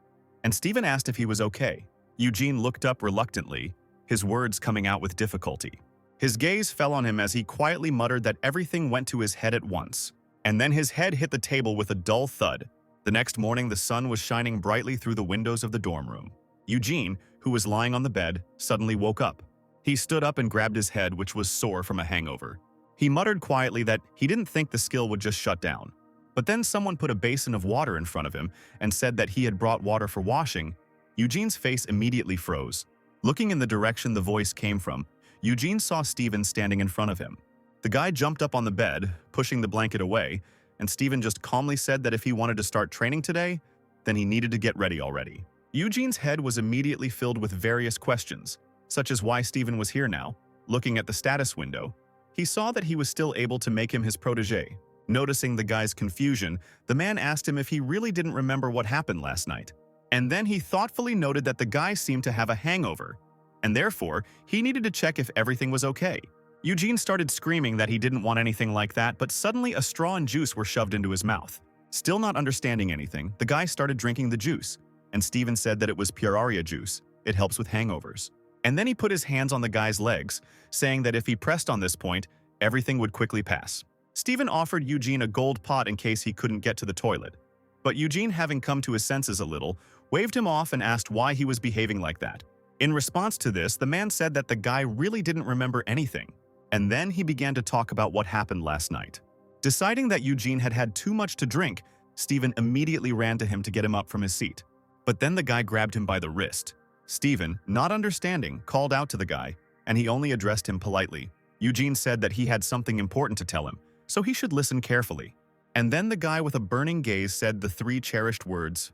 and Steven asked if he was okay. Eugene looked up reluctantly, his words coming out with difficulty. His gaze fell on him as he quietly muttered that everything went to his head at once. And then his head hit the table with a dull thud. The next morning, the sun was shining brightly through the windows of the dorm room. Eugene, who was lying on the bed, suddenly woke up. He stood up and grabbed his head, which was sore from a hangover. He muttered quietly that he didn't think the skill would just shut down. But then someone put a basin of water in front of him and said that he had brought water for washing. Eugene's face immediately froze. Looking in the direction the voice came from, Eugene saw Steven standing in front of him. The guy jumped up on the bed, pushing the blanket away, and Steven just calmly said that if he wanted to start training today, then he needed to get ready already. Eugene's head was immediately filled with various questions, such as why Steven was here now. Looking at the status window, he saw that he was still able to make him his protege. Noticing the guy's confusion, the man asked him if he really didn't remember what happened last night. And then he thoughtfully noted that the guy seemed to have a hangover, and therefore, he needed to check if everything was okay. Eugene started screaming that he didn't want anything like that, but suddenly a straw and juice were shoved into his mouth. Still not understanding anything, the guy started drinking the juice, and Steven said that it was Puraria juice. It helps with hangovers. And then he put his hands on the guy's legs, saying that if he pressed on this point, everything would quickly pass. Steven offered Eugene a gold pot in case he couldn't get to the toilet. But Eugene, having come to his senses a little, waved him off and asked why he was behaving like that. In response to this, the man said that the guy really didn't remember anything. And then he began to talk about what happened last night. Deciding that Eugene had had too much to drink, Steven immediately ran to him to get him up from his seat. But then the guy grabbed him by the wrist. Steven, not understanding, called out to the guy, and he only addressed him politely. Eugene said that he had something important to tell him, so he should listen carefully. And then the guy with a burning gaze said the three cherished words,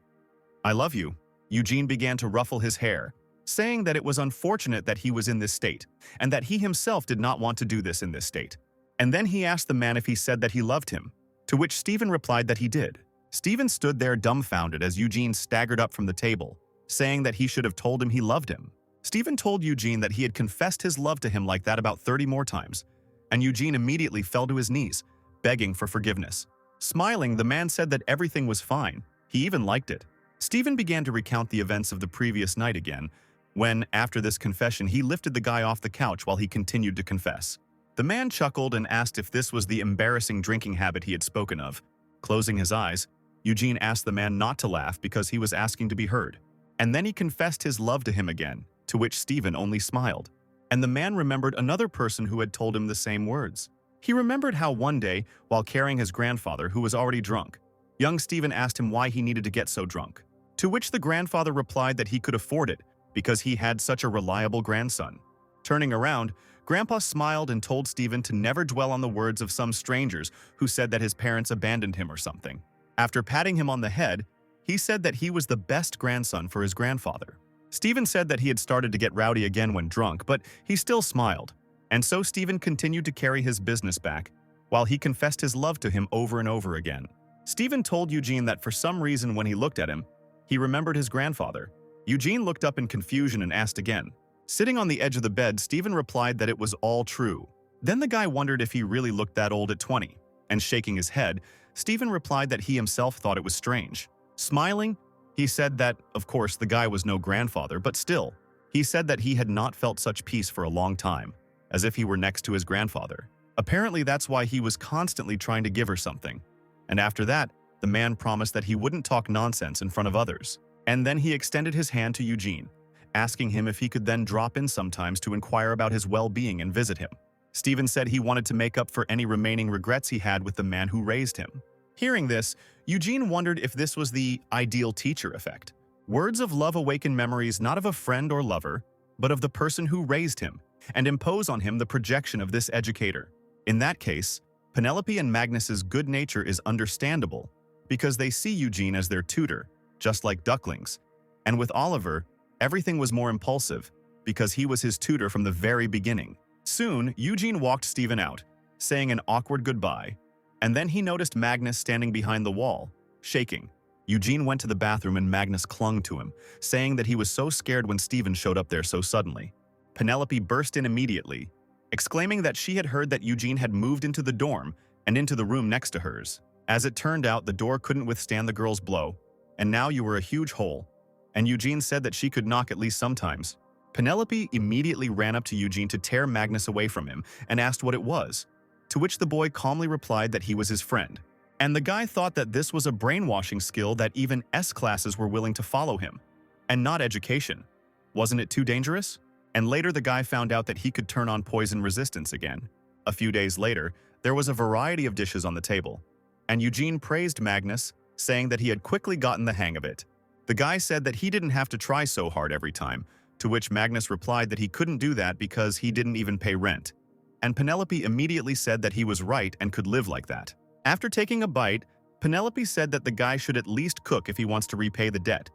"I love you." Eugene began to ruffle his hair, saying that it was unfortunate that he was in this state, and that he himself did not want to do this in this state. And then he asked the man if he said that he loved him, to which Steven replied that he did. Steven stood there dumbfounded as Eugene staggered up from the table, saying that he should have told him he loved him. Stephen told Eugene that he had confessed his love to him like that about 30 more times, and Eugene immediately fell to his knees, begging for forgiveness. Smiling, the man said that everything was fine. He even liked it. Stephen began to recount the events of the previous night again, when, after this confession, he lifted the guy off the couch while he continued to confess. The man chuckled and asked if this was the embarrassing drinking habit he had spoken of. Closing his eyes, Eugene asked the man not to laugh because he was asking to be heard. And then he confessed his love to him again, to which Stephen only smiled. And the man remembered another person who had told him the same words. He remembered how one day, while carrying his grandfather, who was already drunk, young Stephen asked him why he needed to get so drunk. To which the grandfather replied that he could afford it because he had such a reliable grandson. Turning around, Grandpa smiled and told Stephen to never dwell on the words of some strangers who said that his parents abandoned him or something. After patting him on the head, he said that he was the best grandson for his grandfather. Stephen said that he had started to get rowdy again when drunk, but he still smiled. And so Stephen continued to carry his business back, while he confessed his love to him over and over again. Stephen told Eugene that for some reason when he looked at him, he remembered his grandfather. Eugene looked up in confusion and asked again. Sitting on the edge of the bed, Stephen replied that it was all true. Then the guy wondered if he really looked that old at 20, and shaking his head, Stephen replied that he himself thought it was strange. Smiling, he said that, of course, the guy was no grandfather, but still, he said that he had not felt such peace for a long time, as if he were next to his grandfather. Apparently, that's why he was constantly trying to give her something. And after that, the man promised that he wouldn't talk nonsense in front of others. And then he extended his hand to Eugene, asking him if he could then drop in sometimes to inquire about his well-being and visit him. Stephen said he wanted to make up for any remaining regrets he had with the man who raised him. Hearing this, Eugene wondered if this was the ideal teacher effect. Words of love awaken memories not of a friend or lover, but of the person who raised him, and impose on him the projection of this educator. In that case, Penelope and Magnus's good nature is understandable because they see Eugene as their tutor, just like ducklings. And with Oliver, everything was more impulsive because he was his tutor from the very beginning. Soon, Eugene walked Stephen out, saying an awkward goodbye, and then he noticed Magnus standing behind the wall, shaking. Eugene went to the bathroom and Magnus clung to him, saying that he was so scared when Stephen showed up there so suddenly. Penelope burst in immediately, exclaiming that she had heard that Eugene had moved into the dorm and into the room next to hers. As it turned out, the door couldn't withstand the girl's blow, and now you were a huge hole, and Eugene said that she could knock at least sometimes. Penelope immediately ran up to Eugene to tear Magnus away from him and asked what it was, to which the boy calmly replied that he was his friend. And the guy thought that this was a brainwashing skill that even S-classes were willing to follow him, and not education. Wasn't it too dangerous? And later the guy found out that he could turn on poison resistance again. A few days later, there was a variety of dishes on the table, and Eugene praised Magnus, saying that he had quickly gotten the hang of it. The guy said that he didn't have to try so hard every time, to which Magnus replied that he couldn't do that because he didn't even pay rent. And Penelope immediately said that he was right and could live like that. After taking a bite, Penelope said that the guy should at least cook if he wants to repay the debt,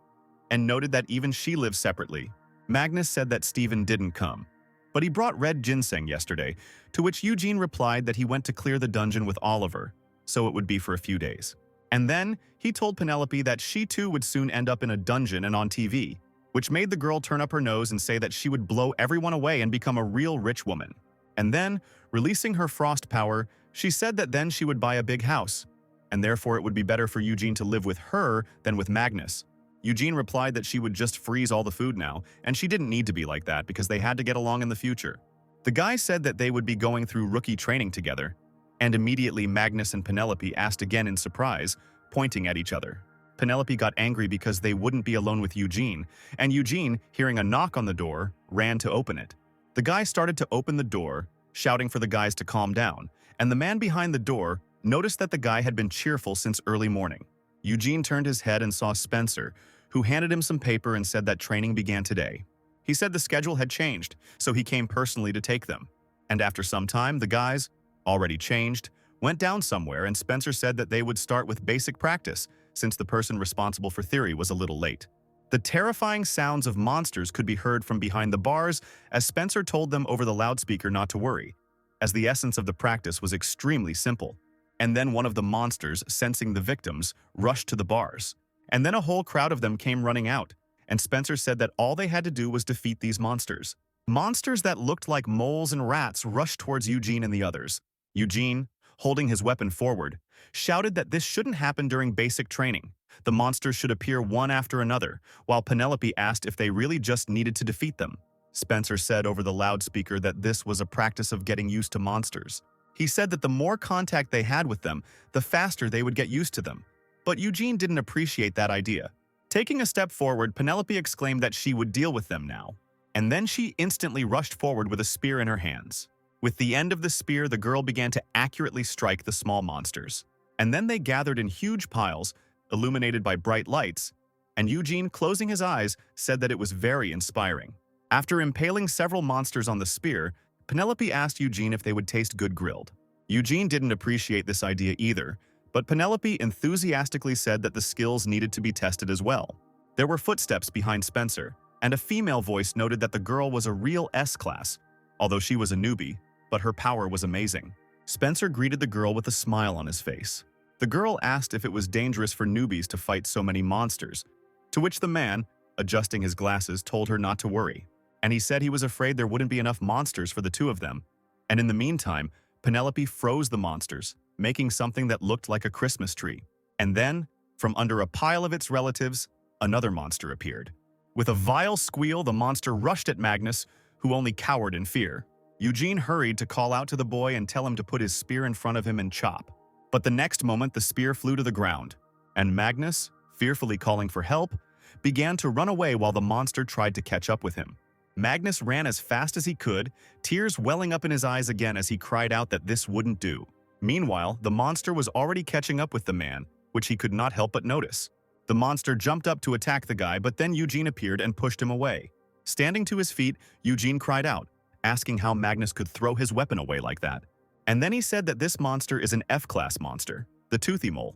and noted that even she lives separately. Magnus said that Stephen didn't come, but he brought red ginseng yesterday, to which Eugene replied that he went to clear the dungeon with Oliver, so it would be for a few days. And then he told Penelope that she too would soon end up in a dungeon and on TV, which made the girl turn up her nose and say that she would blow everyone away and become a real rich woman. And then, releasing her frost power, she said that then she would buy a big house, and therefore it would be better for Eugene to live with her than with Magnus. Eugene replied that she would just freeze all the food now, and she didn't need to be like that because they had to get along in the future. The guy said that they would be going through rookie training together, and immediately Magnus and Penelope asked again in surprise, pointing at each other. Penelope got angry because they wouldn't be alone with Eugene, and Eugene, hearing a knock on the door, ran to open it. The guy started to open the door, shouting for the guys to calm down, and the man behind the door noticed that the guy had been cheerful since early morning. Eugene turned his head and saw Spencer, who handed him some paper and said that training began today. He said the schedule had changed, so he came personally to take them. And after some time, the guys, already changed, went down somewhere, and Spencer said that they would start with basic practice, since the person responsible for theory was a little late. The terrifying sounds of monsters could be heard from behind the bars as Spencer told them over the loudspeaker not to worry, as the essence of the practice was extremely simple. And then one of the monsters, sensing the victims, rushed to the bars. And then a whole crowd of them came running out, and Spencer said that all they had to do was defeat these monsters. Monsters that looked like moles and rats rushed towards Eugene and the others. Eugene, holding his weapon forward, shouted that this shouldn't happen during basic training. The monsters should appear one after another, while Penelope asked if they really just needed to defeat them. Spencer said over the loudspeaker that this was a practice of getting used to monsters. He said that the more contact they had with them, the faster they would get used to them. But Eugene didn't appreciate that idea. Taking a step forward, Penelope exclaimed that she would deal with them now. And then she instantly rushed forward with a spear in her hands. With the end of the spear, the girl began to accurately strike the small monsters. And then they gathered in huge piles, illuminated by bright lights, and Eugene, closing his eyes, said that it was very inspiring. After impaling several monsters on the spear, Penelope asked Eugene if they would taste good grilled. Eugene didn't appreciate this idea either, but Penelope enthusiastically said that the skills needed to be tested as well. There were footsteps behind Spencer, and a female voice noted that the girl was a real S-class, although she was a newbie, but her power was amazing. Spencer greeted the girl with a smile on his face. The girl asked if it was dangerous for newbies to fight so many monsters, to which the man, adjusting his glasses, told her not to worry. And he said he was afraid there wouldn't be enough monsters for the two of them. And in the meantime, Penelope froze the monsters, making something that looked like a Christmas tree. And then, from under a pile of its relatives, another monster appeared. With a vile squeal, the monster rushed at Magnus, who only cowered in fear. Eugene hurried to call out to the boy and tell him to put his spear in front of him and chop. But the next moment, the spear flew to the ground, and Magnus, fearfully calling for help, began to run away while the monster tried to catch up with him. Magnus ran as fast as he could, tears welling up in his eyes again as he cried out that this wouldn't do. Meanwhile, the monster was already catching up with the man, which he could not help but notice. The monster jumped up to attack the guy, but then Eugene appeared and pushed him away. Standing to his feet, Eugene cried out, asking how Magnus could throw his weapon away like that. And then he said that this monster is an F-class monster, the toothy mole,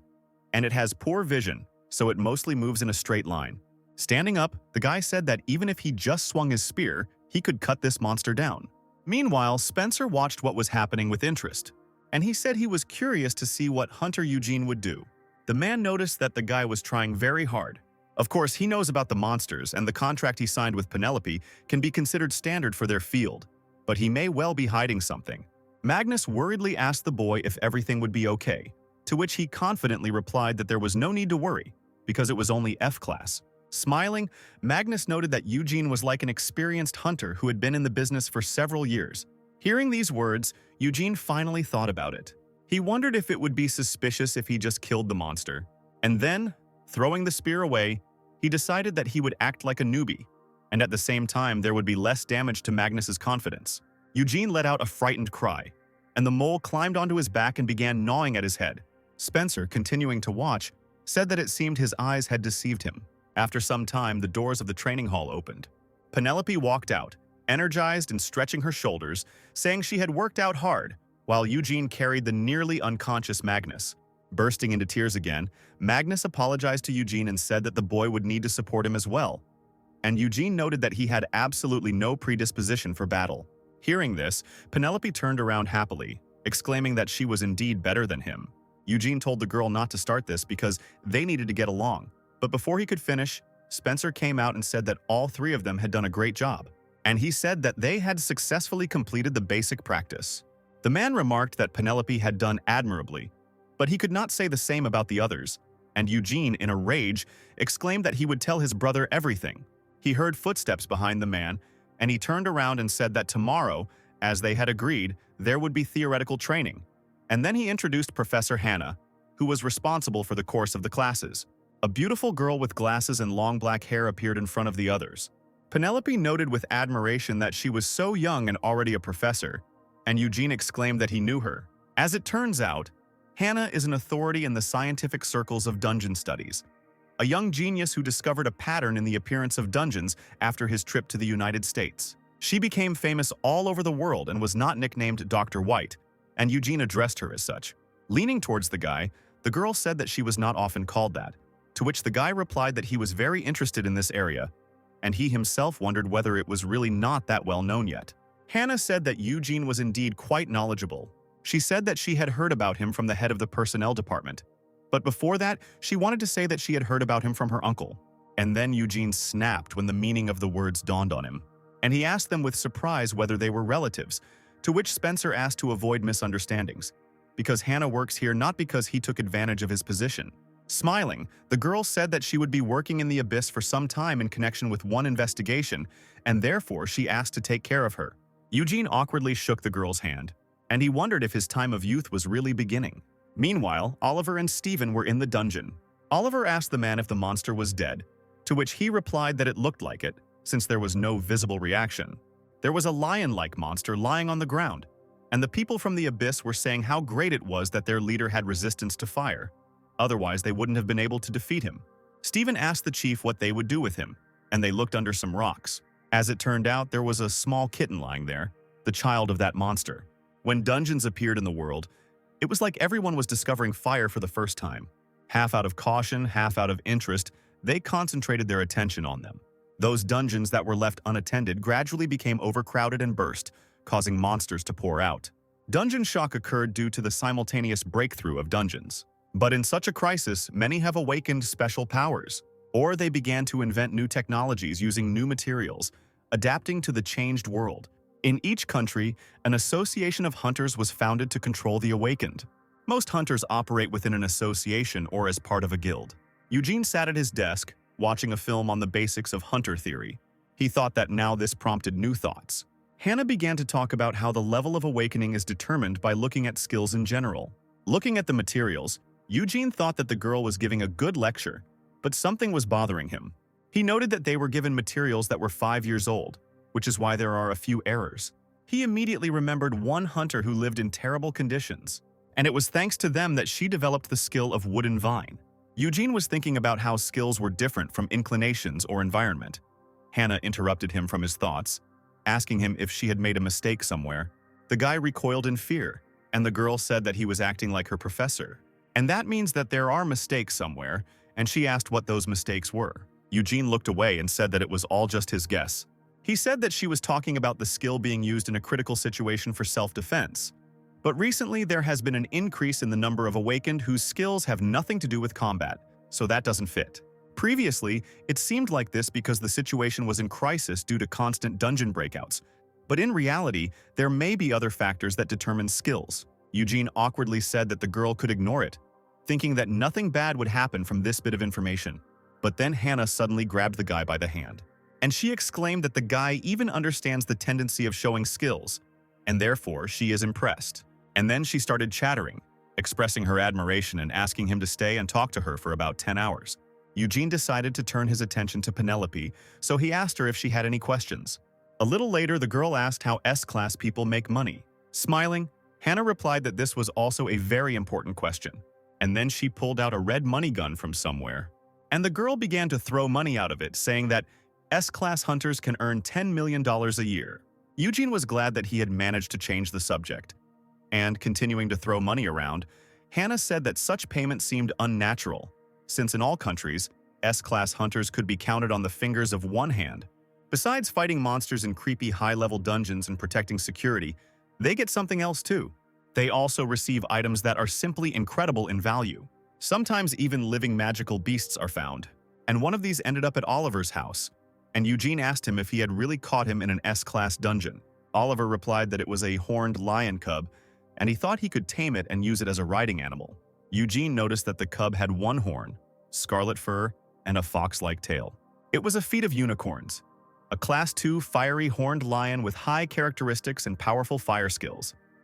and it has poor vision, so it mostly moves in a straight line. Standing up, the guy said that even if he just swung his spear, he could cut this monster down. Meanwhile, Spencer watched what was happening with interest, and he said he was curious to see what Hunter Eugene would do. The man noticed that the guy was trying very hard. Of course, he knows about the monsters, and the contract he signed with Penelope can be considered standard for their field, but he may well be hiding something. Magnus worriedly asked the boy if everything would be okay, to which he confidently replied that there was no need to worry, because it was only F-class. Smiling, Magnus noted that Eugene was like an experienced hunter who had been in the business for several years. Hearing these words, Eugene finally thought about it. He wondered if it would be suspicious if he just killed the monster. And then, throwing the spear away, he decided that he would act like a newbie, and at the same time there would be less damage to Magnus's confidence. Eugene let out a frightened cry, and the mole climbed onto his back and began gnawing at his head. Spencer, continuing to watch, said that it seemed his eyes had deceived him. After some time, the doors of the training hall opened. Penelope walked out, energized and stretching her shoulders, saying she had worked out hard, while Eugene carried the nearly unconscious Magnus. Bursting into tears again, Magnus apologized to Eugene and said that the boy would need to support him as well. And Eugene noted that he had absolutely no predisposition for battle. Hearing this, Penelope turned around happily, exclaiming that she was indeed better than him. Eugene told the girl not to start this because they needed to get along. But before he could finish, Spencer came out and said that all three of them had done a great job, and he said that they had successfully completed the basic practice. The man remarked that Penelope had done admirably, but he could not say the same about the others, and Eugene, in a rage, exclaimed that he would tell his brother everything. He heard footsteps behind the man, and he turned around and said that tomorrow, as they had agreed, there would be theoretical training. And then he introduced Professor Hannah, who was responsible for the course of the classes. A beautiful girl with glasses and long black hair appeared in front of the others. Penelope noted with admiration that she was so young and already a professor, and Eugene exclaimed that he knew her. As it turns out, Hannah is an authority in the scientific circles of dungeon studies, a young genius who discovered a pattern in the appearance of dungeons after his trip to the United States. She became famous all over the world and was not nicknamed Dr. White, and Eugene addressed her as such. Leaning towards the guy, the girl said that she was not often called that, to which the guy replied that he was very interested in this area, and he himself wondered whether it was really not that well known yet. Hannah said that Eugene was indeed quite knowledgeable. She said that she had heard about him from the head of the personnel department, but before that, she wanted to say that she had heard about him from her uncle. And then Eugene snapped when the meaning of the words dawned on him, and he asked them with surprise whether they were relatives, to which Spencer asked to avoid misunderstandings, because Hannah works here not because he took advantage of his position. Smiling, the girl said that she would be working in the abyss for some time in connection with one investigation, and therefore she asked to take care of her. Eugene awkwardly shook the girl's hand, and he wondered if his time of youth was really beginning. Meanwhile, Oliver and Stephen were in the dungeon. Oliver asked the man if the monster was dead, to which he replied that it looked like it, since there was no visible reaction. There was a lion-like monster lying on the ground, and the people from the abyss were saying how great it was that their leader had resistance to fire. Otherwise, they wouldn't have been able to defeat him. Stephen asked the chief what they would do with him, and they looked under some rocks. As it turned out, there was a small kitten lying there, the child of that monster. When dungeons appeared in the world, it was like everyone was discovering fire for the first time. Half out of caution, half out of interest, they concentrated their attention on them. Those dungeons that were left unattended gradually became overcrowded and burst, causing monsters to pour out. Dungeon shock occurred due to the simultaneous breakthrough of dungeons. But in such a crisis, many have awakened special powers, or they began to invent new technologies using new materials, adapting to the changed world. In each country, an association of hunters was founded to control the awakened. Most hunters operate within an association or as part of a guild. Eugene sat at his desk, watching a film on the basics of hunter theory. He thought that now this prompted new thoughts. Hannah began to talk about how the level of awakening is determined by looking at skills in general. Looking at the materials, Eugene thought that the girl was giving a good lecture, but something was bothering him. He noted that they were given materials that were 5 years old, which is why there are a few errors. He immediately remembered one hunter who lived in terrible conditions, and it was thanks to them that she developed the skill of wooden vine. Eugene was thinking about how skills were different from inclinations or environment. Hannah interrupted him from his thoughts, asking him if she had made a mistake somewhere. The guy recoiled in fear, and the girl said that he was acting like her professor. And that means that there are mistakes somewhere, and she asked what those mistakes were. Eugene looked away and said that it was all just his guess. He said that she was talking about the skill being used in a critical situation for self-defense. But recently there has been an increase in the number of awakened whose skills have nothing to do with combat, so that doesn't fit. Previously, it seemed like this because the situation was in crisis due to constant dungeon breakouts. But in reality, there may be other factors that determine skills. Eugene awkwardly said that the girl could ignore it, thinking that nothing bad would happen from this bit of information. But then Hannah suddenly grabbed the guy by the hand, and she exclaimed that the guy even understands the tendency of showing skills, and therefore she is impressed. And then she started chattering, expressing her admiration and asking him to stay and talk to her for about 10 hours. Eugene decided to turn his attention to Penelope, so he asked her if she had any questions. A little later, the girl asked how S-class people make money. Smiling, Hannah replied that this was also a very important question. And then she pulled out a red money gun from somewhere. And the girl began to throw money out of it, saying that S-class hunters can earn $10 million a year. Eugene was glad that he had managed to change the subject. And, continuing to throw money around, Hannah said that such payment seemed unnatural, since in all countries, S-class hunters could be counted on the fingers of one hand. Besides fighting monsters in creepy high-level dungeons and protecting security, they get something else too. They also receive items that are simply incredible in value. Sometimes even living magical beasts are found, and one of these ended up at Oliver's house, and Eugene asked him if he had really caught him in an S-class dungeon. Oliver replied that it was a horned lion cub, and he thought he could tame it and use it as a riding animal. Eugene noticed that the cub had one horn, scarlet fur, and a fox-like tail. It was a feat of unicorns, a Class 2 fiery horned lion with high characteristics and powerful fire skills.